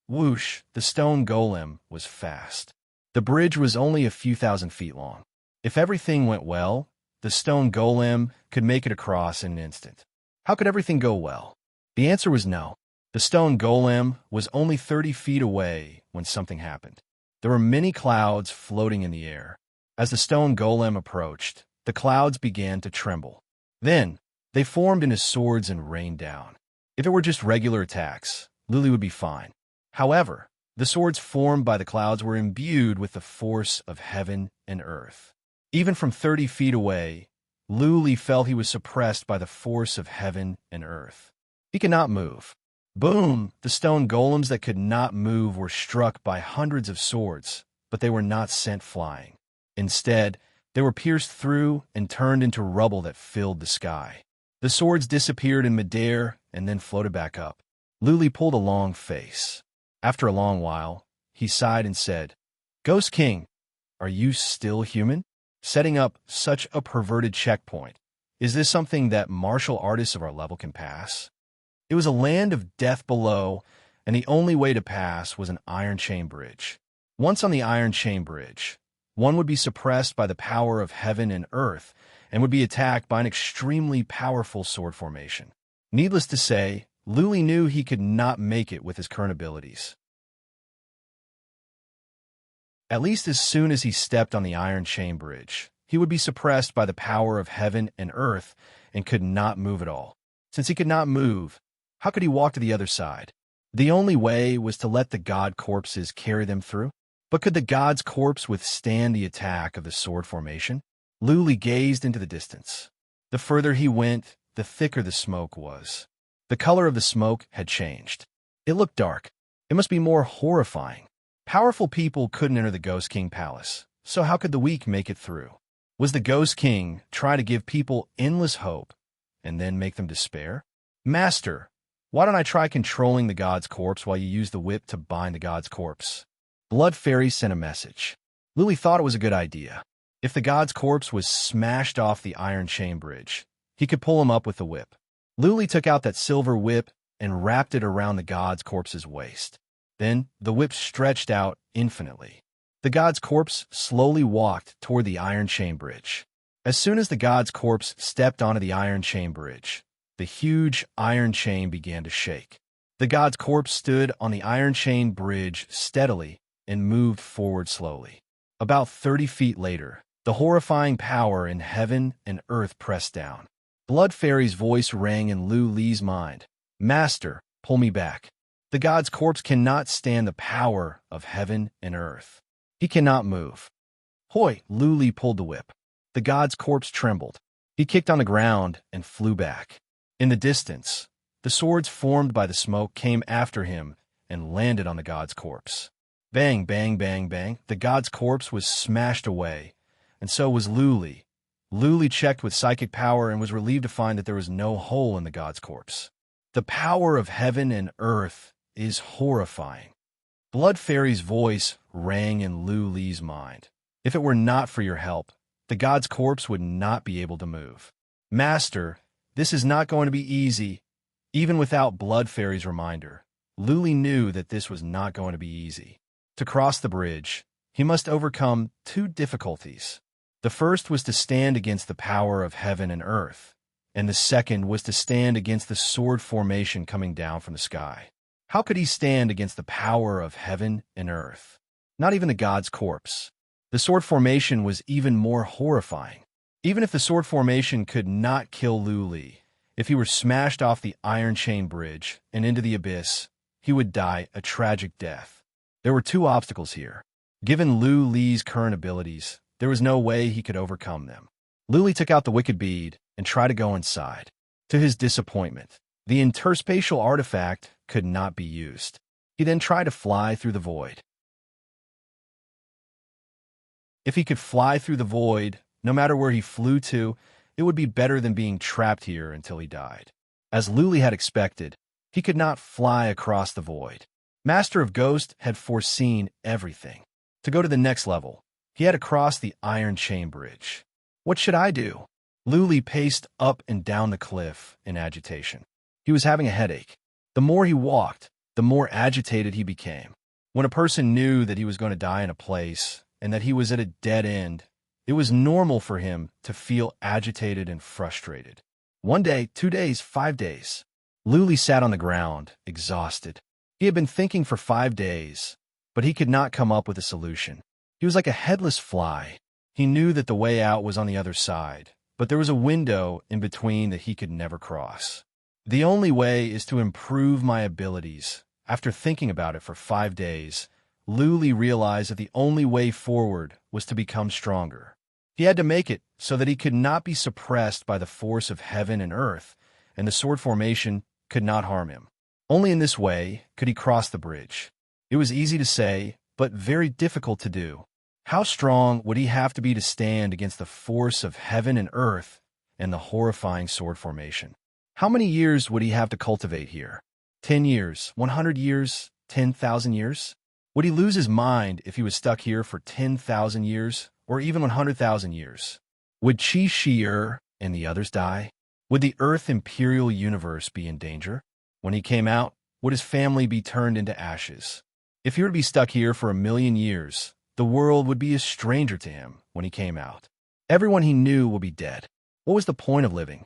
Whoosh, the stone golem was fast. The bridge was only a few thousand feet long. If everything went well, the stone golem could make it across in an instant. How could everything go well? The answer was no. The stone golem was only 30 feet away when something happened. There were many clouds floating in the air. As the stone golem approached, the clouds began to tremble. Then, they formed into swords and rained down. If it were just regular attacks, Lu Li would be fine. However, the swords formed by the clouds were imbued with the force of heaven and earth. Even from 30 feet away, Lu Li felt he was suppressed by the force of heaven and earth. He could not move. Boom! The stone golems that could not move were struck by hundreds of swords, but they were not sent flying. Instead, they were pierced through and turned into rubble that filled the sky. The swords disappeared in midair and then floated back up. Lu Li pulled a long face. After a long while, he sighed and said, "Ghost King, are you still human? Setting up such a perverted checkpoint. Is this something that martial artists of our level can pass?" It was a land of death below, and the only way to pass was an iron chain bridge. Once on the iron chain bridge, one would be suppressed by the power of heaven and earth and would be attacked by an extremely powerful sword formation. Needless to say, Lu Li knew he could not make it with his current abilities. At least as soon as he stepped on the iron chain bridge, he would be suppressed by the power of heaven and earth and could not move at all. Since he could not move, how could he walk to the other side? The only way was to let the god corpses carry them through. But could the god's corpse withstand the attack of the sword formation? Luli gazed into the distance. The further he went, the thicker the smoke was. The color of the smoke had changed. It looked dark. It must be more horrifying. Powerful people couldn't enter the Ghost King Palace, so how could the weak make it through? Was the Ghost King trying to give people endless hope and then make them despair? Master, why don't I try controlling the god's corpse while you use the whip to bind the god's corpse? Blood Fairy sent a message. Luli thought it was a good idea. If the god's corpse was smashed off the iron chain bridge, he could pull him up with the whip. Luli took out that silver whip and wrapped it around the god's corpse's waist. Then the whip stretched out infinitely. The god's corpse slowly walked toward the iron chain bridge. As soon as the god's corpse stepped onto the iron chain bridge, the huge iron chain began to shake. The god's corpse stood on the iron chain bridge steadily and moved forward slowly. About 30 feet later, the horrifying power in heaven and earth pressed down. Blood Fairy's voice rang in Li's mind. Master, pull me back. The god's corpse cannot stand the power of heaven and earth. He cannot move. Hoi! Li pulled the whip. The god's corpse trembled. He kicked on the ground and flew back. In the distance, the swords formed by the smoke came after him and landed on the god's corpse. Bang, bang, bang, bang. The god's corpse was smashed away, and so was Luli. Luli checked with psychic power and was relieved to find that there was no hole in the god's corpse. The power of heaven and earth is horrifying. Blood Fairy's voice rang in Li's mind. If it were not for your help, the god's corpse would not be able to move. Master, this is not going to be easy. Even without Blood Fairy's reminder, Luli knew that this was not going to be easy. To cross the bridge, he must overcome two difficulties. The first was to stand against the power of heaven and earth, and the second was to stand against the sword formation coming down from the sky. How could he stand against the power of heaven and earth? Not even the god's corpse. The sword formation was even more horrifying. Even if the sword formation could not kill Luli, if he were smashed off the iron chain bridge and into the abyss, he would die a tragic death. There were two obstacles here. Given Li's current abilities, there was no way he could overcome them. Luli took out the wicked bead and tried to go inside. To his disappointment, the interspatial artifact could not be used. He then tried to fly through the void. If he could fly through the void, no matter where he flew to, it would be better than being trapped here until he died. As Luli had expected, he could not fly across the void. Master of Ghost had foreseen everything. To go to the next level, he had to cross the iron chain bridge. What should I do? Luli paced up and down the cliff in agitation. He was having a headache. The more he walked, the more agitated he became. When a person knew that he was going to die in a place and that he was at a dead end, it was normal for him to feel agitated and frustrated. 1 day, 2 days, 5 days. Luli sat on the ground, exhausted. He had been thinking for 5 days, but he could not come up with a solution. He was like a headless fly. He knew that the way out was on the other side, but there was a window in between that he could never cross. The only way is to improve my abilities. After thinking about it for 5 days, Luli realized that the only way forward was to become stronger. He had to make it so that he could not be suppressed by the force of heaven and earth, and the sword formation could not harm him. Only in this way could he cross the bridge. It was easy to say, but very difficult to do. How strong would he have to be to stand against the force of heaven and earth and the horrifying sword formation? How many years would he have to cultivate here? 10 years, 100 years, 10,000 years? Would he lose his mind if he was stuck here for 10,000 years or even 100,000 years? Would Qi Shi and the others die? Would the Earth Imperial Universe be in danger? When he came out, would his family be turned into ashes? If he were to be stuck here for 1,000,000 years, the world would be a stranger to him when he came out. Everyone he knew would be dead. What was the point of living?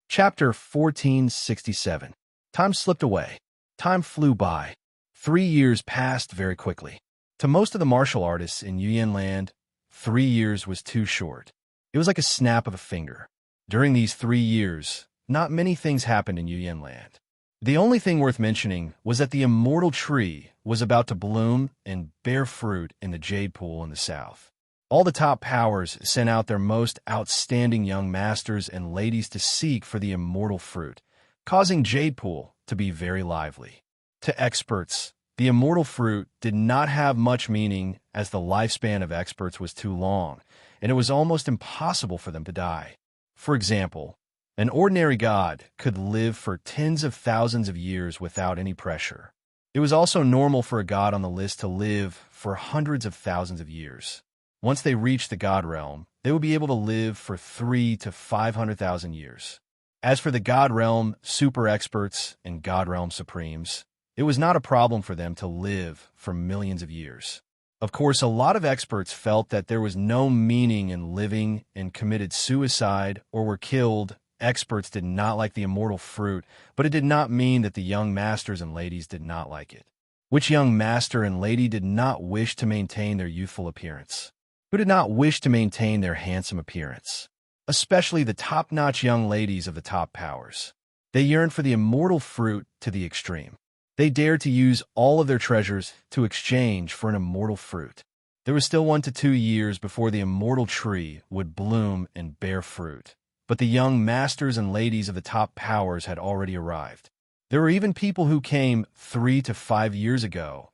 Chapter 1467. Time slipped away. Time flew by. 3 years passed very quickly. To most of the martial artists in Yuyan land, 3 years was too short. It was like a snap of a finger. During these 3 years, not many things happened in Yuyan land. The only thing worth mentioning was that the immortal tree was about to bloom and bear fruit in the jade pool in the south. All the top powers sent out their most outstanding young masters and ladies to seek for the immortal fruit, causing jade pool to be very lively. To experts, the immortal fruit did not have much meaning as the lifespan of experts was too long, and it was almost impossible for them to die. For example, an ordinary god could live for tens of thousands of years without any pressure. It was also normal for a god on the list to live for hundreds of thousands of years. Once they reached the god realm, they would be able to live for 300,000 to 500,000 years. As for the god realm super experts and god realm supremes, it was not a problem for them to live for millions of years. Of course, a lot of experts felt that there was no meaning in living and committed suicide or were killed. Experts did not like the immortal fruit, but it did not mean that the young masters and ladies did not like it. Which young master and lady did not wish to maintain their youthful appearance? Who did not wish to maintain their handsome appearance? Especially the top-notch young ladies of the top powers. They yearned for the immortal fruit to the extreme. They dared to use all of their treasures to exchange for an immortal fruit. There was still 1 to 2 years before the immortal tree would bloom and bear fruit. But the young masters and ladies of the top powers had already arrived. There were even people who came 3 to 5 years ago.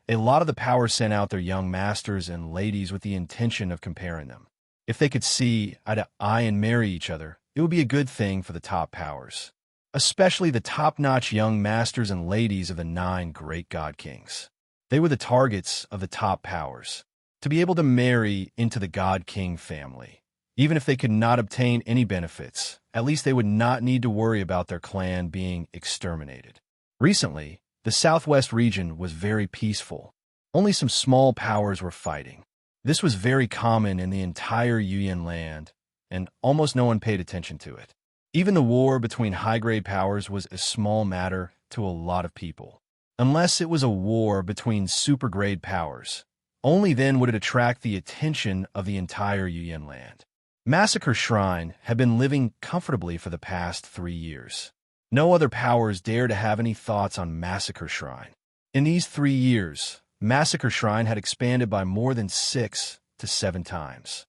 A lot of the powers sent out their young masters and ladies with the intention of comparing them. If they could see eye to eye and marry each other, it would be a good thing for the top powers. Especially the top-notch young masters and ladies of the 9 great god kings. They were the targets of the top powers, to be able to marry into the god king family. Even if they could not obtain any benefits, at least they would not need to worry about their clan being exterminated. Recently, the southwest region was very peaceful. Only some small powers were fighting. This was very common in the entire Yuyan land, and almost no one paid attention to it. Even the war between high-grade powers was a small matter to a lot of people. Unless it was a war between super-grade powers, only then would it attract the attention of the entire Yuyan land. Massacre Shrine had been living comfortably for the past 3 years. No other powers dare to have any thoughts on Massacre Shrine. In these 3 years, Massacre Shrine had expanded by more than 6 to 7 times.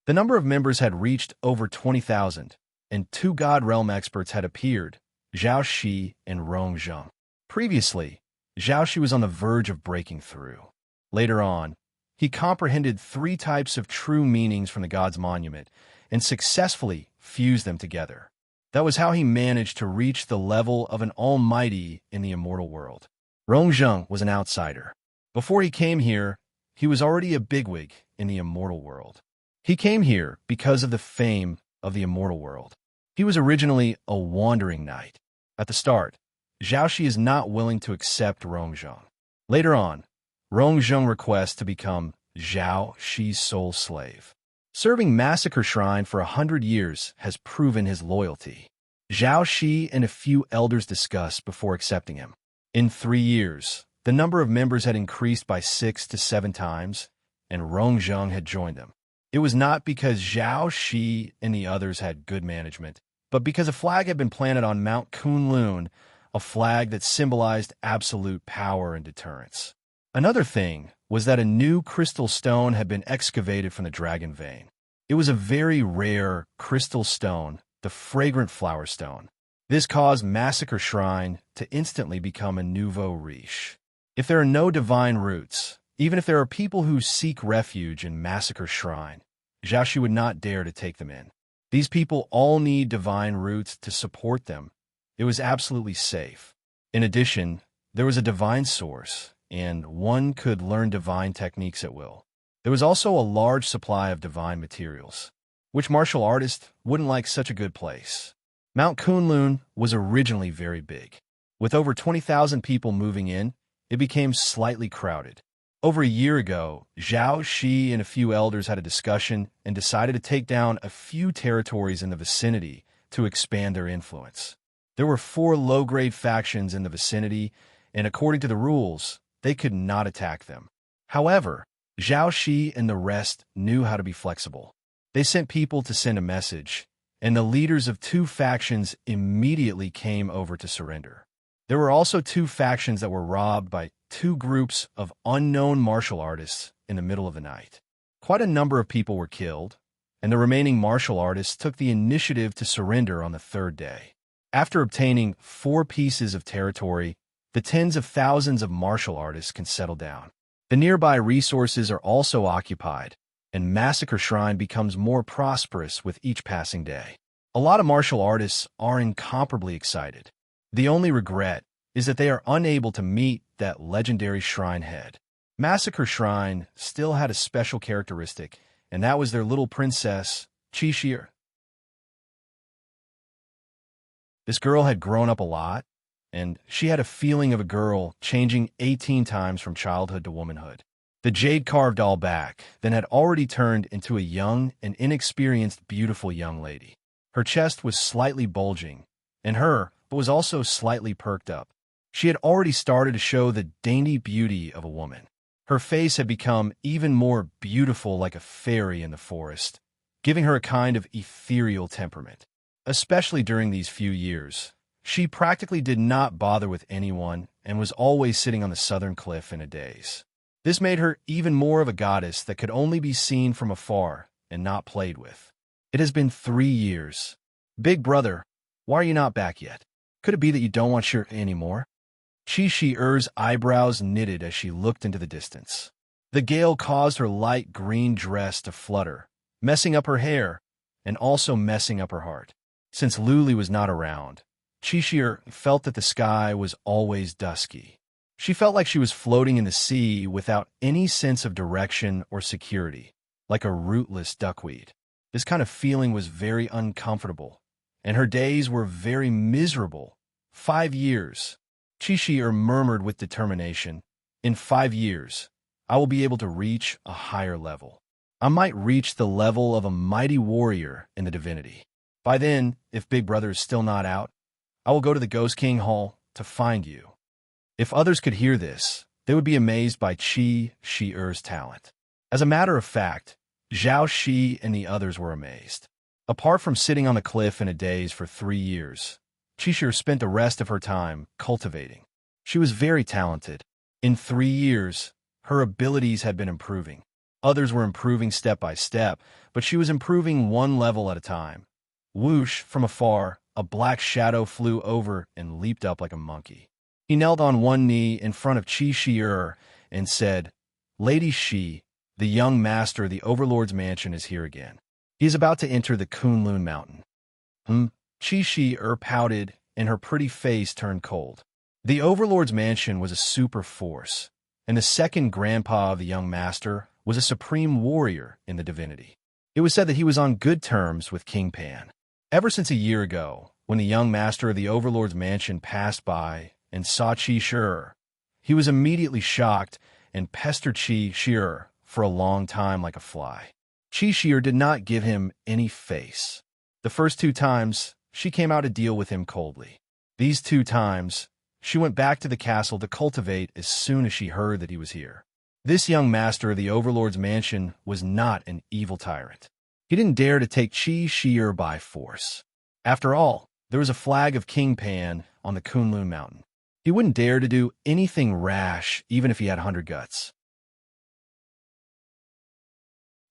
The number of members had reached over 20,000, and 2 God Realm experts had appeared, Zhao Shi and Rong Zheng. Previously, Zhao Shi was on the verge of breaking through. Later on, he comprehended 3 types of true meanings from the God's Monument and successfully fused them together. That was how he managed to reach the level of an almighty in the immortal world. Rong Zheng was an outsider. Before he came here, he was already a bigwig in the immortal world. He came here because of the fame of the immortal world. He was originally a wandering knight. At the start, Zhao Shi is not willing to accept Rong Zheng. Later on, Rong Zheng requests to become Zhao Shi's sole slave. Serving Massacre Shrine for 100 years has proven his loyalty. Zhao Shi and a few elders discussed before accepting him. In 3 years, the number of members had increased by 6 to 7 times, and Rong Zheng had joined them. It was not because Zhao Shi and the others had good management, but because a flag had been planted on Mount Kunlun, a flag that symbolized absolute power and deterrence. Another thing was that a new crystal stone had been excavated from the Dragon Vein. It was a very rare crystal stone, the fragrant flower stone. This caused Massacre Shrine to instantly become a nouveau riche. If there are no divine roots, even if there are people who seek refuge in Massacre Shrine, Zhao Shi would not dare to take them in. These people all need divine roots to support them. It was absolutely safe. In addition, there was a divine source, and one could learn divine techniques at will. There was also a large supply of divine materials. Which martial artist wouldn't like such a good place? Mount Kunlun was originally very big. With over 20,000 people moving in, it became slightly crowded. Over a year ago, Zhao Shi and a few elders had a discussion and decided to take down a few territories in the vicinity to expand their influence. There were 4 low-grade factions in the vicinity, and according to the rules, they could not attack them. However, Zhao Shi and the rest knew how to be flexible. They sent people to send a message, and the leaders of 2 factions immediately came over to surrender. There were also 2 factions that were robbed by 2 groups of unknown martial artists in the middle of the night. Quite a number of people were killed, and the remaining martial artists took the initiative to surrender on the 3rd day. After obtaining 4 pieces of territory, the tens of thousands of martial artists can settle down. The nearby resources are also occupied, and Massacre Shrine becomes more prosperous with each passing day. A lot of martial artists are incomparably excited. The only regret is that they are unable to meet that legendary shrine head. Massacre Shrine still had a special characteristic, and that was their little princess, Qixir. This girl had grown up a lot, and she had a feeling of a girl changing 18 times from childhood to womanhood. The jade carved all back, then had already turned into a young and inexperienced beautiful young lady. Her chest was slightly bulging, and but was also slightly perked up. She had already started to show the dainty beauty of a woman. Her face had become even more beautiful, like a fairy in the forest, giving her a kind of ethereal temperament. Especially during these few years, she practically did not bother with anyone and was always sitting on the southern cliff in a daze. This made her even more of a goddess that could only be seen from afar and not played with. It has been 3 years. Big brother, why are you not back yet? Could it be that you don't want Shir anymore? Qixir's eyebrows knitted as she looked into the distance. The gale caused her light green dress to flutter, messing up her hair and also messing up her heart. Since Luli was not around, Qixir felt that the sky was always dusky. She felt like she was floating in the sea without any sense of direction or security, like a rootless duckweed. This kind of feeling was very uncomfortable, and her days were very miserable. 5 years. Qixir murmured with determination. In 5 years, I will be able to reach a higher level. I might reach the level of a mighty warrior in the divinity. By then, if Big Brother is still not out, I will go to the Ghost King Hall to find you. If others could hear this, they would be amazed by Qixir's talent. As a matter of fact, Zhao Shi and the others were amazed. Apart from sitting on the cliff in a daze for 3 years, Qixir spent the rest of her time cultivating. She was very talented. In 3 years, her abilities had been improving. Others were improving step by step, but she was improving 1 level at a time. Whoosh, from afar, a black shadow flew over and leaped up like a monkey. He knelt on 1 knee in front of Qixir and said, "Lady Shi, the young master of the Overlord's mansion is here again. He is about to enter the Kunlun Mountain." Qixir pouted, and her pretty face turned cold. The Overlord's mansion was a super force, and the second grandpa of the young master was a supreme warrior in the divinity. It was said that he was on good terms with King Pan. Ever since a year ago, when the young master of the Overlord's mansion passed by and saw Qixir, he was immediately shocked and pestered Qixir for a long time like a fly. Qixir did not give him any face. The first 2 times, she came out to deal with him coldly. These 2 times, she went back to the castle to cultivate as soon as she heard that he was here. This young master of the Overlord's mansion was not an evil tyrant. He didn't dare to take Qixir by force. After all, there was a flag of King Pan on the Kunlun Mountain. He wouldn't dare to do anything rash, even if he had 100 guts.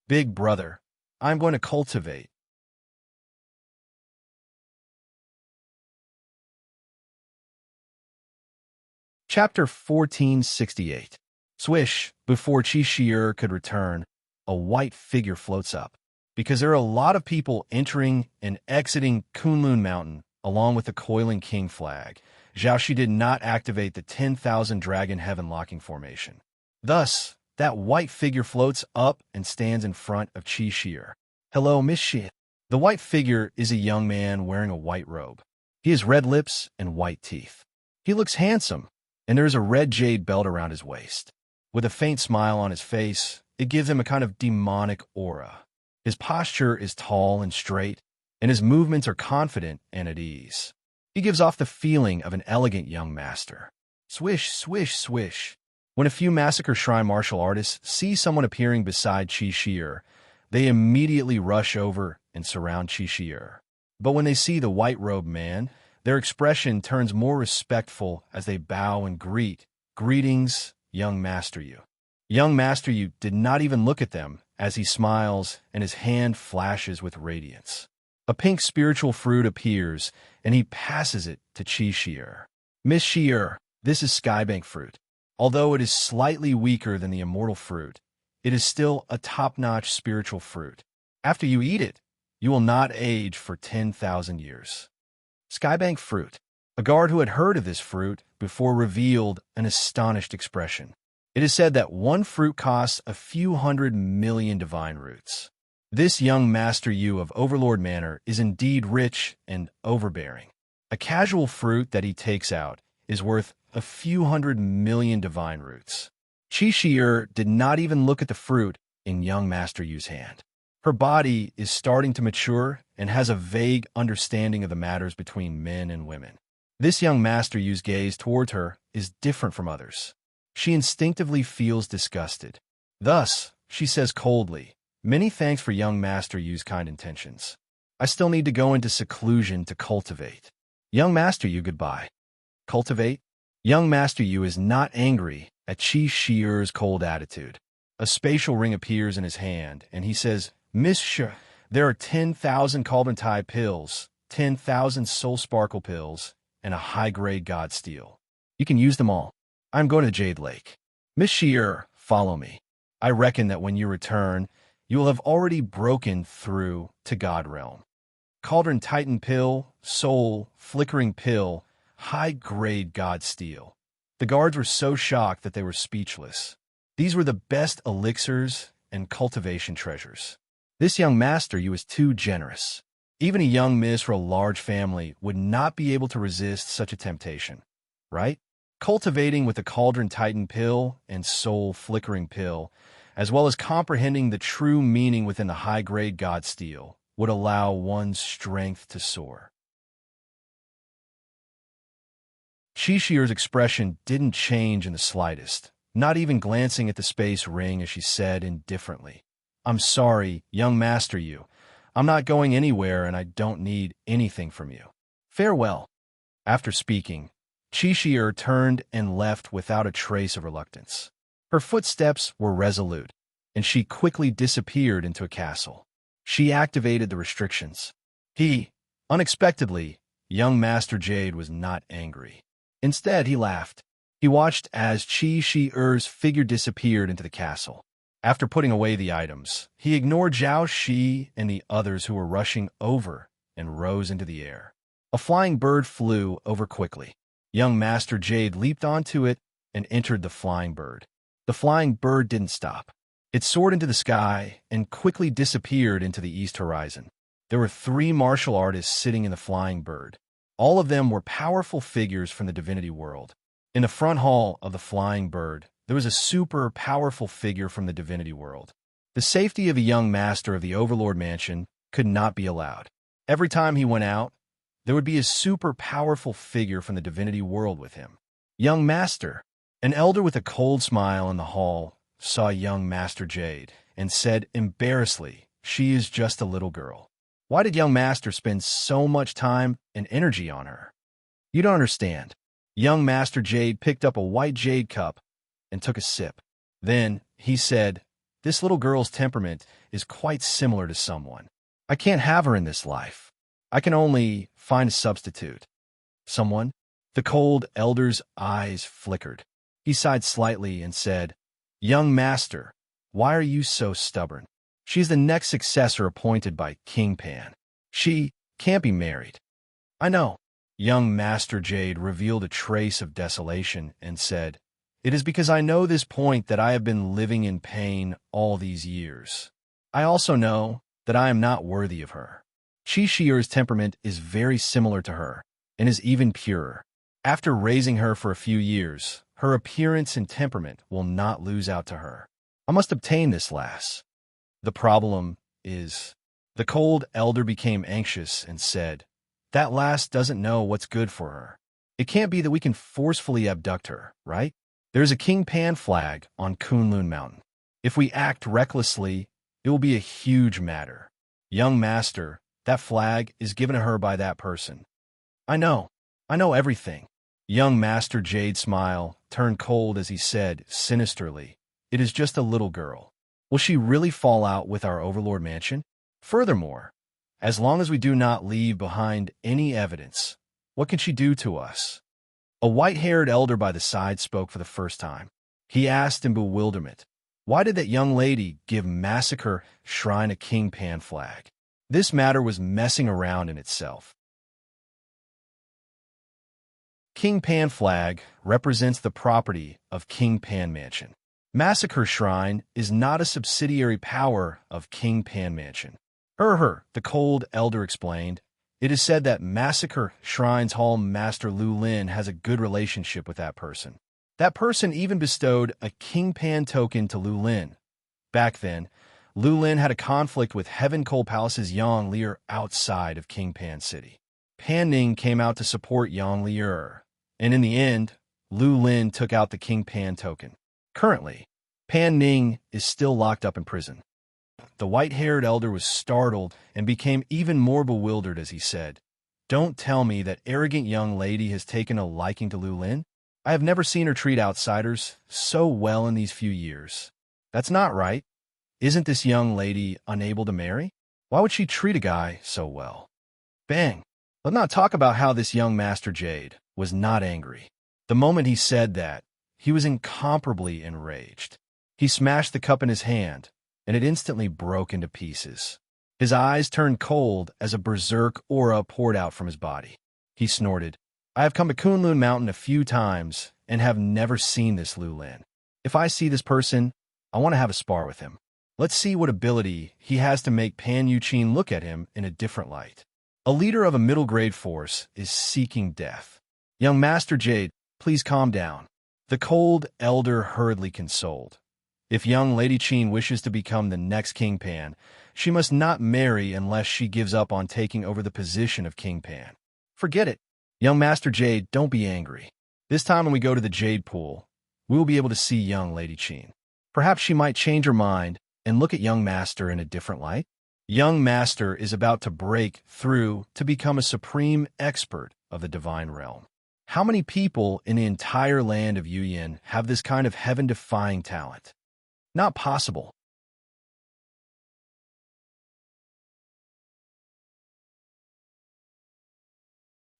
Big brother, I'm going to cultivate. Chapter 1468. Swish, before Qixir could return, a white figure floats up. Because there are a lot of people entering and exiting Kunlun Mountain, along with the coiling king flag, Zhao Shi did not activate the 10,000 dragon heaven locking formation. Thus, that white figure floats up and stands in front of Qixir. "Hello, Miss Shi." The white figure is a young man wearing a white robe. He has red lips and white teeth. He looks handsome, and there is a red jade belt around his waist. With a faint smile on his face, it gives him a kind of demonic aura. His posture is tall and straight, and his movements are confident and at ease. He gives off the feeling of an elegant young master. Swish, swish, swish. When a few massacre shrine martial artists see someone appearing beside Qi Shi'er, they immediately rush over and surround Qi Shi'er. But when they see the white-robed man, their expression turns more respectful as they bow and greet. Greetings, young Master Yu. Young Master Yu did not even look at them as he smiles and his hand flashes with radiance. A pink spiritual fruit appears, and he passes it to Qi Shi'er. Miss Shi'er, this is Skybank fruit. Although it is slightly weaker than the immortal fruit, it is still a top-notch spiritual fruit. After you eat it, you will not age for 10,000 years. Skybank fruit. A guard who had heard of this fruit before revealed an astonished expression. It is said that one fruit costs a few 100 million divine roots. This young Master Yu of Overlord Manor is indeed rich and overbearing. A casual fruit that he takes out is worth a few 100 million divine roots. Qi Shi'er did not even look at the fruit in young Master Yu's hand. Her body is starting to mature and has a vague understanding of the matters between men and women. This young Master Yu's gaze toward her is different from others. She instinctively feels disgusted. Thus, she says coldly, "Many thanks for young Master Yu's kind intentions. I still need to go into seclusion to cultivate. Young Master Yu, goodbye." Cultivate? Young Master Yu is not angry at Qi Shi'er's cold attitude. A spatial ring appears in his hand, and he says, "Miss Shi, there are 10,000 Cauldron-Tai pills, 10,000 Soul Sparkle pills, and a high-grade God Steel. You can use them all. I'm going to the Jade Lake. Miss Shi'er, follow me. I reckon that when you return, you will have already broken through to God Realm. Cauldron Titan pill, Soul, Flickering pill, high-grade God Steel." The guards were so shocked that they were speechless. These were the best elixirs and cultivation treasures. This young Master Yu was too generous. Even a young miss for a large family would not be able to resist such a temptation, right? Cultivating with the Cauldron Titan pill and Soul Flickering pill, as well as comprehending the true meaning within the high-grade God Steel, would allow one's strength to soar. Qi Shi'er's expression didn't change in the slightest, not even glancing at the space ring as she said indifferently, "I'm sorry, young Master Yu. I'm not going anywhere and I don't need anything from you. Farewell." After speaking, Qi Shi'er turned and left without a trace of reluctance. Her footsteps were resolute, and she quickly disappeared into a castle. She activated the restrictions. Unexpectedly, young Master Jade was not angry. Instead, he laughed. He watched as Qi Shi'er's figure disappeared into the castle. After putting away the items, he ignored Zhao Shi and the others who were rushing over and rose into the air. A flying bird flew over quickly. Young Master Jade leaped onto it and entered the flying bird. The flying bird didn't stop. It soared into the sky and quickly disappeared into the east horizon. There were 3 martial artists sitting in the flying bird. All of them were powerful figures from the divinity world. In the front hall of the flying bird, there was a super powerful figure from the divinity world. The safety of a young master of the Overlord Mansion could not be allowed. Every time he went out, there would be a super powerful figure from the divinity world with him. Young Master, an elder with a cold smile in the hall, saw young Master Jade and said embarrassedly, "She is just a little girl. Why did young Master spend so much time and energy on her? You don't understand." Young Master Jade picked up a white jade cup and took a sip. Then he said, "This little girl's temperament is quite similar to someone. I can't have her in this life. I can only find a substitute." "Someone?" The cold elder's eyes flickered. He sighed slightly and said, "Young Master, why are you so stubborn? She's the next successor appointed by King Pan. She can't be married." "I know." Young Master Jade revealed a trace of desolation and said, "It is because I know this point that I have been living in pain all these years. I also know that I am not worthy of her. Qi Shi'er's temperament is very similar to her, and is even purer. After raising her for a few years, her appearance and temperament will not lose out to her. I must obtain this lass. The problem is..." The cold elder became anxious and said, "That lass doesn't know what's good for her. It can't be that we can forcefully abduct her, right? There's a King Pan flag on Kunlun Mountain. If we act recklessly, it will be a huge matter. Young master, that flag is given to her by that person." I know everything." Young Master Jade's smile turned cold as he said, sinisterly, "It is just a little girl. Will she really fall out with our Overlord Mansion? Furthermore, as long as we do not leave behind any evidence, what can she do to us?" A white-haired elder by the side spoke for the first time. He asked in bewilderment, "Why did that young lady give Massacre Shrine a King Pan flag?" This matter was messing around in itself. King Pan flag represents the property of King Pan Mansion. Massacre Shrine is not a subsidiary power of King Pan Mansion. The cold elder explained. It is said that Massacre Shrine's Hall Master Lu Lin has a good relationship with that person. That person even bestowed a King Pan token to Lu Lin. Back then, Lu Lin had a conflict with Heaven Cold Palace's Yang Lier outside of King Pan City. Pan Ning came out to support Yang Lier, and in the end, Lu Lin took out the King Pan token. Currently, Pan Ning is still locked up in prison. The white-haired elder was startled and became even more bewildered as he said, "Don't tell me that arrogant young lady has taken a liking to Lu Lin? I have never seen her treat outsiders so well in these few years. That's not right. Isn't this young lady unable to marry? Why would she treat a guy so well?" Bang! Let's not talk about how this young Master Jade was not angry. The moment he said that, he was incomparably enraged. He smashed the cup in his hand, and it instantly broke into pieces. His eyes turned cold as a berserk aura poured out from his body. He snorted, "I have come to Kunlun Mountain a few times and have never seen this Lu Lin. If I see this person, I want to have a spar with him. Let's see what ability he has to make Pan Yuqin look at him in a different light." A leader of a middle-grade force is seeking death. "Young Master Jade, please calm down." The cold elder hurriedly consoled. "If young Lady Qin wishes to become the next King Pan, she must not marry unless she gives up on taking over the position of King Pan. Forget it. Young Master Jade, don't be angry. This time when we go to the Jade Pool, we will be able to see young Lady Qin. Perhaps she might change her mind and look at young Master in a different light." Young Master is about to break through to become a supreme expert of the divine realm. How many people in the entire land of Yuyan have this kind of heaven-defying talent? Not possible.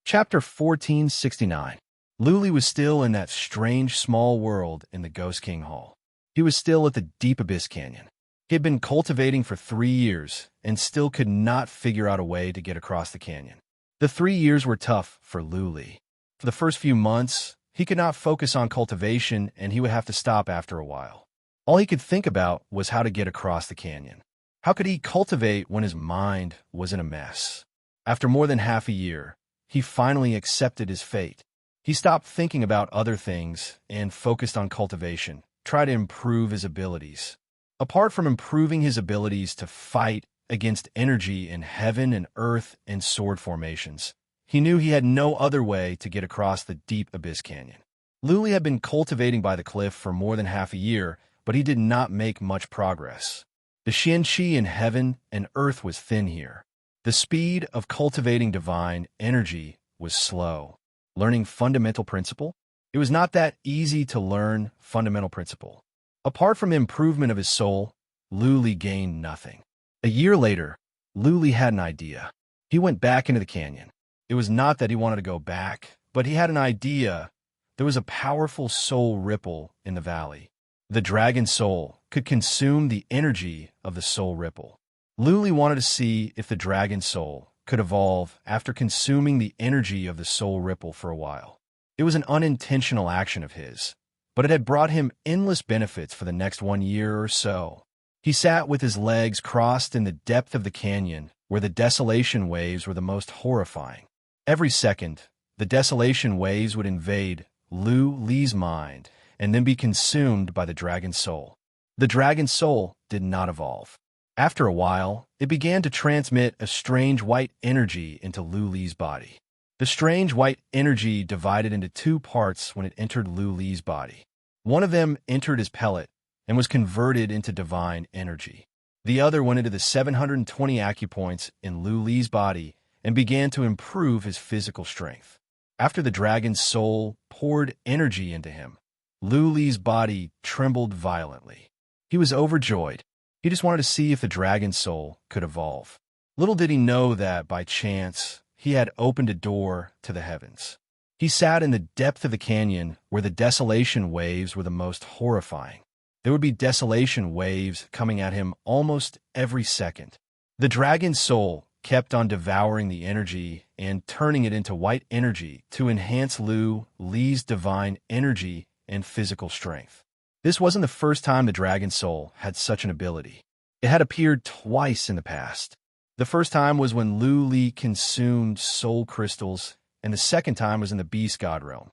Chapter 1469. Luli was still in that strange small world in the Ghost King Hall. He was still at the Deep Abyss Canyon. He had been cultivating for 3 years and still could not figure out a way to get across the canyon. The 3 years were tough for Luli. For the first few months, he could not focus on cultivation and he would have to stop after a while. All he could think about was how to get across the canyon. How could he cultivate when his mind was in a mess? After more than half a year, he finally accepted his fate. He stopped thinking about other things and focused on cultivation, tried to improve his abilities. Apart from improving his abilities to fight against energy in heaven and earth and sword formations, he knew he had no other way to get across the Deep Abyss Canyon. Luli had been cultivating by the cliff for more than half a year, but he did not make much progress. The Xianqi in heaven and earth was thin here. The speed of cultivating divine energy was slow. Learning fundamental principle? It was not that easy to learn fundamental principle. Apart from improvement of his soul, Luli gained nothing. A year later, Luli had an idea. He went back into the canyon. It was not that he wanted to go back, but he had an idea. There was a powerful soul ripple in the valley. The dragon soul could consume the energy of the soul ripple. Luli wanted to see if the dragon soul could evolve after consuming the energy of the soul ripple for a while. It was an unintentional action of his, but it had brought him endless benefits for the next 1 year or so. He sat with his legs crossed in the depth of the canyon, where the desolation waves were the most horrifying. Every second, the desolation waves would invade Li's mind and then be consumed by the dragon soul. The dragon soul did not evolve. After a while, it began to transmit a strange white energy into Lu Li's body. The strange white energy divided into two parts when it entered Lu Li's body. One of them entered his pellet and was converted into divine energy. The other went into the 720 acupoints in Lu Li's body and began to improve his physical strength. After the dragon's soul poured energy into him, Lu Li's body trembled violently. He was overjoyed. He just wanted to see if the dragon's soul could evolve. Little did he know that, by chance, he had opened a door to the heavens. He sat in the depth of the canyon where the desolation waves were the most horrifying. There would be desolation waves coming at him almost every second. The dragon's soul kept on devouring the energy and turning it into white energy to enhance Lu Li's divine energy and physical strength. This wasn't the first time the dragon soul had such an ability. It had appeared twice in the past. The first time was when Lu Li consumed soul crystals, and the second time was in the beast god realm.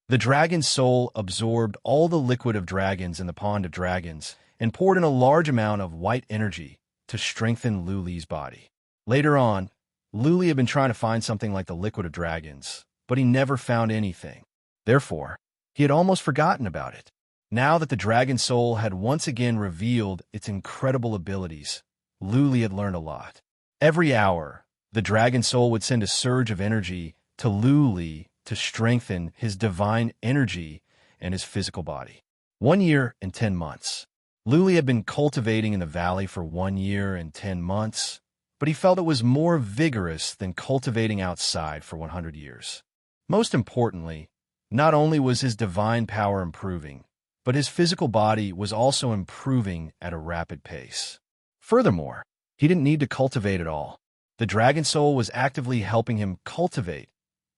The dragon's soul absorbed all the liquid of dragons in the pond of dragons and poured in a large amount of white energy to strengthen Lu Li's body. Later on, Lu Li had been trying to find something like the liquid of dragons, but he never found anything. Therefore, he had almost forgotten about it. Now that the dragon soul had once again revealed its incredible abilities, Lu Li had learned a lot. Every hour, the dragon soul would send a surge of energy to Lu Li to strengthen his divine energy and his physical body. 1 year and 10 months. Lu Li had been cultivating in the valley for 1 year and 10 months, but he felt it was more vigorous than cultivating outside for 100 years. Most importantly, not only was his divine power improving, but his physical body was also improving at a rapid pace. Furthermore, he didn't need to cultivate at all. The dragon soul was actively helping him cultivate.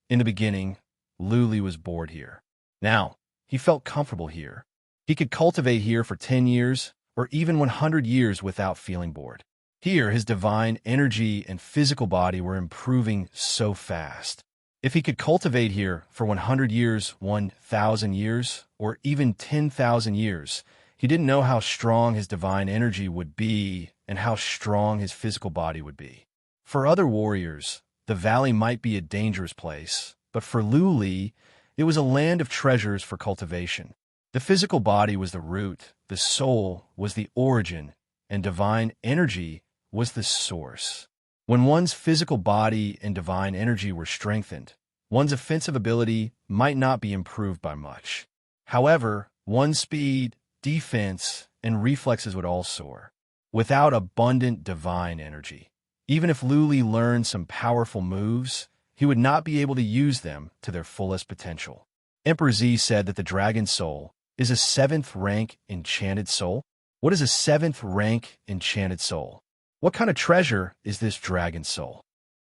In the beginning, Lu Li was bored here. Now, he felt comfortable here. He could cultivate here for 10 years or even 100 years without feeling bored. Here, his divine energy and physical body were improving so fast. If he could cultivate here for 100 years, 1,000 years, or even 10,000 years, he didn't know how strong his divine energy would be and how strong his physical body would be. For other warriors, the valley might be a dangerous place, but for Lu Li, it was a land of treasures for cultivation. The physical body was the root, the soul was the origin, and divine energy was the source. When one's physical body and divine energy were strengthened, one's offensive ability might not be improved by much. However, one's speed, defense, and reflexes would all soar. Without abundant divine energy, even if Lu Li learned some powerful moves, he would not be able to use them to their fullest potential. Emperor Z said that the dragon soul is a 7th rank enchanted soul. What is a 7th rank enchanted soul? What kind of treasure is this dragon soul?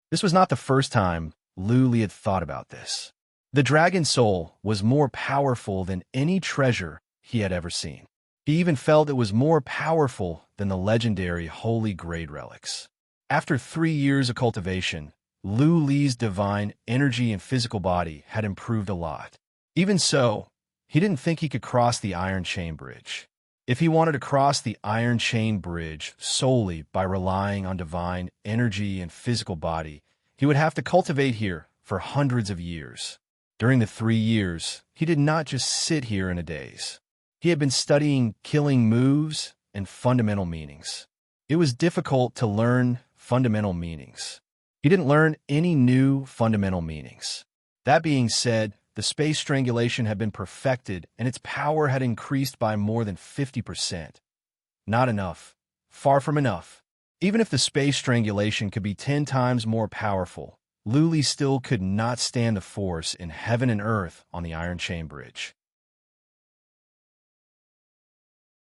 This was not the first time Lu Li had thought about this. The dragon soul was more powerful than any treasure he had ever seen. He even felt it was more powerful than the legendary Holy Grade relics. After 3 years of cultivation, Lu Li's divine energy and physical body had improved a lot. Even so, he didn't think he could cross the Iron Chain Bridge. If he wanted to cross the Iron Chain Bridge solely by relying on divine energy and physical body, he would have to cultivate here for hundreds of years. During the 3 years, he did not just sit here in a daze. He had been studying killing moves and fundamental meanings. It was difficult to learn fundamental meanings. He didn't learn any new fundamental meanings. That being said, the space strangulation had been perfected and its power had increased by more than 50%. Not enough. Far from enough. Even if the space strangulation could be 10 times more powerful, Lu Li still could not stand the force in heaven and earth on the Iron Chain Bridge.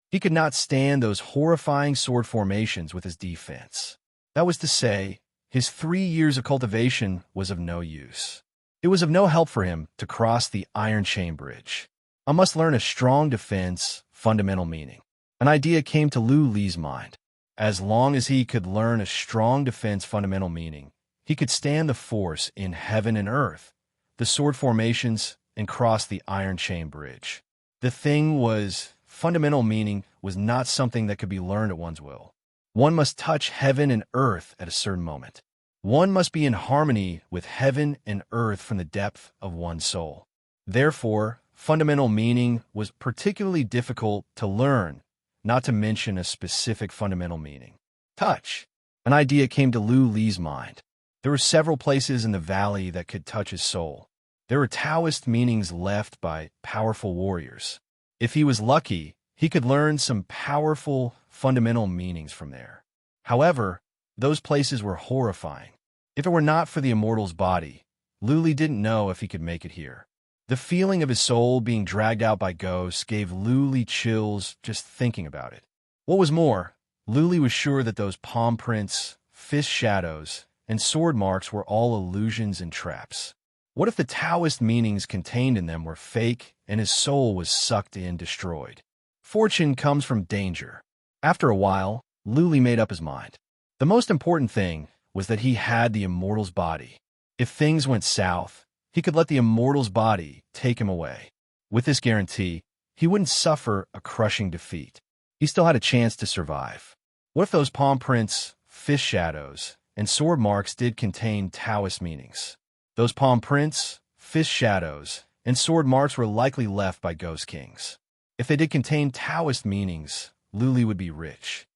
He could not stand those horrifying sword formations with his defense. That was to say, his 3 years of cultivation was of no use. It was of no help for him to cross the Iron Chain Bridge. I must learn a strong defense, fundamental meaning. An idea came to Lu Li's mind. As long as he could learn a strong defense, fundamental meaning, he could stand the force in heaven and earth, the sword formations, and cross the Iron Chain Bridge. The thing was fundamental meaning was not something that could be learned at one's will. One must touch heaven and earth at a certain moment. One must be in harmony with heaven and earth from the depth of one's soul. Therefore, fundamental meaning was particularly difficult to learn, not to mention a specific fundamental meaning. Touch. An idea came to Lu Li's mind. There were several places in the valley that could touch his soul. There were Taoist meanings left by powerful warriors. If he was lucky, he could learn some powerful, fundamental meanings from there. However, those places were horrifying. If it were not for the immortal's body, Lu Li didn't know if he could make it here. The feeling of his soul being dragged out by ghosts gave Lu Li chills just thinking about it. What was more, Lu Li was sure that those palm prints, fist shadows, and sword marks were all illusions and traps. What if the Taoist meanings contained in them were fake and his soul was sucked in, destroyed? Fortune comes from danger. After a while, Lu Li made up his mind. The most important thing was that he had the immortal's body. If things went south, he could let the immortal's body take him away. With this guarantee, he wouldn't suffer a crushing defeat. He still had a chance to survive. What if those palm prints, fist shadows, and sword marks did contain Taoist meanings? Those palm prints, fist shadows, and sword marks were likely left by ghost kings. If they did contain Taoist meanings, Lu Li would be rich.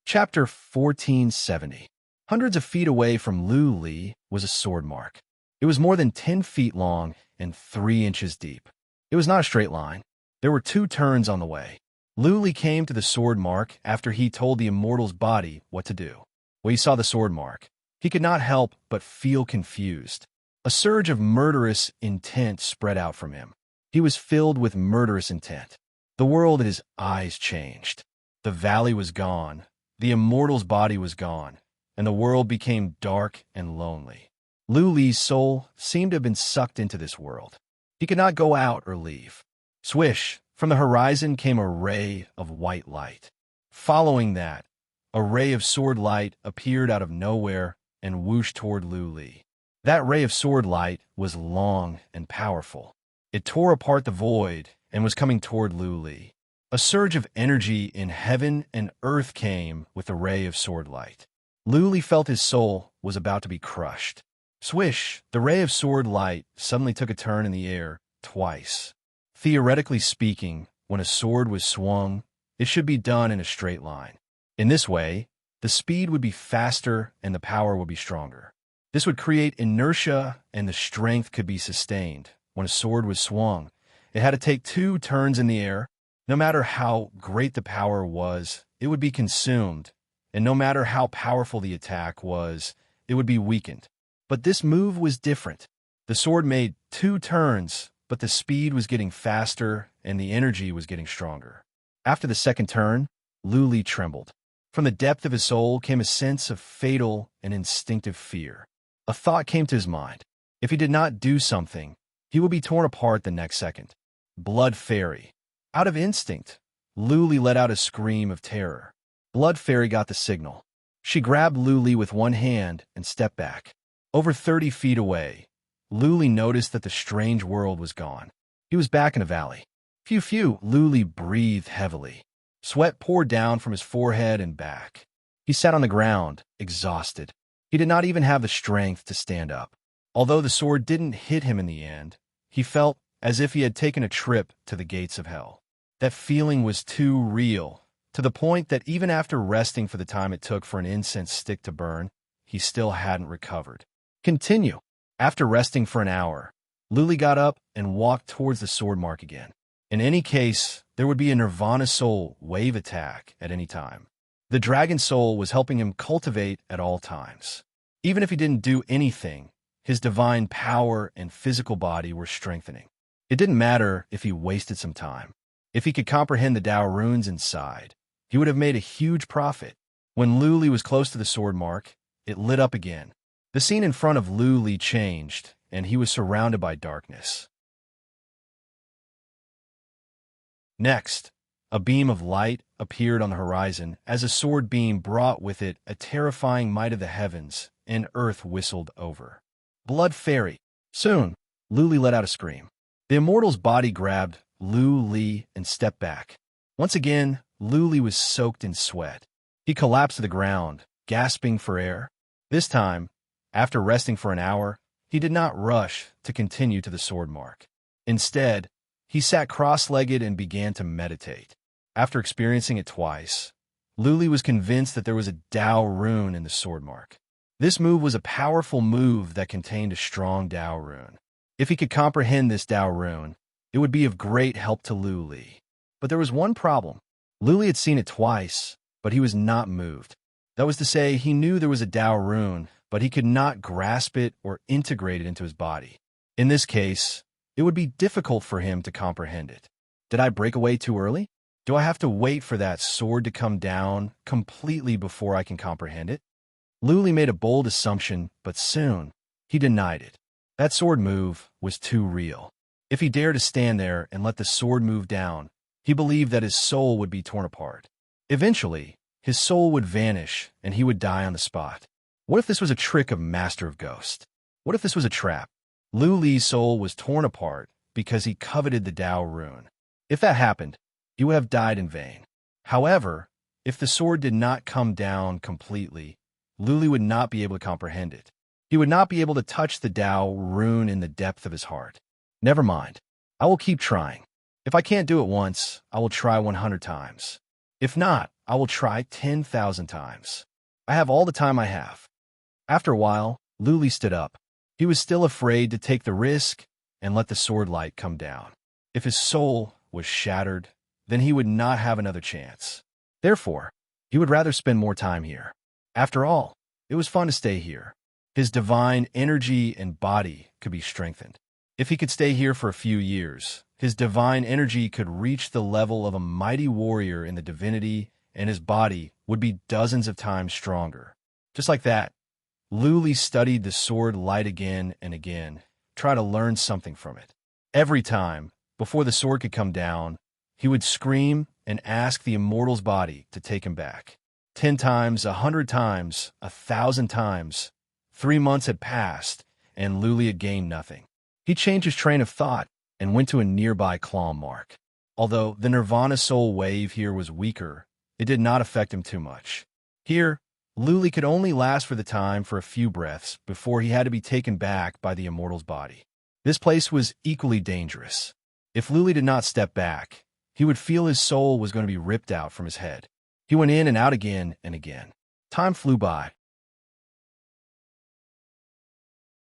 Chapter 1470. Hundreds of feet away from Lu Li was a sword mark. It was more than 10 feet long and 3 inches deep. It was not a straight line. There were 2 turns on the way. Lu Li came to the sword mark after he told the immortal's body what to do. When he saw the sword mark, he could not help but feel confused. A surge of murderous intent spread out from him. He was filled with murderous intent. The world at his eyes changed. The valley was gone. The immortal's body was gone, and the world became dark and lonely. Lu Li's soul seemed to have been sucked into this world. He could not go out or leave. Swish, from the horizon came a ray of white light. Following that, a ray of sword light appeared out of nowhere and whooshed toward Lu Li. That ray of sword light was long and powerful. It tore apart the void and was coming toward Lu Li. A surge of energy in heaven and earth came with the ray of sword light. Lu Li felt his soul was about to be crushed. Swish, the ray of sword light suddenly took a turn in the air twice. Theoretically speaking, when a sword was swung, it should be done in a straight line. In this way, the speed would be faster and the power would be stronger. This would create inertia and the strength could be sustained. When a sword was swung, it had to take 2 turns in the air. No matter how great the power was, it would be consumed, and no matter how powerful the attack was, it would be weakened. But this move was different. The sword made 2 turns, but the speed was getting faster and the energy was getting stronger. After the second turn, Lu Li trembled. From the depth of his soul came a sense of fatal and instinctive fear. A thought came to his mind. If he did not do something, he would be torn apart the next second. Blood Fairy. Out of instinct, Lu Li let out a scream of terror. Blood Fairy got the signal. She grabbed Lu Li with one hand and stepped back. Over 30 feet away, Lu Li noticed that the strange world was gone. He was back in a valley. Phew, Lu Li breathed heavily. Sweat poured down from his forehead and back. He sat on the ground, exhausted. He did not even have the strength to stand up. Although the sword didn't hit him in the end, he felt as if he had taken a trip to the gates of hell. That feeling was too real, to the point that even after resting for the time it took for an incense stick to burn, he still hadn't recovered. Continue. After resting for an hour, Lu Li got up and walked towards the sword mark again. In any case, there would be a Nirvana soul wave attack at any time. The dragon soul was helping him cultivate at all times. Even if he didn't do anything, his divine power and physical body were strengthening. It didn't matter if he wasted some time. If he could comprehend the Tao runes inside, he would have made a huge profit. When Lu Li was close to the sword mark, it lit up again. The scene in front of Lu Li changed, and he was surrounded by darkness. Next, a beam of light appeared on the horizon as a sword beam brought with it a terrifying might of the heavens, and earth whistled over. Blood Fairy. Soon, Lu Li let out a scream. The immortal's body grabbed Lu Li and stepped back. Once again, Lu Li was soaked in sweat. He collapsed to the ground, gasping for air. This time, after resting for an hour, he did not rush to continue to the sword mark. Instead, he sat cross-legged and began to meditate. After experiencing it twice, Lu Li was convinced that there was a Dao rune in the sword mark. This move was a powerful move that contained a strong Dao rune. If he could comprehend this Dao rune, it would be of great help to Lu Li. But there was one problem. Lu Li had seen it twice, but he was not moved. That was to say, he knew there was a Dao rune, but he could not grasp it or integrate it into his body. In this case, it would be difficult for him to comprehend it. Did I break away too early? Do I have to wait for that sword to come down completely before I can comprehend it? Lu Li made a bold assumption, but soon he denied it. That sword move was too real. If he dared to stand there and let the sword move down, he believed that his soul would be torn apart. Eventually, his soul would vanish and he would die on the spot. What if this was a trick of Master of Ghost? What if this was a trap? Lu Li's soul was torn apart because he coveted the Dao rune. If that happened, he would have died in vain. However, if the sword did not come down completely, Lu Li would not be able to comprehend it. He would not be able to touch the Dao rune in the depth of his heart. Never mind. I will keep trying. If I can't do it once, I will try 100 times. If not, I will try 10,000 times. I have all the time I have. After a while, Lu Li stood up. He was still afraid to take the risk and let the sword light come down. If his soul was shattered, then he would not have another chance. Therefore, he would rather spend more time here. After all, it was fun to stay here. His divine energy and body could be strengthened. If he could stay here for a few years, his divine energy could reach the level of a mighty warrior in the divinity, and his body would be dozens of times stronger. Just like that, Lu Li studied the sword light again and again, try to learn something from it. Every time, before the sword could come down, he would scream and ask the immortal's body to take him back. 10 times, 100 times, 1,000 times. 3 months had passed, and Lu Li had gained nothing. He changed his train of thought and went to a nearby claw mark. Although the Nirvana soul wave here was weaker, it did not affect him too much. Here, Lu Li could only last for the time for a few breaths before he had to be taken back by the immortal's body. This place was equally dangerous. If Lu Li did not step back, he would feel his soul was going to be ripped out from his head. He went in and out again and again. Time flew by.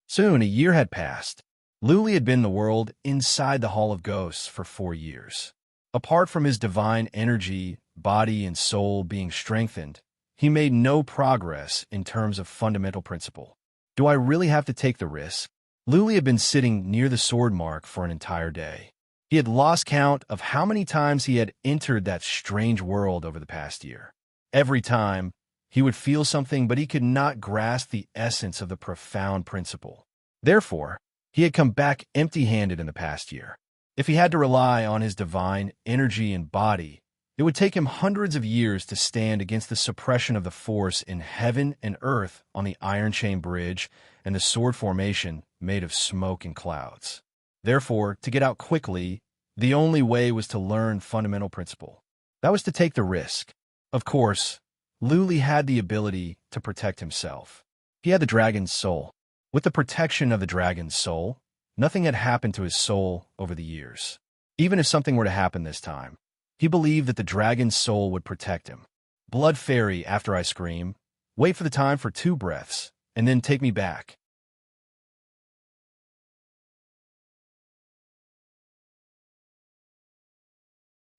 Soon a year had passed. Lu Li had been in the world inside the Hall of Ghosts for 4 years. Apart from his divine energy, body, and soul being strengthened, he made no progress in terms of fundamental principle. Do I really have to take the risk? Lu Li had been sitting near the sword mark for an entire day. He had lost count of how many times he had entered that strange world over the past year. Every time, he would feel something, but he could not grasp the essence of the profound principle. Therefore, he had come back empty-handed in the past year. If he had to rely on his divine energy and body, it would take him hundreds of years to stand against the suppression of the force in heaven and earth on the Iron Chain Bridge and the sword formation made of smoke and clouds. Therefore, to get out quickly, the only way was to learn fundamental principle. That was to take the risk. Of course, Lu Li had the ability to protect himself. He had the dragon's soul. With the protection of the dragon's soul, nothing had happened to his soul over the years. Even if something were to happen this time, he believed that the dragon's soul would protect him. Blood Fairy, after I scream, wait for the time for 2 breaths, and then take me back.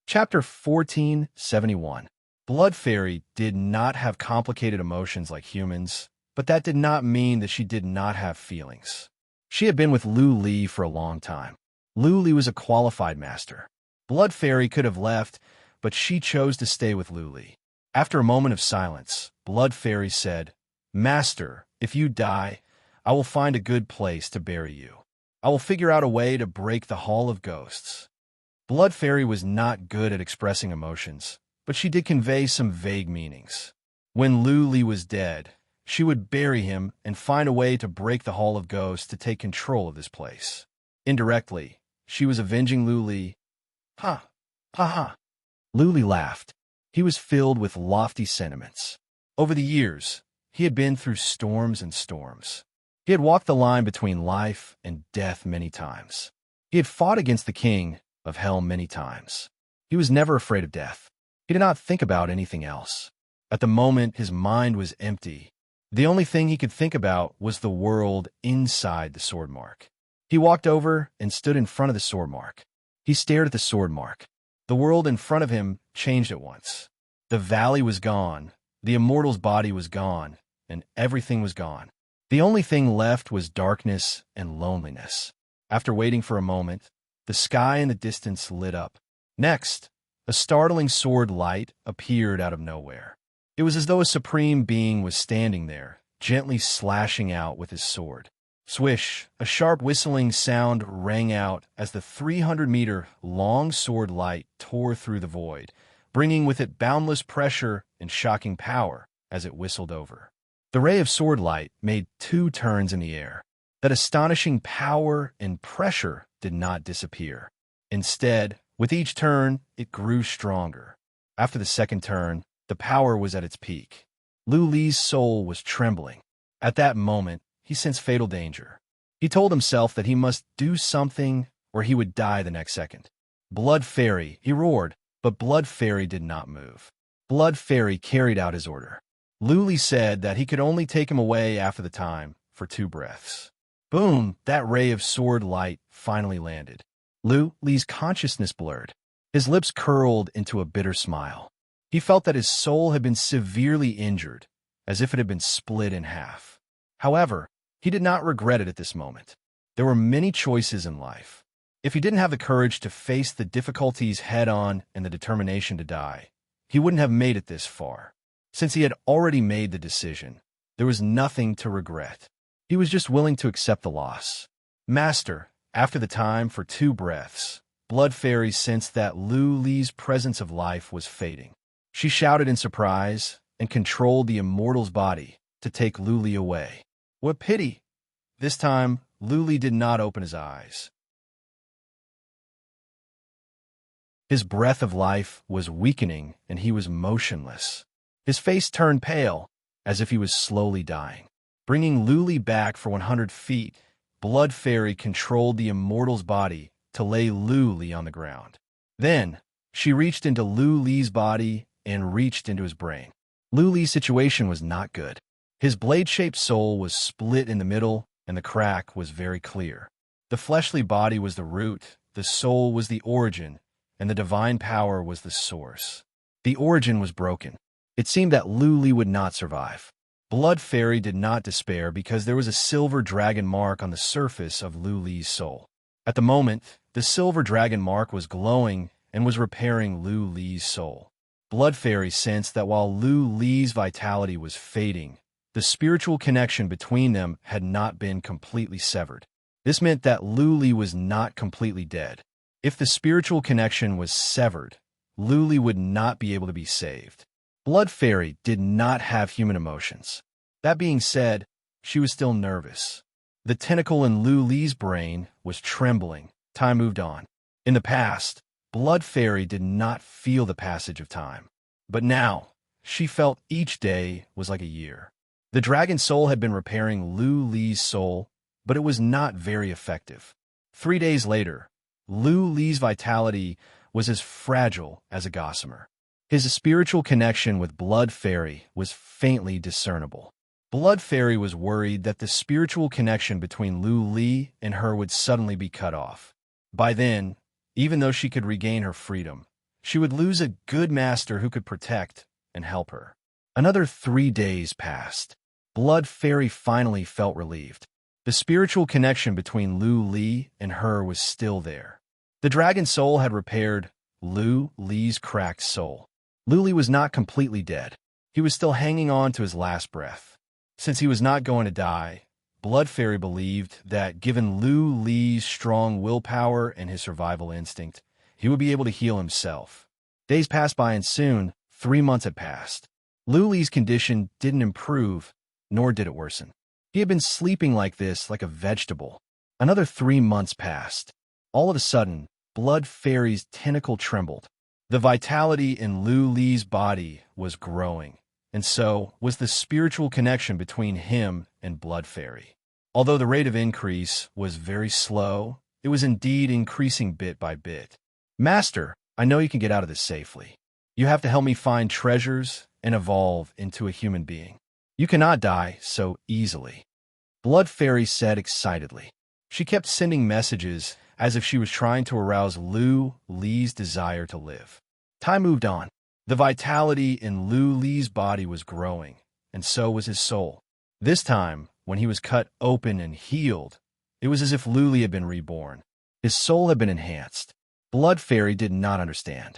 Chapter 1471. Blood Fairy did not have complicated emotions like humans, but that did not mean that she did not have feelings. She had been with Lu Li for a long time. Lu Li was a qualified master. Blood Fairy could have left, but she chose to stay with Lu Li. After a moment of silence, Blood Fairy said, "Master, if you die, I will find a good place to bury you. I will figure out a way to break the Hall of Ghosts." Blood Fairy was not good at expressing emotions, but she did convey some vague meanings. When Lu Li was dead, she would bury him and find a way to break the Hall of Ghosts to take control of this place. Indirectly, she was avenging Lu Li. Ha! Ha ha! Lu Li laughed. He was filled with lofty sentiments. Over the years, he had been through storms and storms. He had walked the line between life and death many times. He had fought against the king of hell many times. He was never afraid of death. He did not think about anything else. At the moment, his mind was empty. The only thing he could think about was the world inside the sword mark. He walked over and stood in front of the sword mark. He stared at the sword mark. The world in front of him changed at once. The valley was gone, the immortal's body was gone, and everything was gone. The only thing left was darkness and loneliness. After waiting for a moment, the sky in the distance lit up. Next, a startling sword light appeared out of nowhere. It was as though a supreme being was standing there, gently slashing out with his sword. Swish! A sharp whistling sound rang out as the 300-meter-long sword light tore through the void, bringing with it boundless pressure and shocking power as it whistled over. The ray of sword light made 2 turns in the air. That astonishing power and pressure did not disappear. Instead, with each turn, it grew stronger. After the second turn, the power was at its peak. Lu Li's soul was trembling. At that moment, he sensed fatal danger. He told himself that he must do something or he would die the next second. Blood Fairy, he roared, but Blood Fairy did not move. Blood Fairy carried out his order. Lu Li said that he could only take him away after the time for 2 breaths. Boom! That ray of sword light finally landed. Lu Li's consciousness blurred. His lips curled into a bitter smile. He felt that his soul had been severely injured, as if it had been split in half. However, he did not regret it at this moment. There were many choices in life. If he didn't have the courage to face the difficulties head-on and the determination to die, he wouldn't have made it this far. Since he had already made the decision, there was nothing to regret. He was just willing to accept the loss. Master, after the time for 2 breaths, Blood Fairy sensed that Lu Li's presence of life was fading. She shouted in surprise and controlled the immortal's body to take Lu Li away. What pity! This time, Lu Li did not open his eyes. His breath of life was weakening and he was motionless. His face turned pale, as if he was slowly dying. Bringing Lu Li back for 100 feet, Blood Fairy controlled the immortal's body to lay Lu Li on the ground. Then, she reached into Lu Li's body and reached into his brain. Lu Li's situation was not good. His blade-shaped soul was split in the middle, and the crack was very clear. The fleshly body was the root, the soul was the origin, and the divine power was the source. The origin was broken. It seemed that Lu Li would not survive. Blood Fairy did not despair because there was a silver dragon mark on the surface of Lu Li's soul. At the moment, the silver dragon mark was glowing and was repairing Lu Li's soul. Blood Fairy sensed that while Lu Li's vitality was fading, the spiritual connection between them had not been completely severed. This meant that Lu Li was not completely dead. If the spiritual connection was severed, Lu Li would not be able to be saved. Blood Fairy did not have human emotions. That being said, she was still nervous. The tentacle in Lu Li's brain was trembling. Time moved on. In the past, Blood Fairy did not feel the passage of time. But now, she felt each day was like a year. The dragon soul had been repairing Lu Li's soul, but it was not very effective. 3 days later, Lu Li's vitality was as fragile as a gossamer. His spiritual connection with Blood Fairy was faintly discernible. Blood Fairy was worried that the spiritual connection between Lu Li and her would suddenly be cut off. By then, even though she could regain her freedom, she would lose a good master who could protect and help her. Another 3 days passed. Blood Fairy finally felt relieved. The spiritual connection between Lu Li and her was still there. The dragon soul had repaired Lu Li's cracked soul. Lu Li was not completely dead. He was still hanging on to his last breath. Since he was not going to die, Blood Fairy believed that given Lu Li's strong willpower and his survival instinct, he would be able to heal himself. Days passed by and soon, 3 months had passed. Lu Li's condition didn't improve, nor did it worsen. He had been sleeping like this, like a vegetable. Another 3 months passed. All of a sudden, Blood Fairy's tentacle trembled. The vitality in Lu Li's body was growing, and so was the spiritual connection between him and Blood Fairy. Although the rate of increase was very slow, it was indeed increasing bit by bit. Master, I know you can get out of this safely. You have to help me find treasures and evolve into a human being. You cannot die so easily. Blood Fairy said excitedly. She kept sending messages as if she was trying to arouse Lu Li's desire to live. Time moved on. The vitality in Lu Li's body was growing, and so was his soul. This time, when he was cut open and healed, it was as if Lu Li had been reborn. His soul had been enhanced. Blood Fairy did not understand.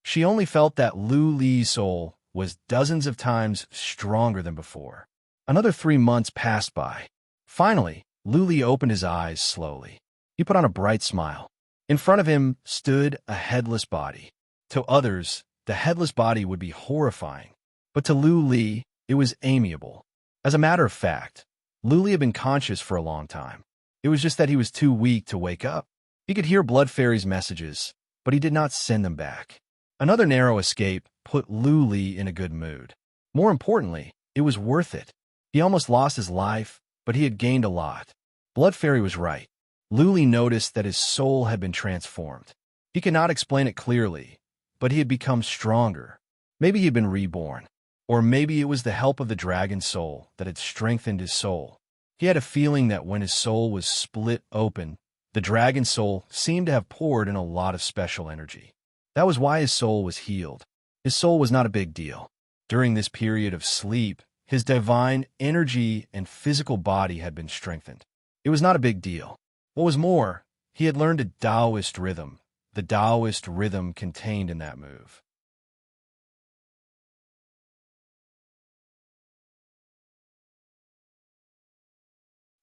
She only felt that Lu Li's soul was dozens of times stronger than before. Another 3 months passed by. Finally, Lu Li opened his eyes slowly. He put on a bright smile. In front of him stood a headless body. To others, the headless body would be horrifying, but to Lu Li, it was amiable. As a matter of fact, Lu Li had been conscious for a long time. It was just that he was too weak to wake up. He could hear Blood Fairy's messages, but he did not send them back. Another narrow escape put Lu Li in a good mood. More importantly, it was worth it. He almost lost his life, but he had gained a lot. Blood Fairy was right. Lu Li noticed that his soul had been transformed. He could not explain it clearly, but he had become stronger. Maybe he had been reborn, or maybe it was the help of the dragon soul that had strengthened his soul. He had a feeling that when his soul was split open, the dragon soul seemed to have poured in a lot of special energy. That was why his soul was healed. His soul was not a big deal. During this period of sleep, his divine energy and physical body had been strengthened. It was not a big deal. What was more, he had learned a Taoist rhythm, the Taoist rhythm contained in that move.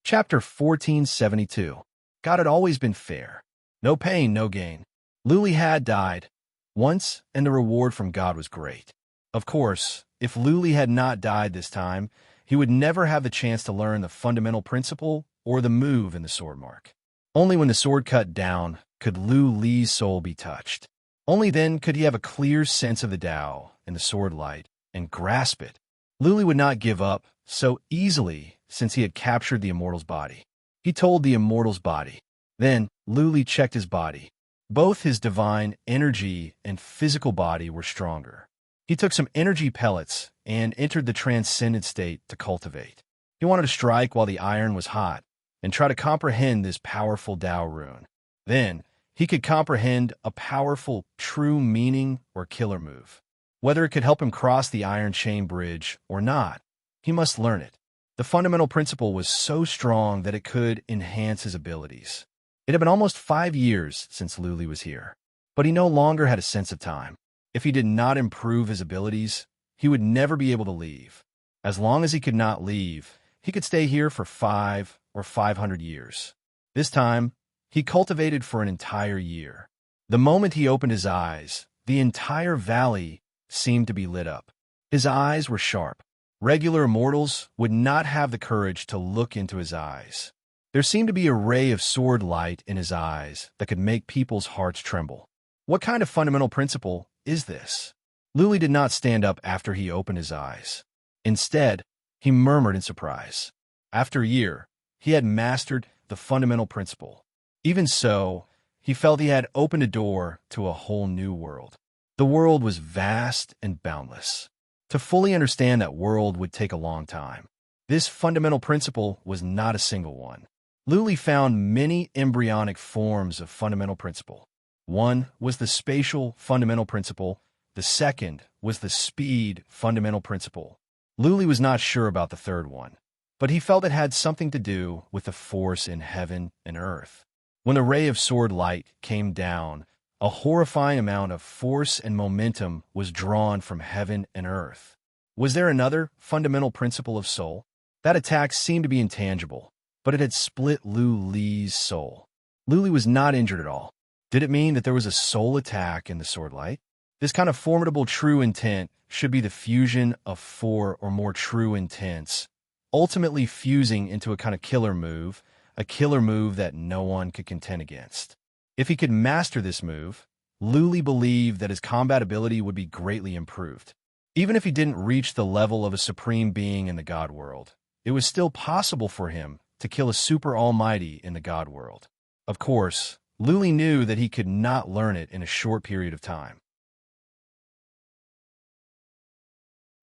Chapter 1472. God had always been fair. No pain, no gain. Lu Li had died once, and the reward from God was great. Of course, if Lu Li had not died this time, he would never have the chance to learn the fundamental principle or the move in the sword mark. Only when the sword cut down could Lu Li's soul be touched. Only then could he have a clear sense of the Tao and the sword light and grasp it. Lu Li would not give up so easily since he had captured the immortal's body. He told the immortal's body. Then Lu Li checked his body. Both his divine energy and physical body were stronger. He took some energy pellets and entered the transcendent state to cultivate. He wanted to strike while the iron was hot and try to comprehend this powerful Tao rune. Then, he could comprehend a powerful, true meaning or killer move. Whether it could help him cross the iron chain bridge or not, he must learn it. The fundamental principle was so strong that it could enhance his abilities. It had been almost 5 years since Lu Li was here, but he no longer had a sense of time. If he did not improve his abilities, he would never be able to leave. As long as he could not leave, he could stay here for 5 or 500 years. This time, he cultivated for an entire year. The moment he opened his eyes, the entire valley seemed to be lit up. His eyes were sharp. Regular mortals would not have the courage to look into his eyes. There seemed to be a ray of sword light in his eyes that could make people's hearts tremble. What kind of fundamental principle is this? Lu Li did not stand up after he opened his eyes. Instead, he murmured in surprise. After a year, he had mastered the fundamental principle. Even so, he felt he had opened a door to a whole new world. The world was vast and boundless. To fully understand that world would take a long time. This fundamental principle was not a single one. Lu Li found many embryonic forms of fundamental principle. One was the spatial fundamental principle. The second was the speed fundamental principle. Lu Li was not sure about the third one, but he felt it had something to do with the force in heaven and earth. When the ray of sword light came down, a horrifying amount of force and momentum was drawn from heaven and earth. Was there another fundamental principle of soul? That attack seemed to be intangible, but it had split Lu Li's soul. Lu Li was not injured at all. Did it mean that there was a soul attack in the sword light? This kind of formidable true intent should be the fusion of 4 or more true intents, ultimately fusing into a kind of a killer move that no one could contend against. If he could master this move, Luli believed that his combat ability would be greatly improved. Even if he didn't reach the level of a supreme being in the God world, it was still possible for him to kill a super almighty in the God world. Of course, Luli knew that he could not learn it in a short period of time.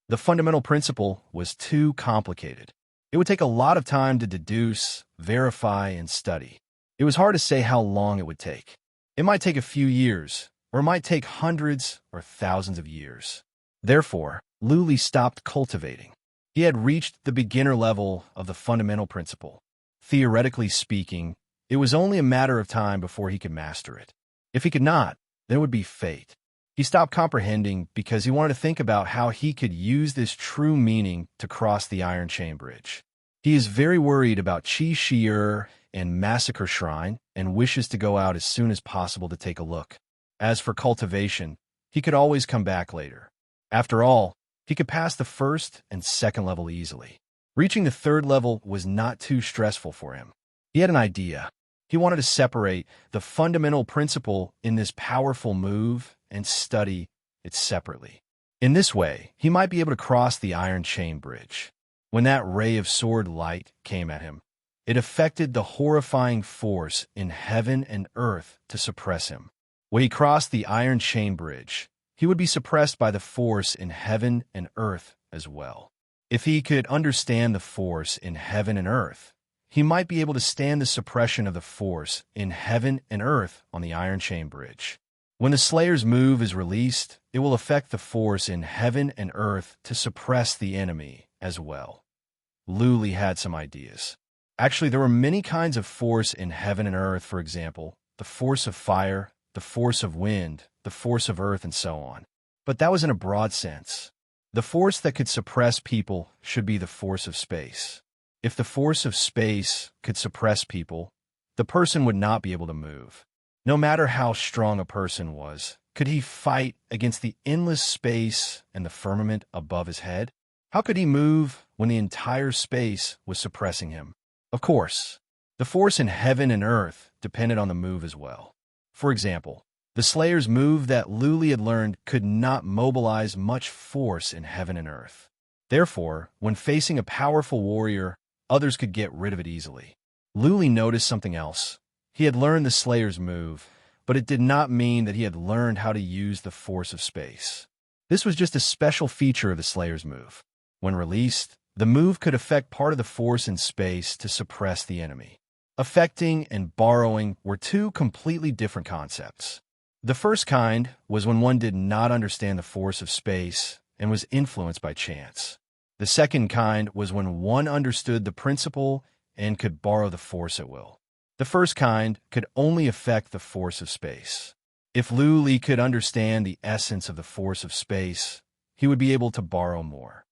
The fundamental principle was too complicated. It would take a lot of time to deduce, verify, and study. It was hard to say how long it would take. It might take a few years, or it might take hundreds or thousands of years. Therefore, Luli stopped cultivating. He had reached the beginner level of the fundamental principle. Theoretically speaking, it was only a matter of time before he could master it. If he could not, then it would be fate. He stopped comprehending because he wanted to think about how he could use this true meaning to cross the Iron Chain Bridge. He is very worried about Qi Shi'er and Massacre Shrine and wishes to go out as soon as possible to take a look. As for cultivation, he could always come back later. After all, he could pass the first and second level easily. Reaching the third level was not too stressful for him. He had an idea. He wanted to separate the fundamental principle in this powerful move and study it separately. In this way, he might be able to cross the Iron Chain Bridge. When that ray of sword light came at him, it affected the horrifying force in heaven and earth to suppress him. When he crossed the Iron Chain Bridge, he would be suppressed by the force in heaven and earth as well. If he could understand the force in heaven and earth, he might be able to stand the suppression of the force in heaven and earth on the Iron Chain Bridge. When the Slayer's move is released, it will affect the force in heaven and earth to suppress the enemy as well. Luli had some ideas. Actually, there were many kinds of force in heaven and earth, for example, the force of fire, the force of wind, the force of earth, and so on. But that was in a broad sense. The force that could suppress people should be the force of space. If the force of space could suppress people, the person would not be able to move. No matter how strong a person was, could he fight against the endless space and the firmament above his head? How could he move when the entire space was suppressing him? Of course, the force in heaven and earth depended on the move as well. For example, the Slayer's move that Luli had learned could not mobilize much force in heaven and earth. Therefore, when facing a powerful warrior, others could get rid of it easily. Luli noticed something else. He had learned the Slayer's move, but it did not mean that he had learned how to use the force of space. This was just a special feature of the Slayer's move. When released, the move could affect part of the force in space to suppress the enemy. Affecting and borrowing were two completely different concepts. The first kind was when one did not understand the force of space and was influenced by chance. The second kind was when one understood the principle and could borrow the force at will. The first kind could only affect the force of space. If Luli could understand the essence of the force of space, he would be able to borrow more.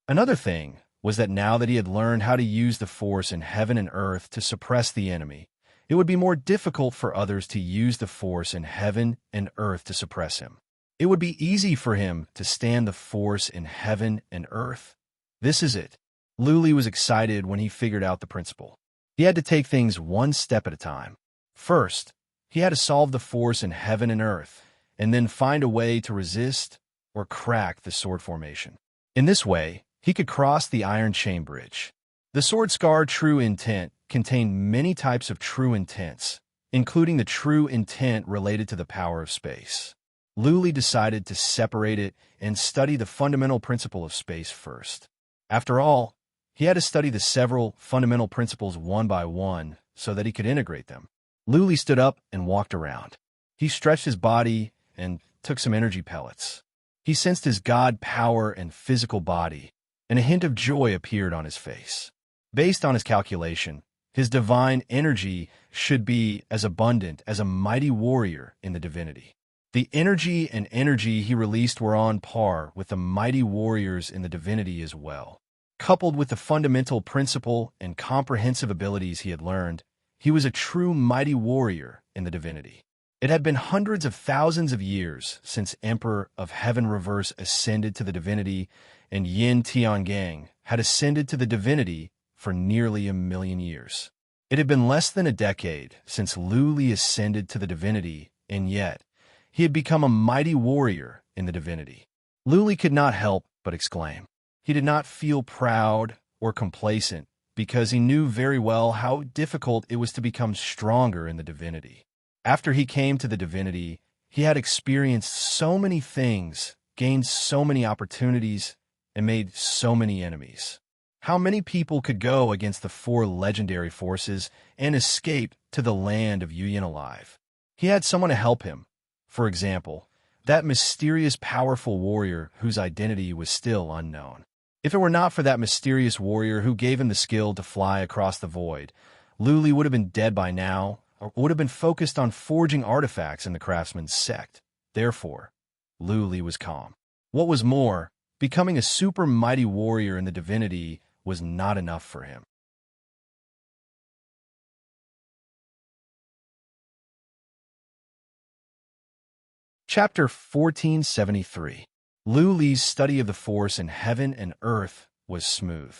Another thing was that now that he had learned how to use the force in heaven and earth to suppress the enemy, it would be more difficult for others to use the force in heaven and earth to suppress him. It would be easy for him to stand the force in heaven and earth. This is it. Luli was excited when he figured out the principle. He had to take things one step at a time. First, he had to solve the force in heaven and earth, and then find a way to resist or crack the sword formation. In this way, he could cross the Iron Chain Bridge. The sword scar true intent contained many types of true intents, including the true intent related to the power of space. Luli decided to separate it and study the fundamental principle of space first. After all, he had to study the several fundamental principles one by one so that he could integrate them. Luli stood up and walked around. He stretched his body and took some energy pellets. He sensed his God power and physical body, and a hint of joy appeared on his face. Based on his calculation, his divine energy should be as abundant as a mighty warrior in the divinity. The energy he released were on par with the mighty warriors in the divinity as well. Coupled with the fundamental principle and comprehensive abilities he had learned, he was a true mighty warrior in the divinity. It had been hundreds of thousands of years since Emperor of Heaven Reverse ascended to the divinity, and Yin Tiangang had ascended to the divinity for nearly 1,000,000 years. It had been less than a decade since Lu Li ascended to the divinity, and yet he had become a mighty warrior in the divinity. Lu Li could not help but exclaim. He did not feel proud or complacent because he knew very well how difficult it was to become stronger in the divinity. After he came to the divinity, he had experienced so many things, gained so many opportunities, and made so many enemies. How many people could go against the 4 legendary forces and escape to the land of Yuyan alive? He had someone to help him. For example, that mysterious powerful warrior whose identity was still unknown. If it were not for that mysterious warrior who gave him the skill to fly across the void, Lu Li would have been dead by now, or would have been focused on forging artifacts in the craftsman's sect. Therefore, Lu Li was calm. What was more, becoming a super mighty warrior in the divinity was not enough for him. Chapter 1473. Lu Li's study of the force in heaven and earth was smooth.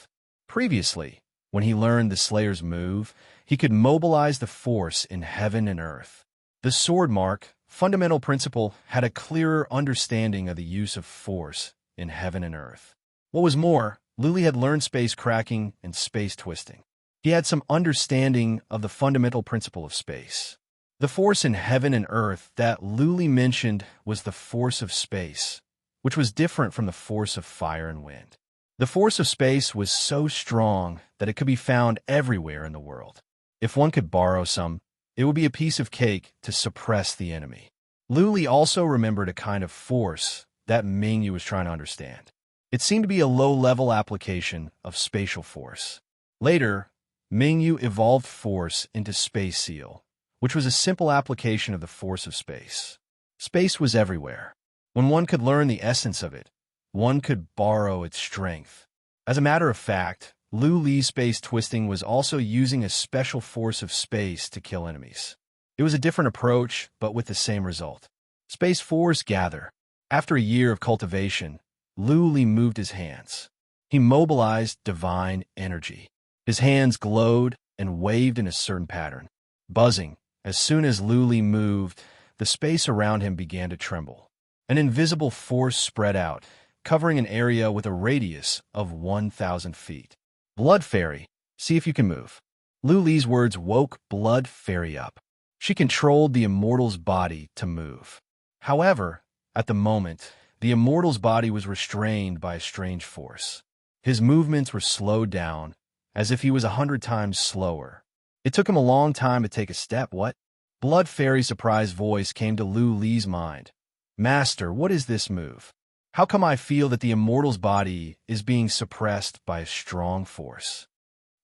Previously, when he learned the Slayer's move, he could mobilize the force in heaven and earth. The sword mark, fundamental principle, had a clearer understanding of the use of force in heaven and earth. What was more, Lu Li had learned space cracking and space twisting. He had some understanding of the fundamental principle of space. The force in heaven and earth that Lu Li mentioned was the force of space, which was different from the force of fire and wind. The force of space was so strong that it could be found everywhere in the world. If one could borrow some, it would be a piece of cake to suppress the enemy. Lu Li also remembered a kind of force that Mingyu was trying to understand. It seemed to be a low-level application of spatial force. Later, Mingyu evolved force into space seal, which was a simple application of the force of space. Space was everywhere. When one could learn the essence of it, one could borrow its strength. As a matter of fact, Lu Li's space twisting was also using a special force of space to kill enemies. It was a different approach, but with the same result. Space force gather. After a year of cultivation, Lu Li moved his hands. He mobilized divine energy. His hands glowed and waved in a certain pattern. Buzzing, as soon as Lu Li moved, the space around him began to tremble. An invisible force spread out, covering an area with a radius of 1,000 feet. Blood Fairy, see if you can move. Lu Li's words woke Blood Fairy up. She controlled the immortal's body to move. However, at the moment, the immortal's body was restrained by a strange force. His movements were slowed down, as if he was 100 times slower. It took him a long time to take a step. What? Blood Fairy's surprised voice came to Lu Li's mind. Master, what is this move? How come I feel that the immortal's body is being suppressed by a strong force?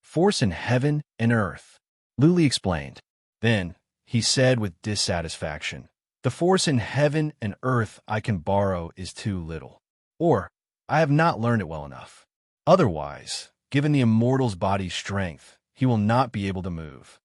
Force in heaven and earth, Lu Li explained. Then, he said with dissatisfaction, the force in heaven and earth I can borrow is too little. Or, I have not learned it well enough. Otherwise, given the immortal's body's strength, he will not be able to move.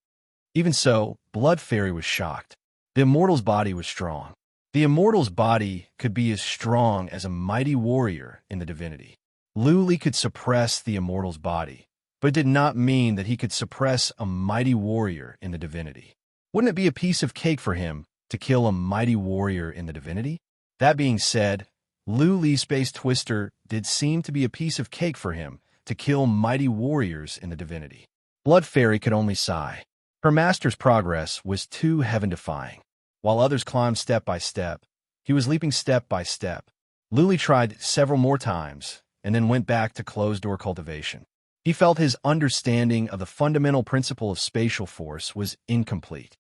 Even so, Blood Fairy was shocked. The immortal's body was strong. The immortal's body could be as strong as a mighty warrior in the divinity. Lu Li could suppress the immortal's body, but it did not mean that he could suppress a mighty warrior in the divinity. Wouldn't it be a piece of cake for him to kill a mighty warrior in the divinity? That being said, Lu Li's Space Twister did seem to be a piece of cake for him to kill mighty warriors in the divinity. Blood Fairy could only sigh. Her master's progress was too heaven-defying. While others climbed step by step, he was leaping step by step. Lu Li tried several more times, and then went back to closed-door cultivation. He felt his understanding of the fundamental principle of spatial force was incomplete.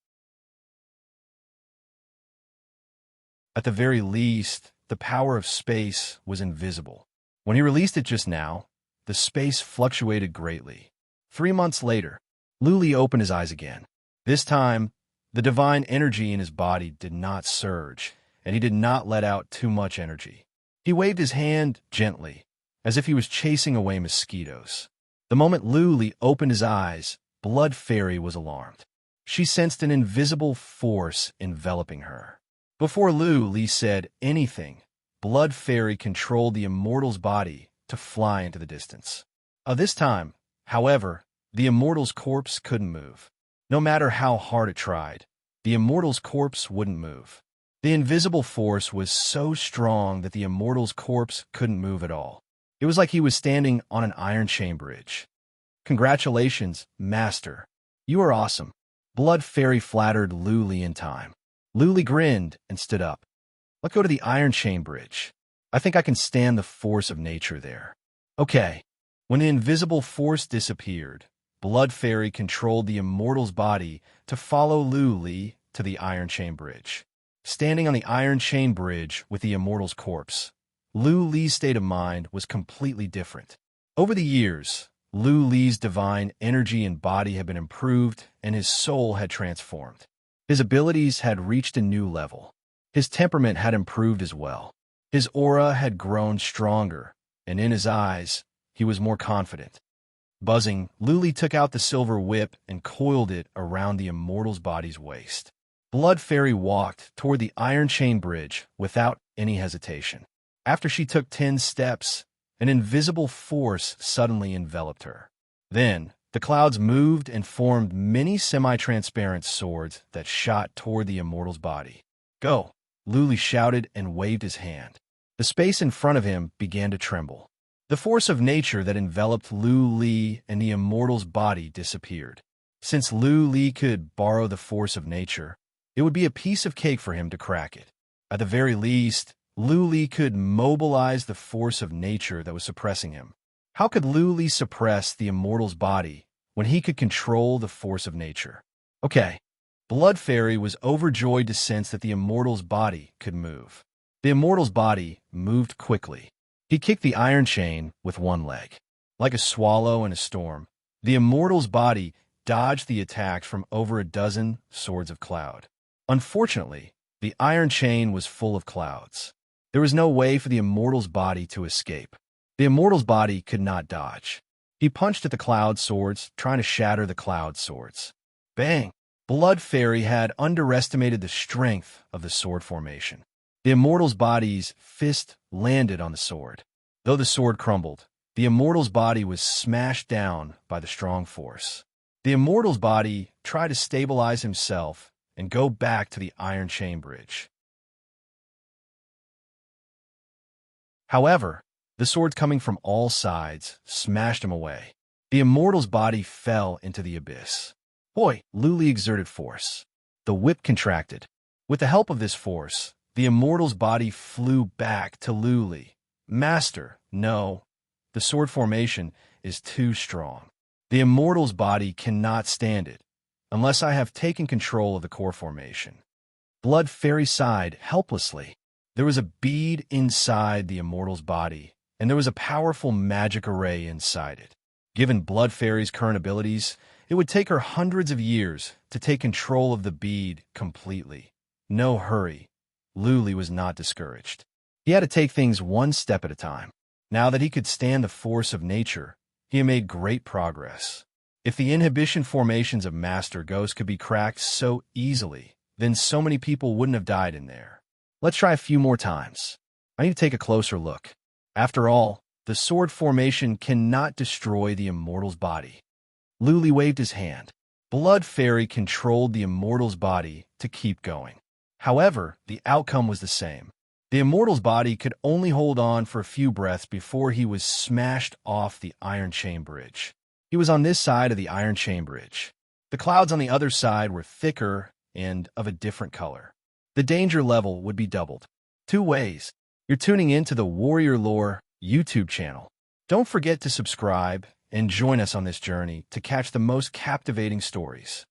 At the very least, the power of space was invisible. When he released it just now, the space fluctuated greatly. 3 months later, Lu Li opened his eyes again. This time, the divine energy in his body did not surge, and he did not let out too much energy. He waved his hand gently, as if he was chasing away mosquitoes. The moment Lu Li opened his eyes, Blood Fairy was alarmed. She sensed an invisible force enveloping her. Before Li said anything, Blood Fairy controlled the immortal's body to fly into the distance. This time, however, the immortal's corpse couldn't move. No matter how hard it tried, the immortal's corpse wouldn't move. The invisible force was so strong that the immortal's corpse couldn't move at all. It was like he was standing on an iron chain bridge. "Congratulations, Master. You are awesome." Blood Fairy flattered Li in time. Li grinned and stood up. "Let's go to the iron chain bridge. I think I can stand the force of nature there." Okay. When the invisible force disappeared, Blood Fairy controlled the immortal's body to follow Li to the iron chain bridge. Standing on the iron chain bridge with the immortal's corpse, Li's state of mind was completely different. Over the years, Li's divine energy and body had been improved, and his soul had transformed. His abilities had reached a new level. His temperament had improved as well. His aura had grown stronger, and in his eyes, he was more confident. Buzzing, Li took out the silver whip and coiled it around the immortal's body's waist. Blood Fairy walked toward the iron chain bridge without any hesitation. After she took 10 steps, an invisible force suddenly enveloped her. Then, the clouds moved and formed many semi-transparent swords that shot toward the immortal's body. "Go!" Li shouted and waved his hand. The space in front of him began to tremble. The force of nature that enveloped Li and the immortal's body disappeared. Since Li could borrow the force of nature, it would be a piece of cake for him to crack it. At the very least, Li could mobilize the force of nature that was suppressing him. How could Li suppress the immortal's body when he could control the force of nature? Okay. Blood Fairy was overjoyed to sense that the immortal's body could move. The immortal's body moved quickly. He kicked the iron chain with one leg. Like a swallow in a storm, the immortal's body dodged the attacks from over a dozen swords of cloud. Unfortunately, the iron chain was full of clouds. There was no way for the immortal's body to escape. The immortal's body could not dodge. He punched at the cloud swords, trying to shatter the cloud swords. Bang! Blood Fairy had underestimated the strength of the sword formation. The immortal's body's fist landed on the sword. Though the sword crumbled, the immortal's body was smashed down by the strong force. The immortal's body tried to stabilize himself and go back to the iron chain bridge. However, the swords coming from all sides smashed him away. The immortal's body fell into the abyss. Boy, Li exerted force. The whip contracted. With the help of this force, the immortal's body flew back to Li. "Master, no. The sword formation is too strong. The immortal's body cannot stand it, unless I have taken control of the core formation." Blood Fairy sighed helplessly. There was a bead inside the immortal's body, and there was a powerful magic array inside it. Given Blood Fairy's current abilities, it would take her hundreds of years to take control of the bead completely. No hurry. Li was not discouraged. He had to take things one step at a time. Now that he could stand the force of nature, he had made great progress. If the inhibition formations of Master Ghost could be cracked so easily, then so many people wouldn't have died in there. Let's try a few more times. I need to take a closer look. After all, the sword formation cannot destroy the immortal's body. Li waved his hand. Blood Fairy controlled the immortal's body to keep going. However, the outcome was the same. The immortal's body could only hold on for a few breaths before he was smashed off the iron chain bridge. He was on this side of the iron chain bridge. The clouds on the other side were thicker and of a different color. The danger level would be doubled. 2 ways. You're tuning in to the Warrior Lore YouTube channel. Don't forget to subscribe and join us on this journey to catch the most captivating stories.